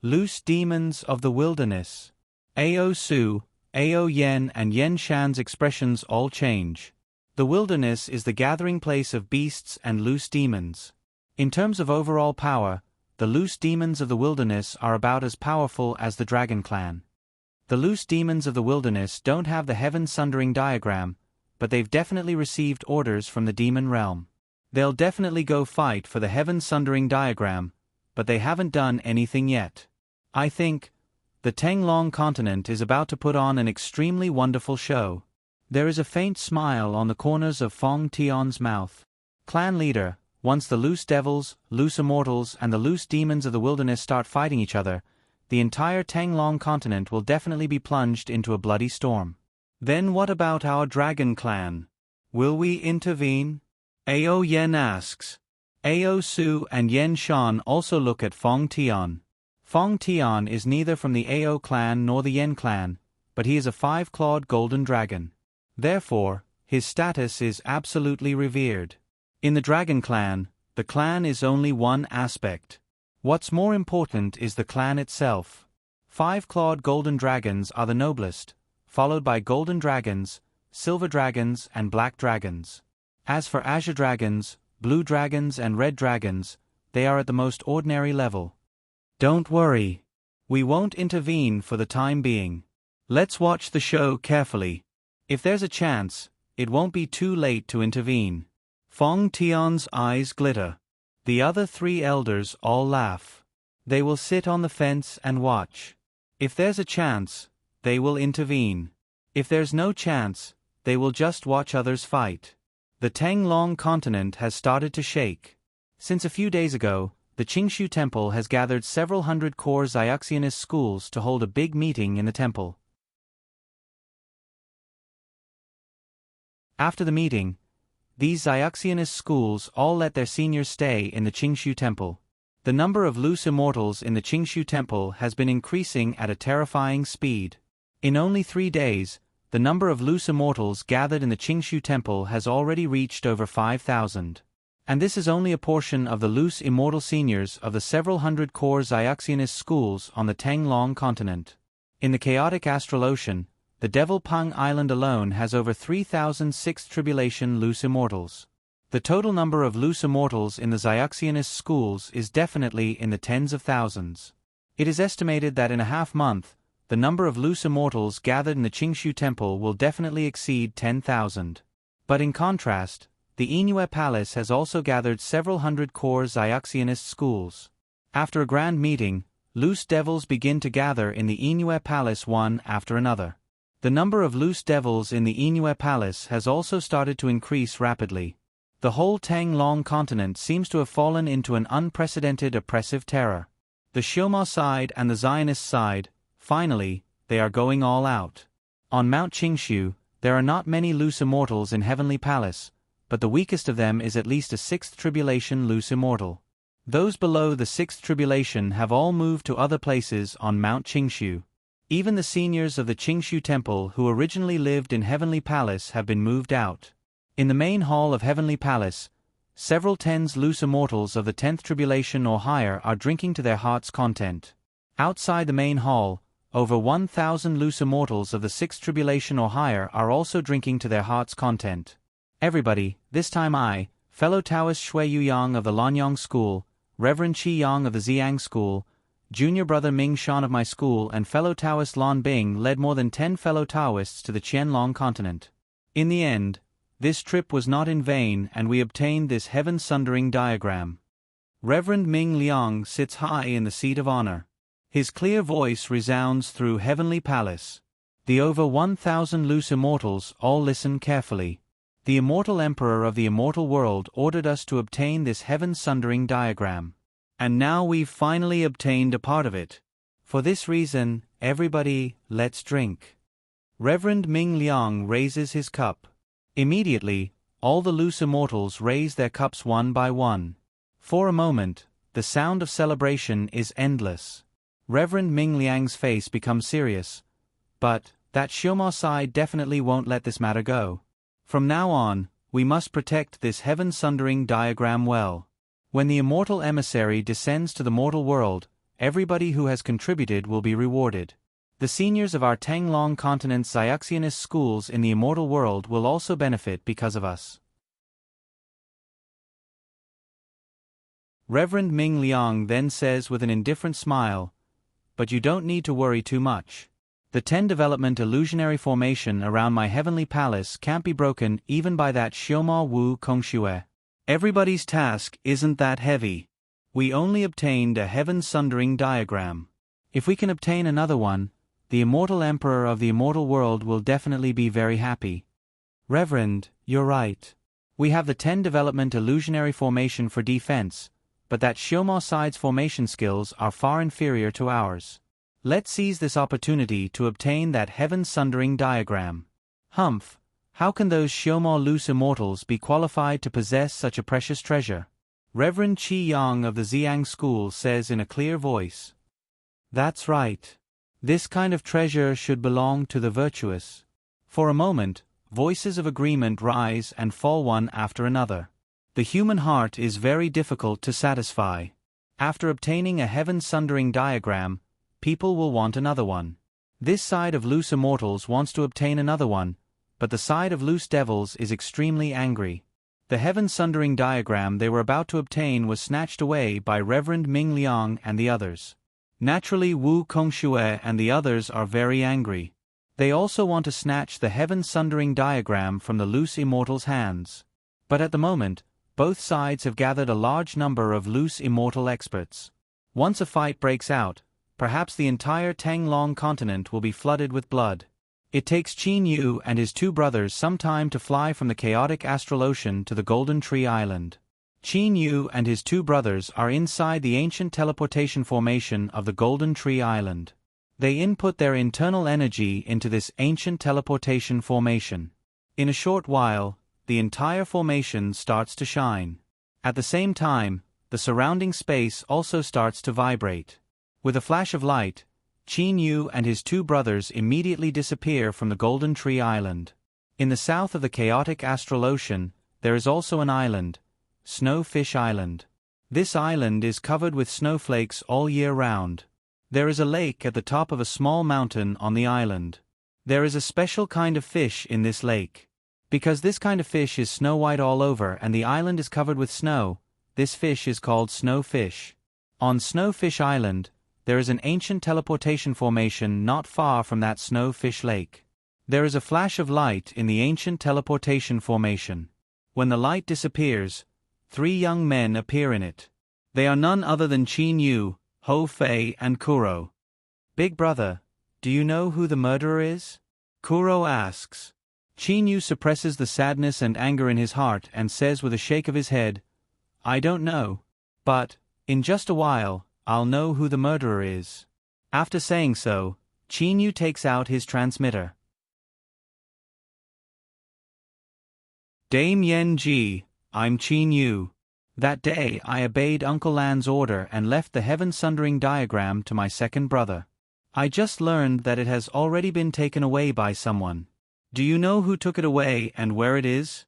Loose demons of the wilderness. Ao Su, Ao Yen and Yen Shan's expressions all change. The wilderness is the gathering place of beasts and loose demons. In terms of overall power, the loose demons of the wilderness are about as powerful as the Dragon Clan. The loose demons of the wilderness don't have the heaven-sundering diagram, but they've definitely received orders from the demon realm. They'll definitely go fight for the heaven-sundering diagram, but they haven't done anything yet. I think the Tanglong continent is about to put on an extremely wonderful show. There is a faint smile on the corners of Fong Tian's mouth. Clan leader, once the loose devils, loose immortals and the loose demons of the wilderness start fighting each other, the entire Tanglong continent will definitely be plunged into a bloody storm. Then what about our Dragon Clan? Will we intervene? Ao Yen asks. Ao Su and Yen Shan also look at Fong Tian. Fong Tian is neither from the Ao clan nor the Yen clan, but he is a 5-clawed golden dragon. Therefore, his status is absolutely revered. In the Dragon Clan, the clan is only one aspect. What's more important is the clan itself. 5-clawed golden dragons are the noblest, followed by golden dragons, silver dragons and black dragons. As for azure dragons, blue dragons and red dragons, they are at the most ordinary level. Don't worry. We won't intervene for the time being. Let's watch the show carefully. If there's a chance, it won't be too late to intervene. Fong Tian's eyes glitter. The other three elders all laugh. They will sit on the fence and watch. If there's a chance, they will intervene. If there's no chance, they will just watch others fight. The Tanglong continent has started to shake. Since a few days ago, the Qingshu Temple has gathered several hundred core Xiaxianist schools to hold a big meeting in the temple. After the meeting, these Xiaxianist schools all let their seniors stay in the Qingshu Temple. The number of loose immortals in the Qingshu Temple has been increasing at a terrifying speed. In only 3 days, the number of loose immortals gathered in the Qingshu Temple has already reached over 5,000. And this is only a portion of the loose immortal seniors of the several hundred core Xiaxianist schools on the Tanglong continent. In the chaotic Astral Ocean, the Devil Pang Island alone has over 3,000 sixth tribulation loose immortals. The total number of loose immortals in the Xiaxianist schools is definitely in the tens of thousands. It is estimated that in a half-month, the number of loose immortals gathered in the Qingshu Temple will definitely exceed 10,000. But in contrast, the Yingyue Palace has also gathered several hundred core Xiaxianist schools. After a grand meeting, loose devils begin to gather in the Yingyue Palace one after another. The number of loose devils in the Yingyue Palace has also started to increase rapidly. The whole Tanglong continent seems to have fallen into an unprecedented oppressive terror. The Xioma side and the Zionist side, finally, they are going all out. On Mount Qingshu, there are not many loose immortals in Heavenly Palace, but the weakest of them is at least a sixth tribulation loose immortal. Those below the sixth tribulation have all moved to other places on Mount Qingshu. Even the seniors of the Qingshu Temple who originally lived in Heavenly Palace have been moved out. In the main hall of Heavenly Palace, several tens loose immortals of the 10th tribulation or higher are drinking to their heart's content. Outside the main hall, over 1,000 loose immortals of the 6th tribulation or higher are also drinking to their heart's content. Everybody, this time I, fellow Taoist Shui Yuyang of the Lanyang School, Reverend Qi Yang of the Ziyang School, junior brother Ming Shan of my school and fellow Taoist Lan Bing led more than 10 fellow Taoists to the Qianlong continent. In the end, this trip was not in vain and we obtained this heaven-sundering diagram. Reverend Ming Liang sits high in the seat of honor. His clear voice resounds through Heavenly Palace. The over 1,000 loose immortals all listen carefully. The immortal emperor of the immortal world ordered us to obtain this heaven-sundering diagram. And now we've finally obtained a part of it. For this reason, everybody, let's drink. Reverend Ming Liang raises his cup. Immediately, all the loose immortals raise their cups one by one. For a moment, the sound of celebration is endless. Reverend Ming Liang's face becomes serious. But, that Xioma side definitely won't let this matter go. From now on, we must protect this heaven-sundering diagram well. When the immortal emissary descends to the mortal world, everybody who has contributed will be rewarded. The seniors of our Tanglong continent's Xiaxianist schools in the immortal world will also benefit because of us. Reverend Ming Liang then says with an indifferent smile, "But you don't need to worry too much. The 10 development illusionary formation around my heavenly palace can't be broken even by that Xioma Wu Kongxue. Everybody's task isn't that heavy. We only obtained a heaven-sundering diagram. If we can obtain another one, the immortal emperor of the immortal world will definitely be very happy." Reverend, you're right. We have the 10 development illusionary formation for defense, but that Xioma side's formation skills are far inferior to ours. Let's seize this opportunity to obtain that heaven-sundering diagram. Humph, how can those Xioma loose immortals be qualified to possess such a precious treasure? Reverend Qi Yang of the Ziyang School says in a clear voice. That's right. This kind of treasure should belong to the virtuous. For a moment, voices of agreement rise and fall one after another. The human heart is very difficult to satisfy. After obtaining a heaven-sundering diagram, people will want another one. This side of loose immortals wants to obtain another one, but the side of loose devils is extremely angry. The heaven-sundering diagram they were about to obtain was snatched away by Reverend Ming Liang and the others. Naturally, Wu Kongxue and the others are very angry. They also want to snatch the heaven-sundering diagram from the loose immortal's hands. But at the moment, both sides have gathered a large number of loose immortal experts. Once a fight breaks out, perhaps the entire Tanglong continent will be flooded with blood. It takes Qin Yu and his two brothers some time to fly from the chaotic astral ocean to the Golden Tree Island. Qin Yu and his two brothers are inside the ancient teleportation formation of the Golden Tree Island. They input their internal energy into this ancient teleportation formation. In a short while, the entire formation starts to shine. At the same time, the surrounding space also starts to vibrate. With a flash of light, Qin Yu and his two brothers immediately disappear from the Golden Tree Island. In the south of the chaotic astral ocean, there is also an island, Snowfish Island. This island is covered with snowflakes all year round. There is a lake at the top of a small mountain on the island. There is a special kind of fish in this lake. Because this kind of fish is snow white all over and the island is covered with snow, this fish is called Snowfish. On Snowfish Island, there is an ancient teleportation formation not far from that Snowfish Lake. There is a flash of light in the ancient teleportation formation. When the light disappears, 3 young men appear in it. They are none other than Qin Yu, Ho Fei and Kuro. Big brother, do you know who the murderer is? Kuro asks. Qin Yu suppresses the sadness and anger in his heart and says with a shake of his head, I don't know. But, in just a while, I'll know who the murderer is. After saying so, Qin Yu takes out his transmitter. Dame Yen Ji, I'm Qin Yu. That day I obeyed Uncle Lan's order and left the heaven-sundering diagram to my second brother. I just learned that it has already been taken away by someone. Do you know who took it away and where it is?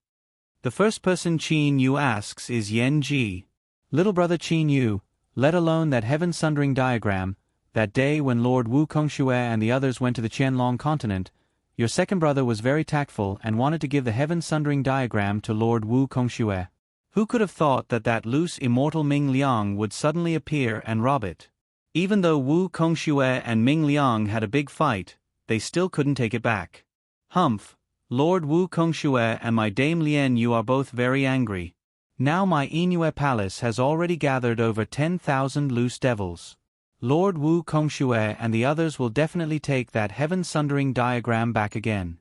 The first person Qin Yu asks is Yen Ji. Little brother Qin Yu, let alone that heaven-sundering diagram, that day when Lord Wu Kongxue and the others went to the Qianlong continent, your second brother was very tactful and wanted to give the heaven-sundering diagram to Lord Wu Kongxue. Who could have thought that that loose immortal Ming Liang would suddenly appear and rob it? Even though Wu Kongxue and Ming Liang had a big fight, they still couldn't take it back. Humph, Lord Wu Kongxue and my Dame Lien Yu are both very angry. Now my Inue Palace has already gathered over 10,000 loose devils. Lord Wu Kongxue and the others will definitely take that heaven-sundering diagram back again.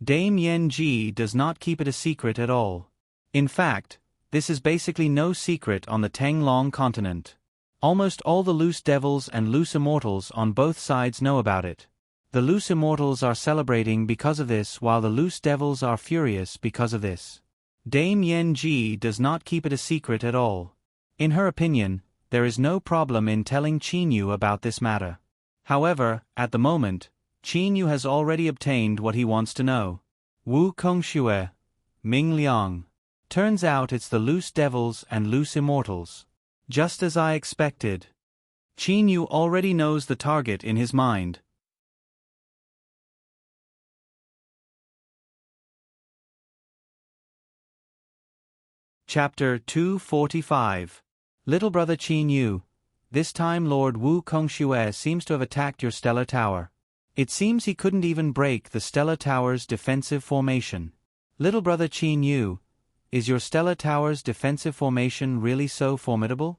Dame Yen Ji does not keep it a secret at all. In fact, this is basically no secret on the Tanglong continent. Almost all the loose devils and loose immortals on both sides know about it. The loose immortals are celebrating because of this while the loose devils are furious because of this. Dame Yen Ji does not keep it a secret at all. In her opinion, there is no problem in telling Qin Yu about this matter. However, at the moment, Qin Yu has already obtained what he wants to know. Wu Kongxue, Ming Liang. Turns out it's the loose devils and loose immortals. Just as I expected. Qin Yu already knows the target in his mind. Chapter 245. Little brother Qin Yu. This time Lord Wu Kongxue seems to have attacked your stellar tower. It seems he couldn't even break the stellar tower's defensive formation. Little brother Qin Yu, is your stellar tower's defensive formation really so formidable?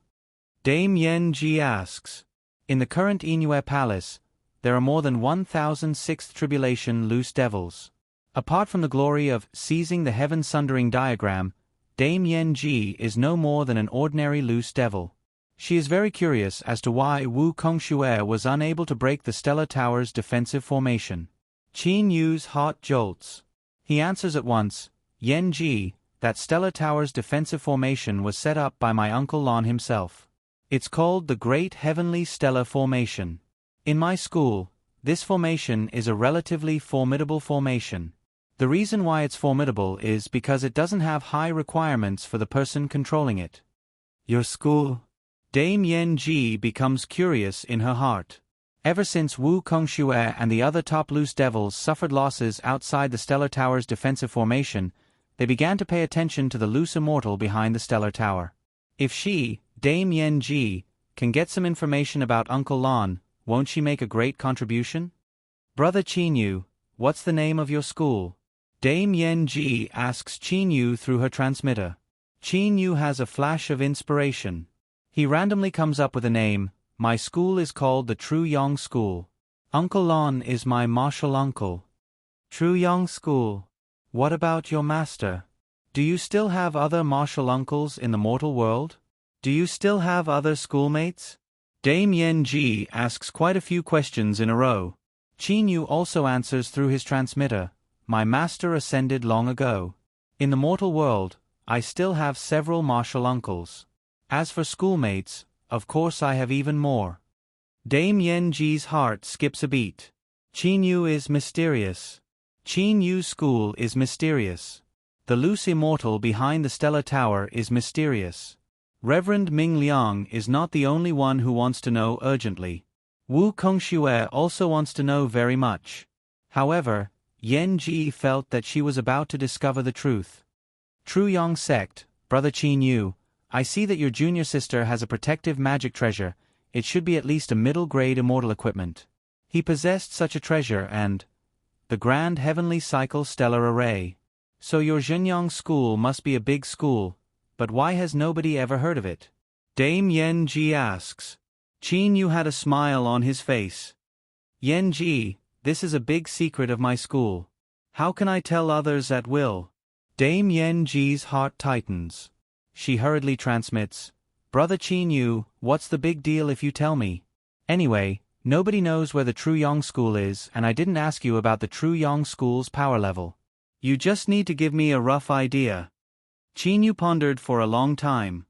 Dame Yen Ji asks. In the current Inue Palace, there are more than 1,000 sixth tribulation loose devils. Apart from the glory of seizing the heaven-sundering diagram, Dame Yen Ji is no more than an ordinary loose devil. She is very curious as to why Wu Kongxue was unable to break the stellar tower's defensive formation. Qin Yu's heart jolts. He answers at once, Yen Ji, that stellar tower's defensive formation was set up by my Uncle Lan himself. It's called the Great Heavenly Stellar Formation. In my school, this formation is a relatively formidable formation. The reason why it's formidable is because it doesn't have high requirements for the person controlling it. Your school? Dame Yen Ji becomes curious in her heart. Ever since Wu Kongxue and the other top loose devils suffered losses outside the stellar tower's defensive formation, they began to pay attention to the loose immortal behind the stellar tower. If she, Dame Yen Ji, can get some information about Uncle Lon, won't she make a great contribution? Brother Qinyu, what's the name of your school? Dame Yen Ji asks Qinyu through her transmitter. Qinyu has a flash of inspiration. He randomly comes up with a name. My school is called the True Yong School. Uncle Lon is my martial uncle. True Yong School. What about your master? Do you still have other martial uncles in the mortal world? Do you still have other schoolmates? Dame Yen Ji asks quite a few questions in a row. Qinyu also answers through his transmitter. My master ascended long ago. In the mortal world, I still have several martial uncles. As for schoolmates, of course I have even more. Dame Yen Ji's heart skips a beat. Qinyu is mysterious. Qinyu's school is mysterious. The loose immortal behind the stellar tower is mysterious. Reverend Ming Liang is not the only one who wants to know urgently. Wu Kongxue also wants to know very much. However, Yen Ji felt that she was about to discover the truth. True Yong Sect, Brother Qinyu, I see that your junior sister has a protective magic treasure. It should be at least a middle-grade immortal equipment. He possessed such a treasure and the Grand Heavenly Cycle Stellar Array. So your Zhenyang school must be a big school, but why has nobody ever heard of it? Dame Yen Ji asks. Qinyu had a smile on his face. Yen Ji, this is a big secret of my school. How can I tell others at will? Dame Yen Ji's heart tightens. She hurriedly transmits. Brother Qinyu, what's the big deal if you tell me? Anyway, nobody knows where the True Yong School is, and I didn't ask you about the True Yong School's power level. You just need to give me a rough idea. Qinyu pondered for a long time.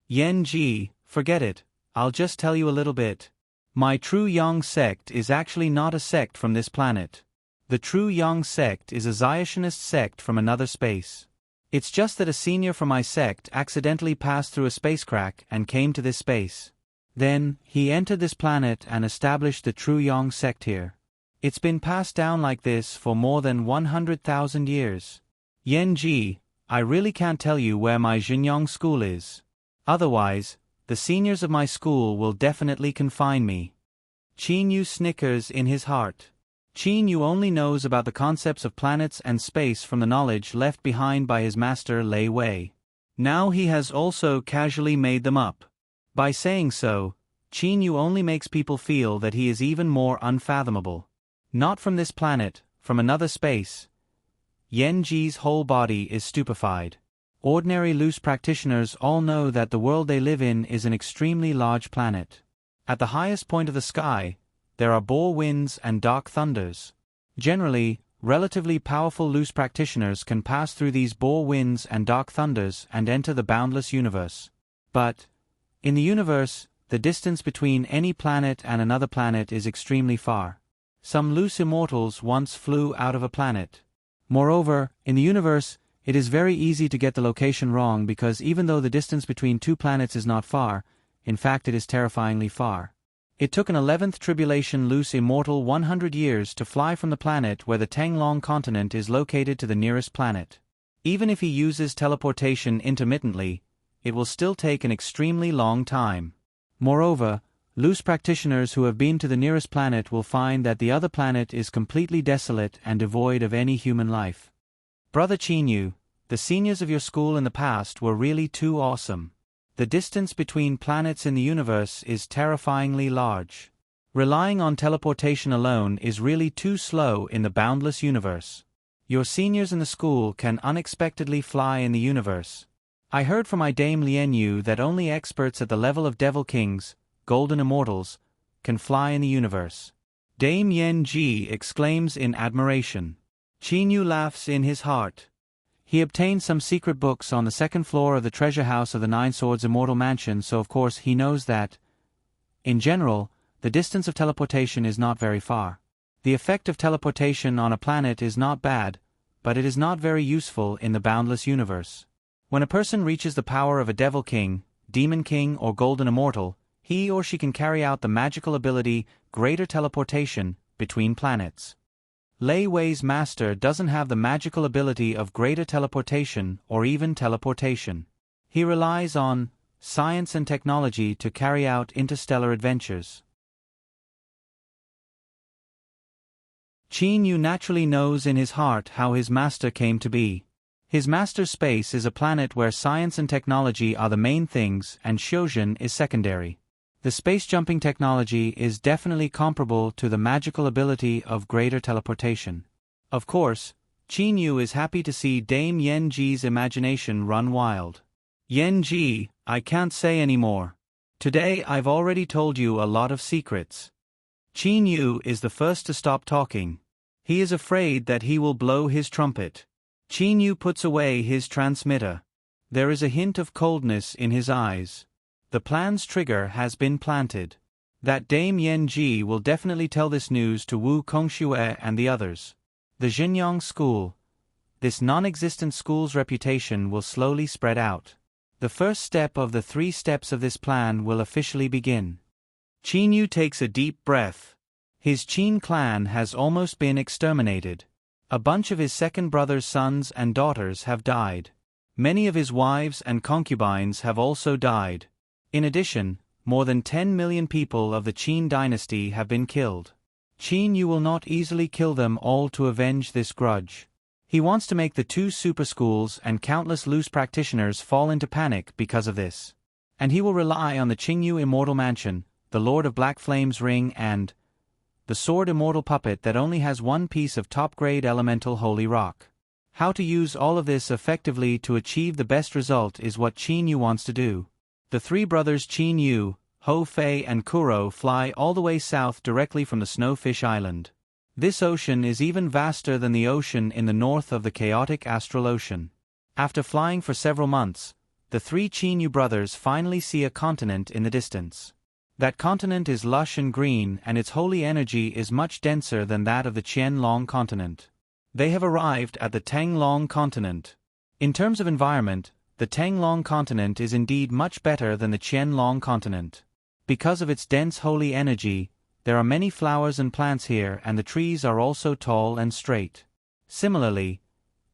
Yen Ji, forget it, I'll just tell you a little bit. My True Yong sect is actually not a sect from this planet. The True Yong sect is a Zionist sect from another space. It's just that a senior from my sect accidentally passed through a space crack and came to this space. Then, he entered this planet and established the True Yong sect here. It's been passed down like this for more than 100,000 years. Yen Ji, I really can't tell you where my Zhenyang school is. Otherwise, the seniors of my school will definitely confine me. Qinyu snickers in his heart. Qinyu only knows about the concepts of planets and space from the knowledge left behind by his master Lei Wei. Now he has also casually made them up. By saying so, Qinyu only makes people feel that he is even more unfathomable. Not from this planet, from another space. Yen Ji's whole body is stupefied. Ordinary loose practitioners all know that the world they live in is an extremely large planet. At the highest point of the sky, there are boar winds and dark thunders. Generally, relatively powerful loose practitioners can pass through these boar winds and dark thunders and enter the boundless universe. But, in the universe, the distance between any planet and another planet is extremely far. Some loose immortals once flew out of a planet. Moreover, in the universe, it is very easy to get the location wrong because even though the distance between two planets is not far, in fact it is terrifyingly far. It took an 11th tribulation loose immortal 100 years to fly from the planet where the Tenglong continent is located to the nearest planet. Even if he uses teleportation intermittently, it will still take an extremely long time. Moreover, loose practitioners who have been to the nearest planet will find that the other planet is completely desolate and devoid of any human life. Brother Qinyu, the seniors of your school in the past were really too awesome. The distance between planets in the universe is terrifyingly large. Relying on teleportation alone is really too slow in the boundless universe. Your seniors in the school can unexpectedly fly in the universe. I heard from my Dame Lianyu that only experts at the level of Devil Kings, Golden Immortals, can fly in the universe. Dame Yen Ji exclaims in admiration. Qinyu laughs in his heart. He obtained some secret books on the second floor of the treasure house of the Nine Swords Immortal Mansion, so of course he knows that, in general, the distance of teleportation is not very far. The effect of teleportation on a planet is not bad, but it is not very useful in the boundless universe. When a person reaches the power of a Devil King, Demon King, or Golden Immortal, he or she can carry out the magical ability Greater Teleportation between planets. Lei Wei's master doesn't have the magical ability of greater teleportation or even teleportation. He relies on science and technology to carry out interstellar adventures. Qin Yu naturally knows in his heart how his master came to be. His master's space is a planet where science and technology are the main things and Xiuzhen is secondary. The space-jumping technology is definitely comparable to the magical ability of greater teleportation. Of course, Qin Yu is happy to see Dame Yanji's imagination run wild. Yanji, I can't say any more. Today I've already told you a lot of secrets. Qin Yu is the first to stop talking. He is afraid that he will blow his trumpet. Qin Yu puts away his transmitter. There is a hint of coldness in his eyes. The plan's trigger has been planted. That Dame Yanji will definitely tell this news to Wu Kongxue and the others. The Xinjiang school. This non-existent school's reputation will slowly spread out. The first step of the 3 steps of this plan will officially begin. Qin Yu takes a deep breath. His Qin clan has almost been exterminated. A bunch of his second brother's sons and daughters have died. Many of his wives and concubines have also died. In addition, more than 10 million people of the Qin dynasty have been killed. Qin Yu will not easily kill them all to avenge this grudge. He wants to make the 2 super schools and countless loose practitioners fall into panic because of this. And he will rely on the Qingyu Immortal Mansion, the Lord of Black Flame's ring and the Sword Immortal Puppet that only has 1 piece of top-grade elemental holy rock. How to use all of this effectively to achieve the best result is what Qin Yu wants to do. The 3 brothers Qin Yu, Hou Fei and Kuro fly all the way south directly from the Snowfish Island. This ocean is even vaster than the ocean in the north of the chaotic Astral Ocean. After flying for several months, the 3 Qin Yu brothers finally see a continent in the distance. That continent is lush and green and its holy energy is much denser than that of the Qianlong continent. They have arrived at the Tanglong continent. In terms of environment, the Tanglong continent is indeed much better than the Qianlong continent. Because of its dense holy energy, there are many flowers and plants here and the trees are also tall and straight. Similarly,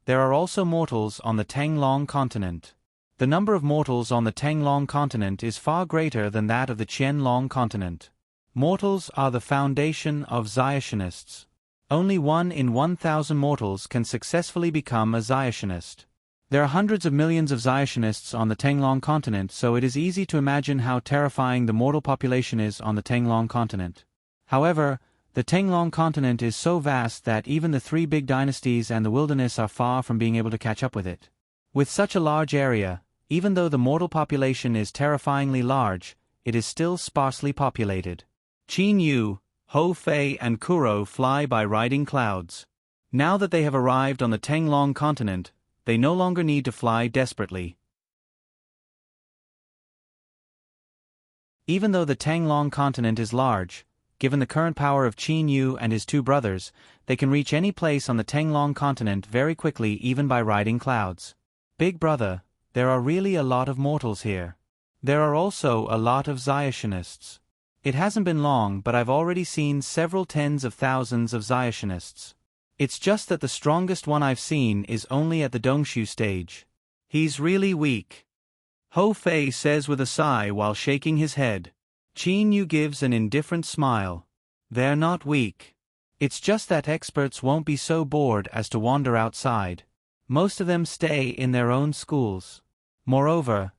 there are also mortals on the Tanglong continent. The number of mortals on the Tanglong continent is far greater than that of the Qianlong continent. Mortals are the foundation of Zionist. Only 1 in 1,000 mortals can successfully become a Zionist. There are hundreds of millions of Zionists on the Tanglong continent, so it is easy to imagine how terrifying the mortal population is on the Tanglong continent. However, the Tanglong continent is so vast that even the 3 big dynasties and the wilderness are far from being able to catch up with it. With such a large area, even though the mortal population is terrifyingly large, it is still sparsely populated. Qin Yu, Hou Fei and Kuro fly by riding clouds. Now that they have arrived on the Tanglong continent, they no longer need to fly desperately. Even though the Tanglong continent is large, given the current power of Qin Yu and his 2 brothers, they can reach any place on the Tanglong continent very quickly even by riding clouds. Big brother, there are really a lot of mortals here. There are also a lot of Zionists. It hasn't been long but I've already seen several tens of thousands of Zionists. It's just that the strongest one I've seen is only at the Dongshu stage. He's really weak. Hou Fei says with a sigh while shaking his head. Qin Yu gives an indifferent smile. They're not weak. It's just that experts won't be so bored as to wander outside. Most of them stay in their own schools. Moreover,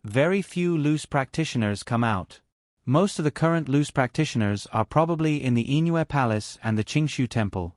very few loose practitioners come out. Most of the current loose practitioners are probably in the Yingyue Palace and the Qingshu Temple.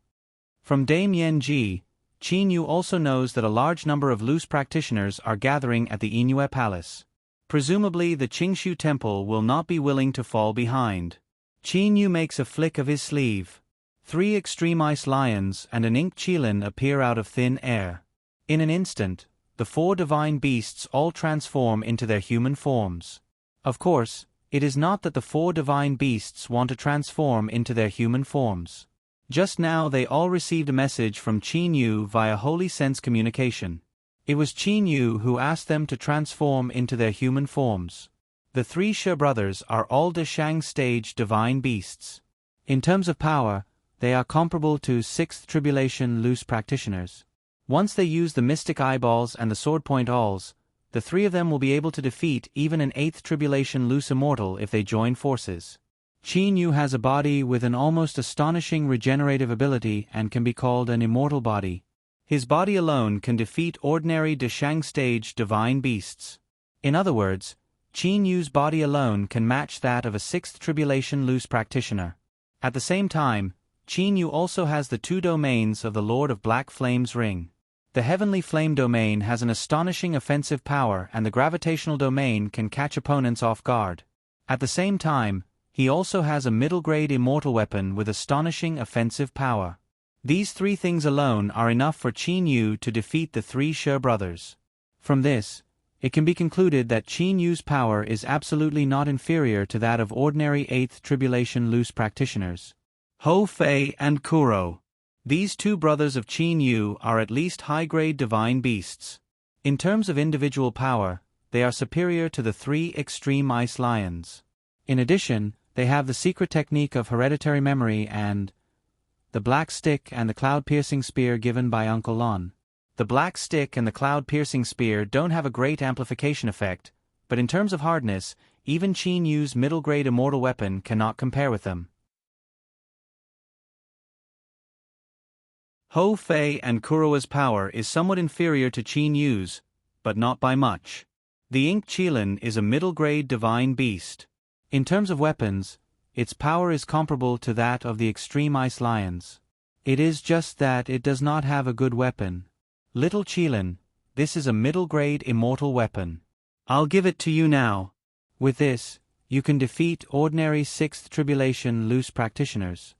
From Dame Yanji, Qin Yu also knows that a large number of loose practitioners are gathering at the Yingyue Palace. Presumably the Qingshu Temple will not be willing to fall behind. Qin Yu makes a flick of his sleeve. 3 extreme ice lions and an ink qilin appear out of thin air. In an instant, the 4 divine beasts all transform into their human forms. Of course, it is not that the 4 divine beasts want to transform into their human forms. Just now they all received a message from Qin Yu via Holy Sense communication. It was Qin Yu who asked them to transform into their human forms. The 3 She brothers are all Deshang stage divine beasts. In terms of power, they are comparable to 6th Tribulation loose practitioners. Once they use the Mystic Eyeballs and the Sword Point Alls, the three of them will be able to defeat even an 8th Tribulation loose immortal if they join forces. Qin Yu has a body with an almost astonishing regenerative ability and can be called an immortal body. His body alone can defeat ordinary Deshang stage divine beasts. In other words, Qin Yu's body alone can match that of a 6th Tribulation loose practitioner. At the same time, Qin Yu also has the two domains of the Lord of Black Flame's ring. The Heavenly Flame domain has an astonishing offensive power, and the Gravitational domain can catch opponents off guard. At the same time, he also has a middle-grade immortal weapon with astonishing offensive power. These three things alone are enough for Qin Yu to defeat the three She brothers. From this, it can be concluded that Qin Yu's power is absolutely not inferior to that of ordinary 8th Tribulation loose practitioners. Hou Fei and Kuro. These two brothers of Qin Yu are at least high-grade divine beasts. In terms of individual power, they are superior to the three extreme ice lions. In addition, they have the secret technique of hereditary memory and the black stick and the cloud-piercing spear given by Uncle Lon. The black stick and the cloud-piercing spear don't have a great amplification effect, but in terms of hardness, even Qin Yu's middle-grade immortal weapon cannot compare with them. Hou Fei and Kuro's power is somewhat inferior to Qin Yu's, but not by much. The Ink Qilin is a middle-grade divine beast. In terms of weapons, its power is comparable to that of the extreme ice lions. It is just that it does not have a good weapon. Little Qilin, this is a middle-grade immortal weapon. I'll give it to you now. With this, you can defeat ordinary 6th Tribulation loose practitioners.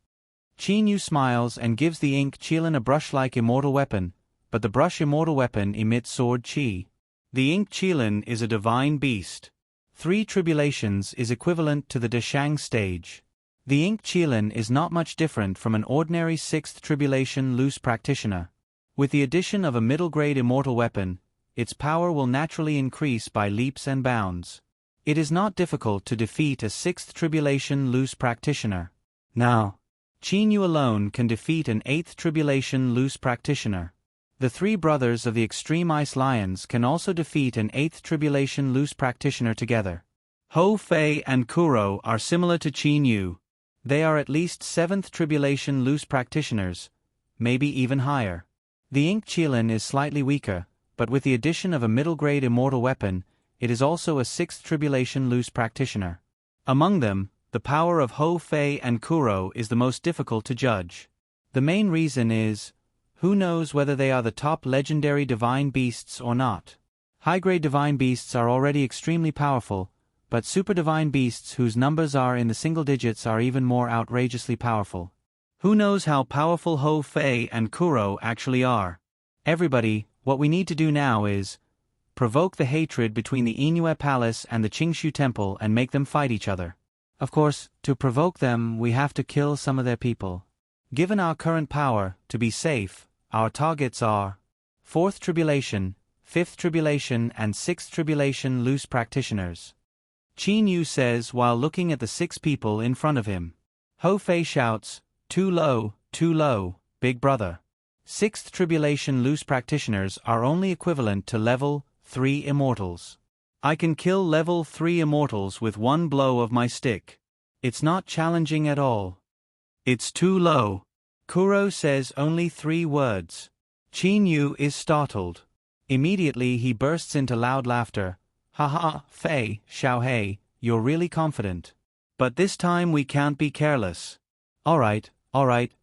Qin Yu smiles and gives the Ink Qilin a brush-like immortal weapon, but the brush immortal weapon emits sword qi. The Ink Qilin is a divine beast. 3 Tribulations is equivalent to the Deshang stage. The Ink Qilin is not much different from an ordinary 6th Tribulation loose practitioner. With the addition of a middle-grade immortal weapon, its power will naturally increase by leaps and bounds. It is not difficult to defeat a 6th Tribulation loose practitioner. Now, Qin Yu alone can defeat an 8th Tribulation loose practitioner. The three brothers of the Extreme Ice Lions can also defeat an 8th Tribulation loose practitioner together. Hou Fei and Kuro are similar to Qin Yu. They are at least 7th Tribulation loose practitioners, maybe even higher. The Ink Qilin is slightly weaker, but with the addition of a middle-grade immortal weapon, it is also a 6th Tribulation loose practitioner. Among them, the power of Hou Fei and Kuro is the most difficult to judge. The main reason is, who knows whether they are the top legendary divine beasts or not. High-grade divine beasts are already extremely powerful, but super divine beasts whose numbers are in the single digits are even more outrageously powerful. Who knows how powerful Hou Fei and Kuro actually are? Everybody, what we need to do now is provoke the hatred between the Inue Palace and the Qingshu Temple and make them fight each other. Of course, to provoke them we have to kill some of their people. Given our current power, to be safe, our targets are 4th Tribulation, 5th Tribulation and 6th Tribulation loose practitioners. Qin Yu says while looking at the 6 people in front of him. Hou Fei shouts, too low, big brother. 6th Tribulation loose practitioners are only equivalent to level 3 immortals. I can kill level 3 immortals with one blow of my stick. It's not challenging at all. It's too low. Kuro says only 3 words. Qin Yu is startled. Immediately he bursts into loud laughter. Haha, Fei, Xiaohei, you're really confident. But this time we can't be careless. Alright,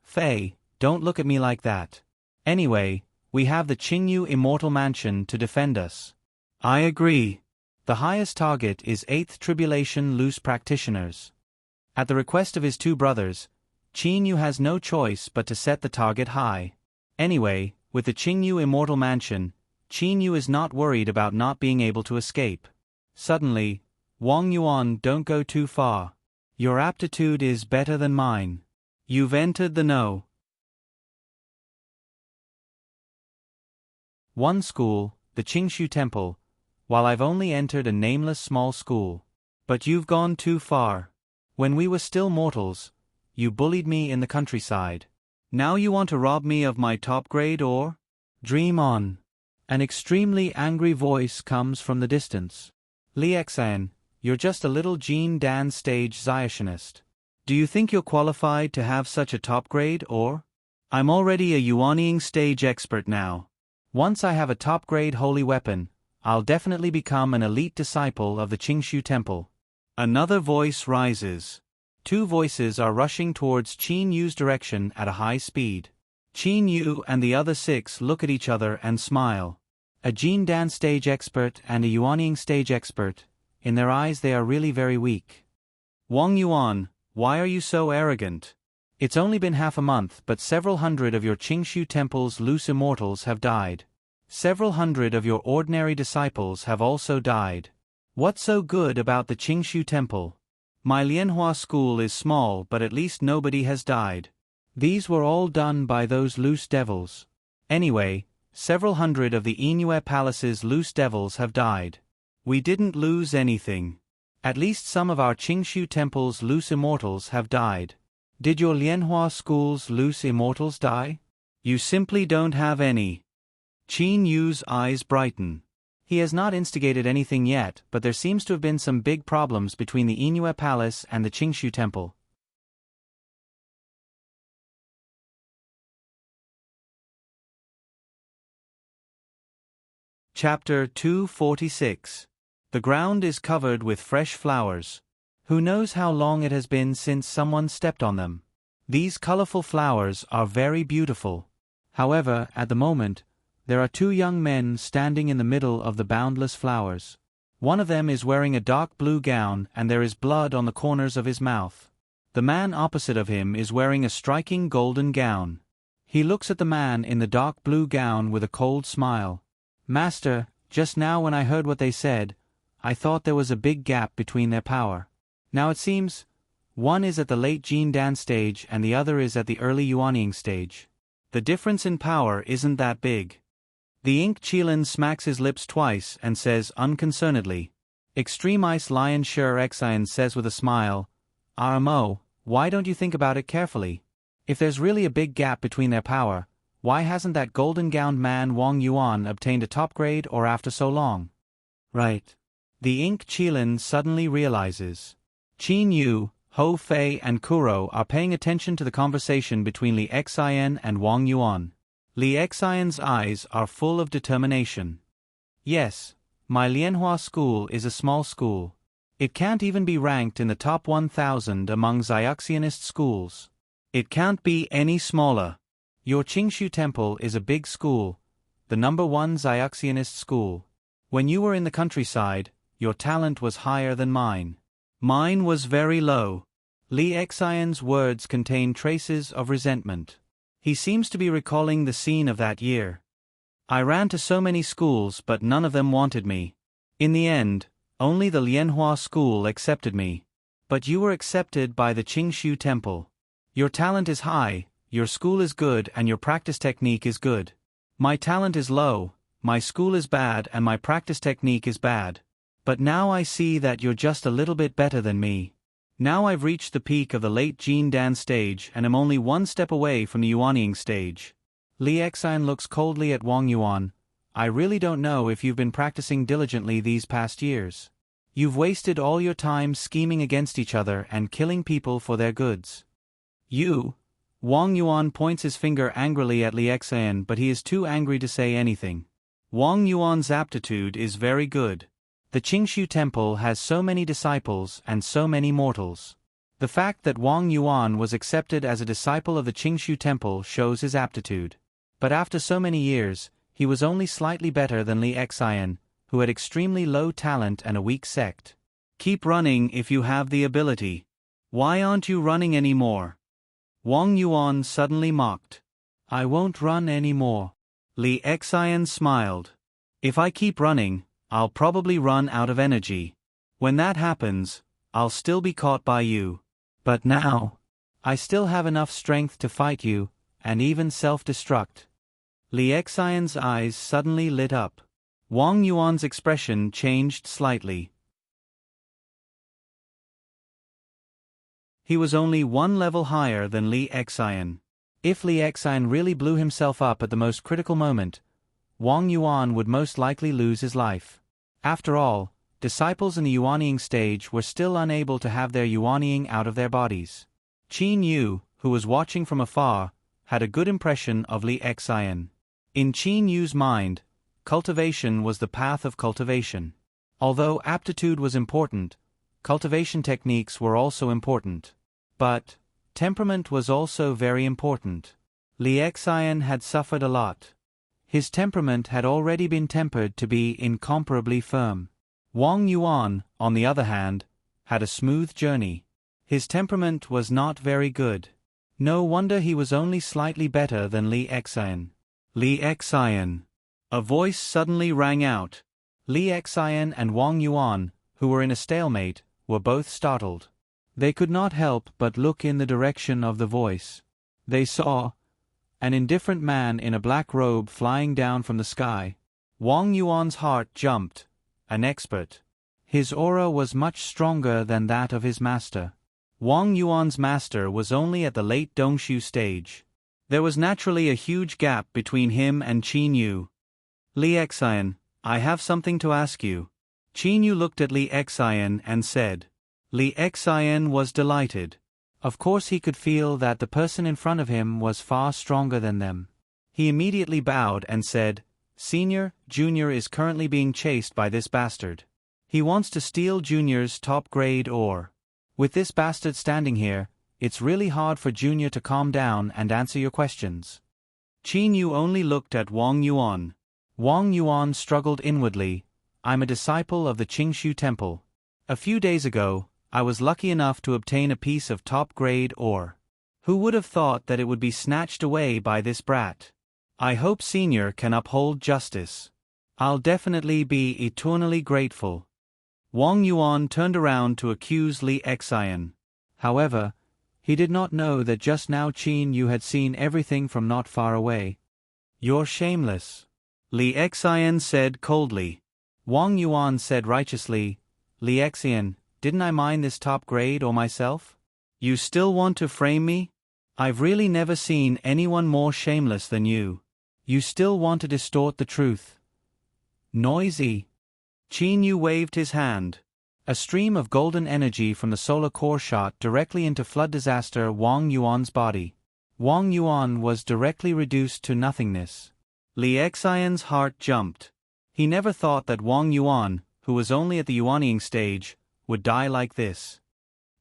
Fei, don't look at me like that. Anyway, we have the Qingyu Immortal Mansion to defend us. I agree. The highest target is 8th Tribulation loose practitioners. At the request of his 2 brothers, Qin Yu has no choice but to set the target high. Anyway, with the Qingyu Immortal Mansion, Qin Yu is not worried about not being able to escape. Suddenly, Wang Yuan, don't go too far. Your aptitude is better than mine. You've entered the know. One school, the Qingshu Temple, while I've only entered a nameless small school. But you've gone too far. When we were still mortals, you bullied me in the countryside. Now you want to rob me of my top-grade ore? Dream on. An extremely angry voice comes from the distance. Li Xian, you're just a little Gene Dan stage Zionist. Do you think you're qualified to have such a top-grade ore? I'm already a Yuanying stage expert now. Once I have a top-grade holy weapon, I'll definitely become an elite disciple of the Qingshu Temple. Another voice rises. Two voices are rushing towards Qin Yu's direction at a high speed. Qin Yu and the other 6 look at each other and smile. A Jin Dan stage expert and a Yuanying stage expert. In their eyes they are really very weak. Wang Yuan, why are you so arrogant? It's only been half a month, but several hundred of your Qingshu Temple's loose immortals have died. Several hundred of your ordinary disciples have also died. What's so good about the Qingshu Temple? My Lianhua school is small, but at least nobody has died. These were all done by those loose devils. Anyway, several hundred of the Yingyue Palace's loose devils have died. We didn't lose anything. At least some of our Qingshu Temple's loose immortals have died. Did your Lianhua school's loose immortals die? You simply don't have any. Qin Yu's eyes brighten. He has not instigated anything yet, but there seems to have been some big problems between the Yingyue Palace and the Qingshu Temple. Chapter 246. The ground is covered with fresh flowers. Who knows how long it has been since someone stepped on them? These colorful flowers are very beautiful. However, at the moment, there are 2 young men standing in the middle of the boundless flowers. One of them is wearing a dark blue gown and there is blood on the corners of his mouth. The man opposite of him is wearing a striking golden gown. He looks at the man in the dark blue gown with a cold smile. Master, just now when I heard what they said, I thought there was a big gap between their power. Now it seems, one is at the late Jin Dan stage and the other is at the early Yuanying stage. The difference in power isn't that big. The Ink Qilin smacks his lips twice and says unconcernedly. Extreme Ice Lion Sher Xian says with a smile, RMO, why don't you think about it carefully? If there's really a big gap between their power, why hasn't that golden-gowned man Wang Yuan obtained a top grade or after so long? Right. The Ink Qilin suddenly realizes. Qin Yu, Hou Fei and Kuro are paying attention to the conversation between Li Xian and Wang Yuan. Li Xian's eyes are full of determination. Yes, my Lianhua school is a small school. It can't even be ranked in the top 1,000 among Xiaoxianist schools. It can't be any smaller. Your Qingshu Temple is a big school, the #1 Xiaoxianist school. When you were in the countryside, your talent was higher than mine. Mine was very low. Li Xian's words contain traces of resentment. He seems to be recalling the scene of that year. I ran to so many schools but none of them wanted me. In the end, only the Lianhua school accepted me. But you were accepted by the Qingshu Temple. Your talent is high, your school is good and your practice technique is good. My talent is low, my school is bad and my practice technique is bad. But now I see that you're just a little bit better than me. Now I've reached the peak of the late Jin Dan stage and am only one step away from the Yuanying stage. Li Xian looks coldly at Wang Yuan. I really don't know if you've been practicing diligently these past years. You've wasted all your time scheming against each other and killing people for their goods. Wang Yuan points his finger angrily at Li Xian, but he is too angry to say anything. Wang Yuan's aptitude is very good. The Qingshu Temple has so many disciples and so many mortals. The fact that Wang Yuan was accepted as a disciple of the Qingshu Temple shows his aptitude. But after so many years, he was only slightly better than Li Xian, who had extremely low talent and a weak sect. Keep running if you have the ability. Why aren't you running anymore? Wang Yuan suddenly mocked. I won't run anymore. Li Xian smiled. If I keep running, I'll probably run out of energy. When that happens, I'll still be caught by you. But now, I still have enough strength to fight you, and even self-destruct. Li Xian's eyes suddenly lit up. Wang Yuan's expression changed slightly. He was only one level higher than Li Xian. If Li Xian really blew himself up at the most critical moment, Wang Yuan would most likely lose his life. After all, disciples in the Yuanying stage were still unable to have their Yuanying out of their bodies. Qin Yu, who was watching from afar, had a good impression of Li Xian. In Qin Yu's mind, cultivation was the path of cultivation. Although aptitude was important, cultivation techniques were also important. But temperament was also very important. Li Xian had suffered a lot. His temperament had already been tempered to be incomparably firm. Wang Yuan, on the other hand, had a smooth journey. His temperament was not very good. No wonder he was only slightly better than Li Xian. Li Xian. A voice suddenly rang out. Li Xian and Wang Yuan, who were in a stalemate, were both startled. They could not help but look in the direction of the voice. They saw an indifferent man in a black robe flying down from the sky. Wang Yuan's heart jumped. An expert. His aura was much stronger than that of his master. Wang Yuan's master was only at the late Dongshu stage. There was naturally a huge gap between him and Qin Yu. Li Xian, I have something to ask you. Qin Yu looked at Li Xian and said. Li Xian was delighted. Of course he could feel that the person in front of him was far stronger than them. He immediately bowed and said, Senior, Junior is currently being chased by this bastard. He wants to steal Junior's top-grade ore. With this bastard standing here, it's really hard for Junior to calm down and answer your questions. Qin Yu only looked at Wang Yuan. Wang Yuan struggled inwardly. I'm a disciple of the Qingshu Temple. A few days ago, I was lucky enough to obtain a piece of top-grade ore. Who would have thought that it would be snatched away by this brat? I hope Senior can uphold justice. I'll definitely be eternally grateful. Wang Yuan turned around to accuse Li Xian. However, he did not know that just now Qin Yu had seen everything from not far away. You're shameless. Li Xian said coldly. Wang Yuan said righteously, Li Xian, didn't I mine this top grade or myself? You still want to frame me? I've really never seen anyone more shameless than you. You still want to distort the truth. Noisy. Qin Yu waved his hand. A stream of golden energy from the solar core shot directly into flood disaster Wang Yuan's body. Wang Yuan was directly reduced to nothingness. Li Xian's heart jumped. He never thought that Wang Yuan, who was only at the Yuanying stage, would die like this.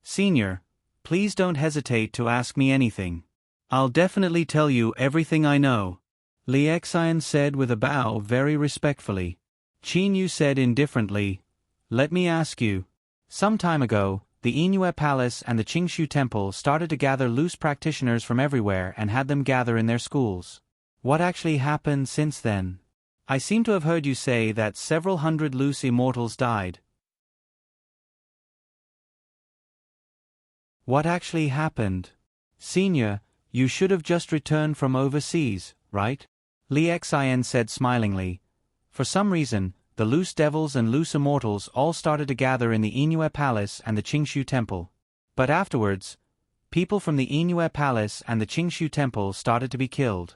Senior, please don't hesitate to ask me anything. I'll definitely tell you everything I know. Li Xian said with a bow very respectfully. Qin Yu said indifferently, Let me ask you. Some time ago, the Yingyue Palace and the Qingshu Temple started to gather loose practitioners from everywhere and had them gather in their schools. What actually happened since then? I seem to have heard you say that several hundred loose immortals died. What actually happened? Senior, you should have just returned from overseas, right? Li Xian said smilingly. For some reason, the loose devils and loose immortals all started to gather in the Yingyue Palace and the Qingshu Temple. But afterwards, people from the Yingyue Palace and the Qingshu Temple started to be killed.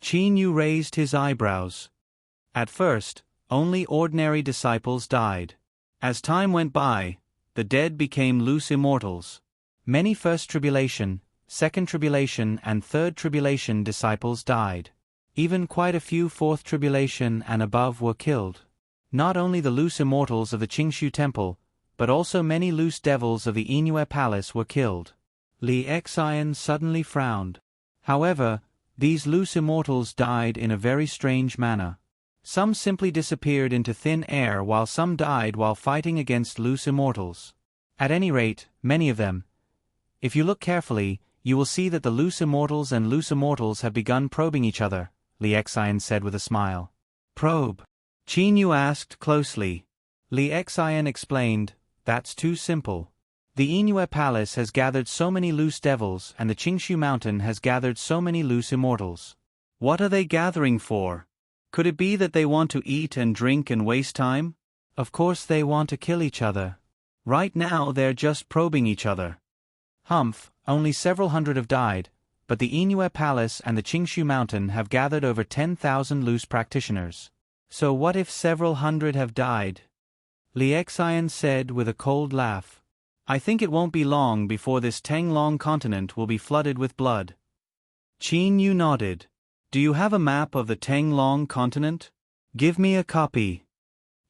Qin Yu raised his eyebrows. At first, only ordinary disciples died. As time went by, the dead became loose immortals. Many First Tribulation, Second Tribulation and Third Tribulation disciples died. Even quite a few Fourth Tribulation and above were killed. Not only the loose immortals of the Qingshu Temple, but also many loose devils of the Yingyue Palace were killed. Li Xian suddenly frowned. However, these loose immortals died in a very strange manner. Some simply disappeared into thin air while some died while fighting against loose immortals. At any rate, many of them. If you look carefully, you will see that the loose immortals and loose immortals have begun probing each other, Li Xian said with a smile. Probe? Qin Yu asked closely. Li Xian explained, That's too simple. The Yingyue Palace has gathered so many loose devils and the Qingshu Mountain has gathered so many loose immortals. What are they gathering for? Could it be that they want to eat and drink and waste time? Of course they want to kill each other. Right now they're just probing each other. Humph, only several hundred have died, but the Inue Palace and the Qingshu Mountain have gathered over 10,000 loose practitioners. So what if several hundred have died? Li Xian said with a cold laugh. I think it won't be long before this Tenglong continent will be flooded with blood. Qin Yu nodded. Do you have a map of the Tenglong continent? Give me a copy.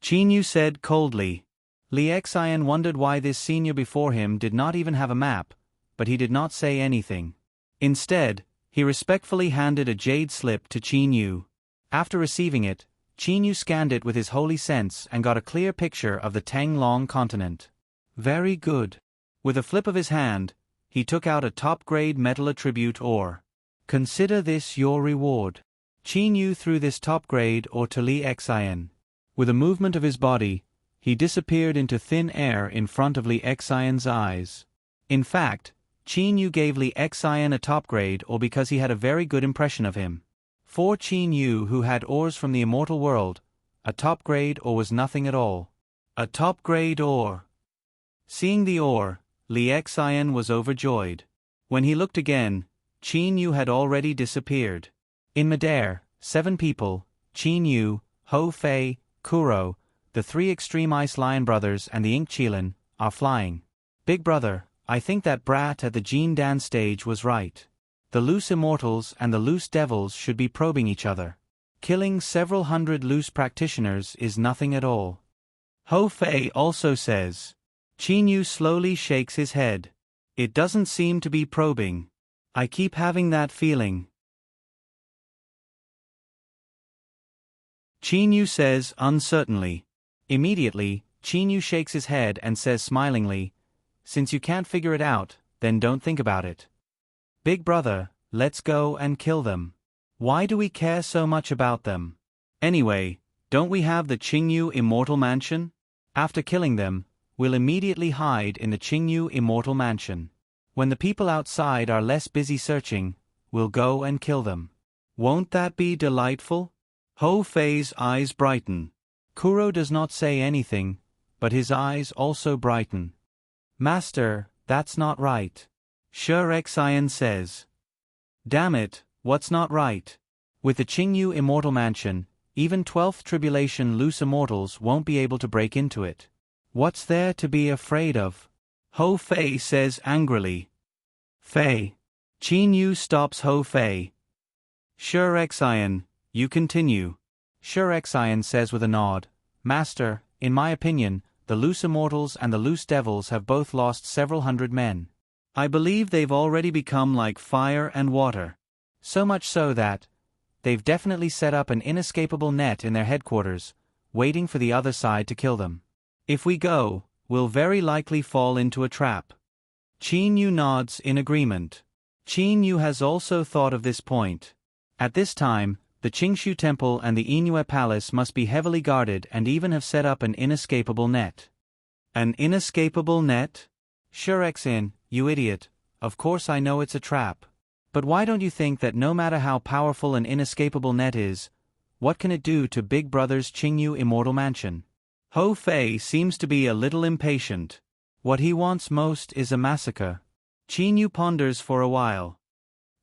Qin Yu said coldly. Li Xian wondered why this senior before him did not even have a map, but he did not say anything. Instead, he respectfully handed a jade slip to Qin Yu. After receiving it, Qin Yu scanned it with his holy sense and got a clear picture of the Tenglong continent. Very good. With a flip of his hand, he took out a top-grade metal attribute ore. Consider this your reward. Qin Yu threw this top-grade ore to Li Xian. With a movement of his body, he disappeared into thin air in front of Li Xian's eyes. In fact, Qin Yu gave Li Xian a top-grade ore because he had a very good impression of him. For Qin Yu, who had ores from the immortal world, a top-grade ore was nothing at all. A top-grade ore. Seeing the ore, Li Xian was overjoyed. When he looked again, Qin Yu had already disappeared. In midair, 7 people, Qin Yu, Hou Fei, Kuro, the 3 extreme ice lion brothers and the ink Qilin, are flying. Big brother, I think that brat at the Jin Dan stage was right. The loose immortals and the loose devils should be probing each other. Killing several hundred loose practitioners is nothing at all. Hou Fei also says. Qin Yu slowly shakes his head. It doesn't seem to be probing. I keep having that feeling. Qin Yu says uncertainly. Immediately, Qin Yu shakes his head and says smilingly, since you can't figure it out, then don't think about it. Big brother, let's go and kill them. Why do we care so much about them? Anyway, don't we have the Qingyu Immortal Mansion? After killing them, we'll immediately hide in the Qingyu Immortal Mansion. When the people outside are less busy searching, we'll go and kill them. Won't that be delightful? Hou Fei's eyes brighten. Kuro does not say anything, but his eyes also brighten. Master, that's not right. Shi Xian says. Damn it, what's not right? With the Qingyu Immortal Mansion, even 12th Tribulation loose immortals won't be able to break into it. What's there to be afraid of? Hou Fei says angrily. Fei. Qin Yu stops Hou Fei. Shi Xian, you continue. Shi Xian says with a nod. Master, in my opinion, the loose immortals and the loose devils have both lost several hundred men. I believe they've already become like fire and water. So much so that they've definitely set up an inescapable net in their headquarters, waiting for the other side to kill them. If we go, we'll very likely fall into a trap. Qin Yu nods in agreement. Qin Yu has also thought of this point. At this time, the Qingshu Temple and the Inue Palace must be heavily guarded and even have set up an inescapable net. An inescapable net? Shi Xian, you idiot, of course I know it's a trap. But why don't you think that no matter how powerful an inescapable net is, what can it do to Big Brother's Qingyu Immortal Mansion? Hou Fei seems to be a little impatient. What he wants most is a massacre. Qin Yu ponders for a while.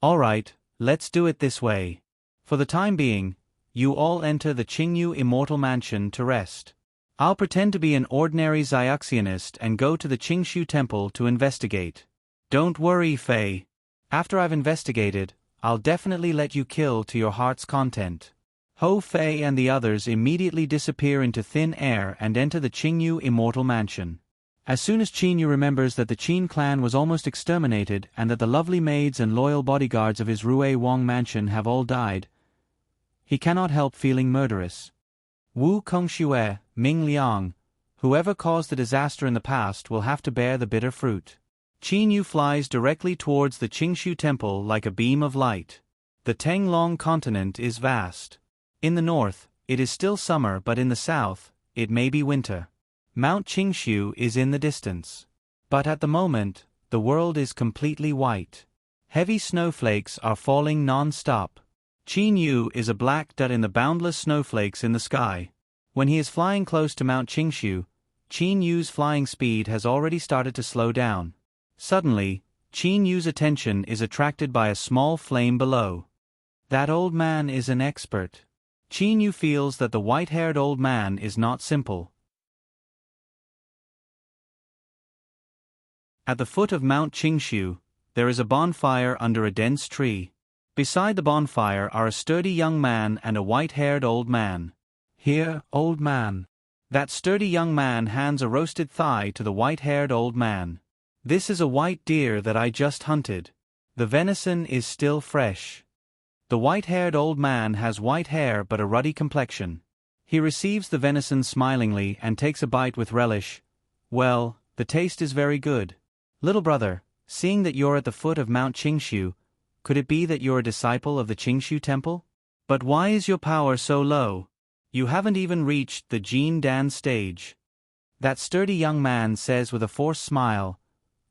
All right, let's do it this way. For the time being, you all enter the Qingyu Immortal Mansion to rest. I'll pretend to be an ordinary Xiaoxianist and go to the Qingshu Temple to investigate. Don't worry, Fei. After I've investigated, I'll definitely let you kill to your heart's content. Hou Fei and the others immediately disappear into thin air and enter the Qingyu Immortal Mansion. As soon as Qin Yu remembers that the Qin clan was almost exterminated and that the lovely maids and loyal bodyguards of his Rui Wang mansion have all died, he cannot help feeling murderous. Wu Kongxue, Ming Liang, whoever caused the disaster in the past will have to bear the bitter fruit. Qin Yu flies directly towards the Qingshu Temple like a beam of light. The Tenglong continent is vast. In the north, it is still summer, but in the south, it may be winter. Mount Qingshu is in the distance. But at the moment, the world is completely white. Heavy snowflakes are falling non-stop. Qin Yu is a black dot in the boundless snowflakes in the sky. When he is flying close to Mount Qingshu, Qin Yu's flying speed has already started to slow down. Suddenly, Qin Yu's attention is attracted by a small flame below. That old man is an expert. Qin Yu feels that the white-haired old man is not simple. At the foot of Mount Qingshu, there is a bonfire under a dense tree. Beside the bonfire are a sturdy young man and a white-haired old man. "Here, old man." That sturdy young man hands a roasted thigh to the white-haired old man. "This is a white deer that I just hunted. The venison is still fresh." The white-haired old man has white hair but a ruddy complexion. He receives the venison smilingly and takes a bite with relish. "Well, the taste is very good. Little brother, seeing that you're at the foot of Mount Qingshu, could it be that you're a disciple of the Qingshu temple? But why is your power so low? You haven't even reached the Jin Dan stage." That sturdy young man says with a forced smile,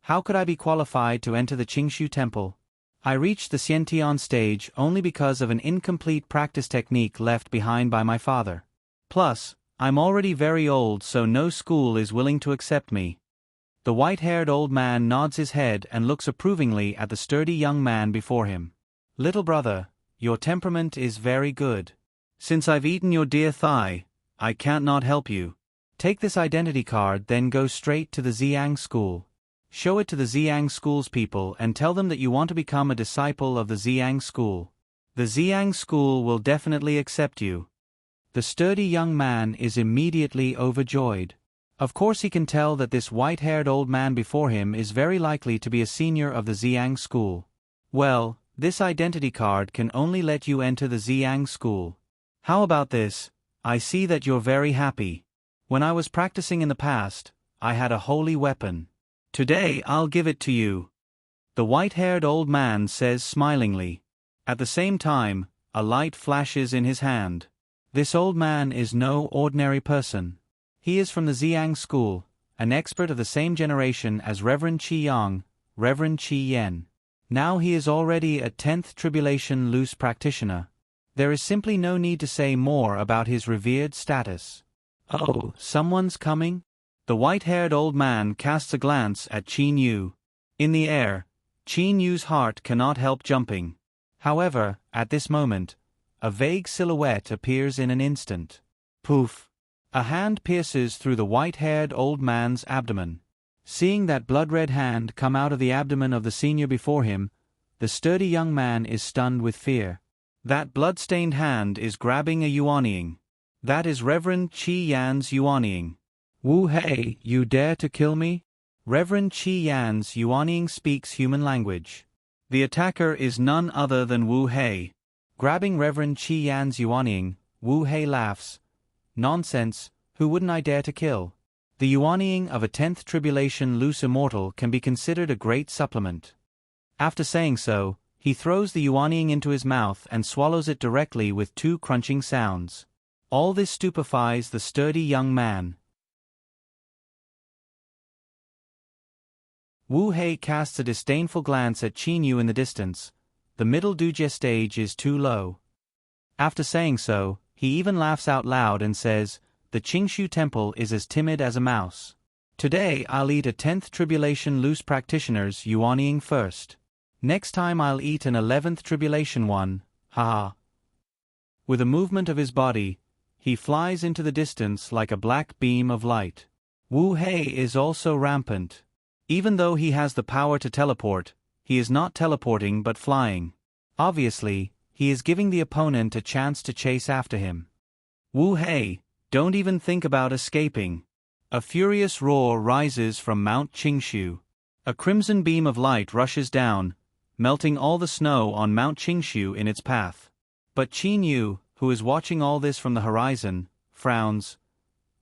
"How could I be qualified to enter the Qingshu temple? I reached the Xiantian stage only because of an incomplete practice technique left behind by my father. Plus, I'm already very old, so no school is willing to accept me." The white-haired old man nods his head and looks approvingly at the sturdy young man before him. "Little brother, your temperament is very good. Since I've eaten your dear thigh, I can't not help you. Take this identity card, then go straight to the Xiang school. Show it to the Xiang school's people and tell them that you want to become a disciple of the Xiang school. The Xiang school will definitely accept you." The sturdy young man is immediately overjoyed. Of course he can tell that this white-haired old man before him is very likely to be a senior of the Xiang school. "Well, this identity card can only let you enter the Xiang school. How about this? I see that you're very happy. When I was practicing in the past, I had a holy weapon. Today I'll give it to you," the white-haired old man says smilingly. At the same time, a light flashes in his hand. This old man is no ordinary person. He is from the Xiang school, an expert of the same generation as Reverend Qi Yang, Reverend Qi Yen. Now he is already a 10th Tribulation Loose practitioner. There is simply no need to say more about his revered status. "Oh, someone's coming?" The white-haired old man casts a glance at Qin Yu. In the air, Qin Yu's heart cannot help jumping. However, at this moment, a vague silhouette appears in an instant. Poof! A hand pierces through the white-haired old man's abdomen. Seeing that blood-red hand come out of the abdomen of the senior before him, the sturdy young man is stunned with fear. That blood-stained hand is grabbing a Yuanying. That is Reverend Qi Yan's Yuanying. "Wu Hei, you dare to kill me?" Reverend Qi Yan's Yuanying speaks human language. The attacker is none other than Wu Hei. Grabbing Reverend Qi Yan's Yuanying, Wu Hei laughs. "Nonsense, who wouldn't I dare to kill?" The Yuanying of a 10th Tribulation Loose immortal can be considered a great supplement. After saying so, he throws the Yuanying into his mouth and swallows it directly with 2 crunching sounds. All this stupefies the sturdy young man. Wu Hei casts a disdainful glance at Qin Yu in the distance. The middle Duje stage is too low. After saying so, he even laughs out loud and says, "The Qingshu temple is as timid as a mouse. Today I'll eat a 10th Tribulation Loose practitioner's Yuanying first. Next time I'll eat an 11th Tribulation one, haha." With a movement of his body, he flies into the distance like a black beam of light. Wu Hei is also rampant. Even though he has the power to teleport, he is not teleporting but flying. Obviously, he is giving the opponent a chance to chase after him. "Wu Hei, don't even think about escaping." A furious roar rises from Mount Qingshu. A crimson beam of light rushes down, melting all the snow on Mount Qingshu in its path. But Qin Yu, who is watching all this from the horizon, frowns.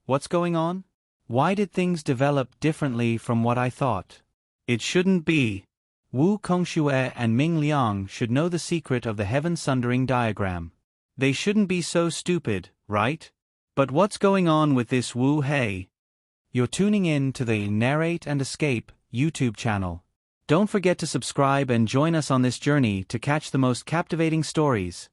"What's going on? Why did things develop differently from what I thought? It shouldn't be." Wu Kongxue and Ming Liang should know the secret of the heaven-sundering diagram. They shouldn't be so stupid, right? But what's going on with this Wu Hei? You're tuning in to the Narrate and Escape YouTube channel. Don't forget to subscribe and join us on this journey to catch the most captivating stories.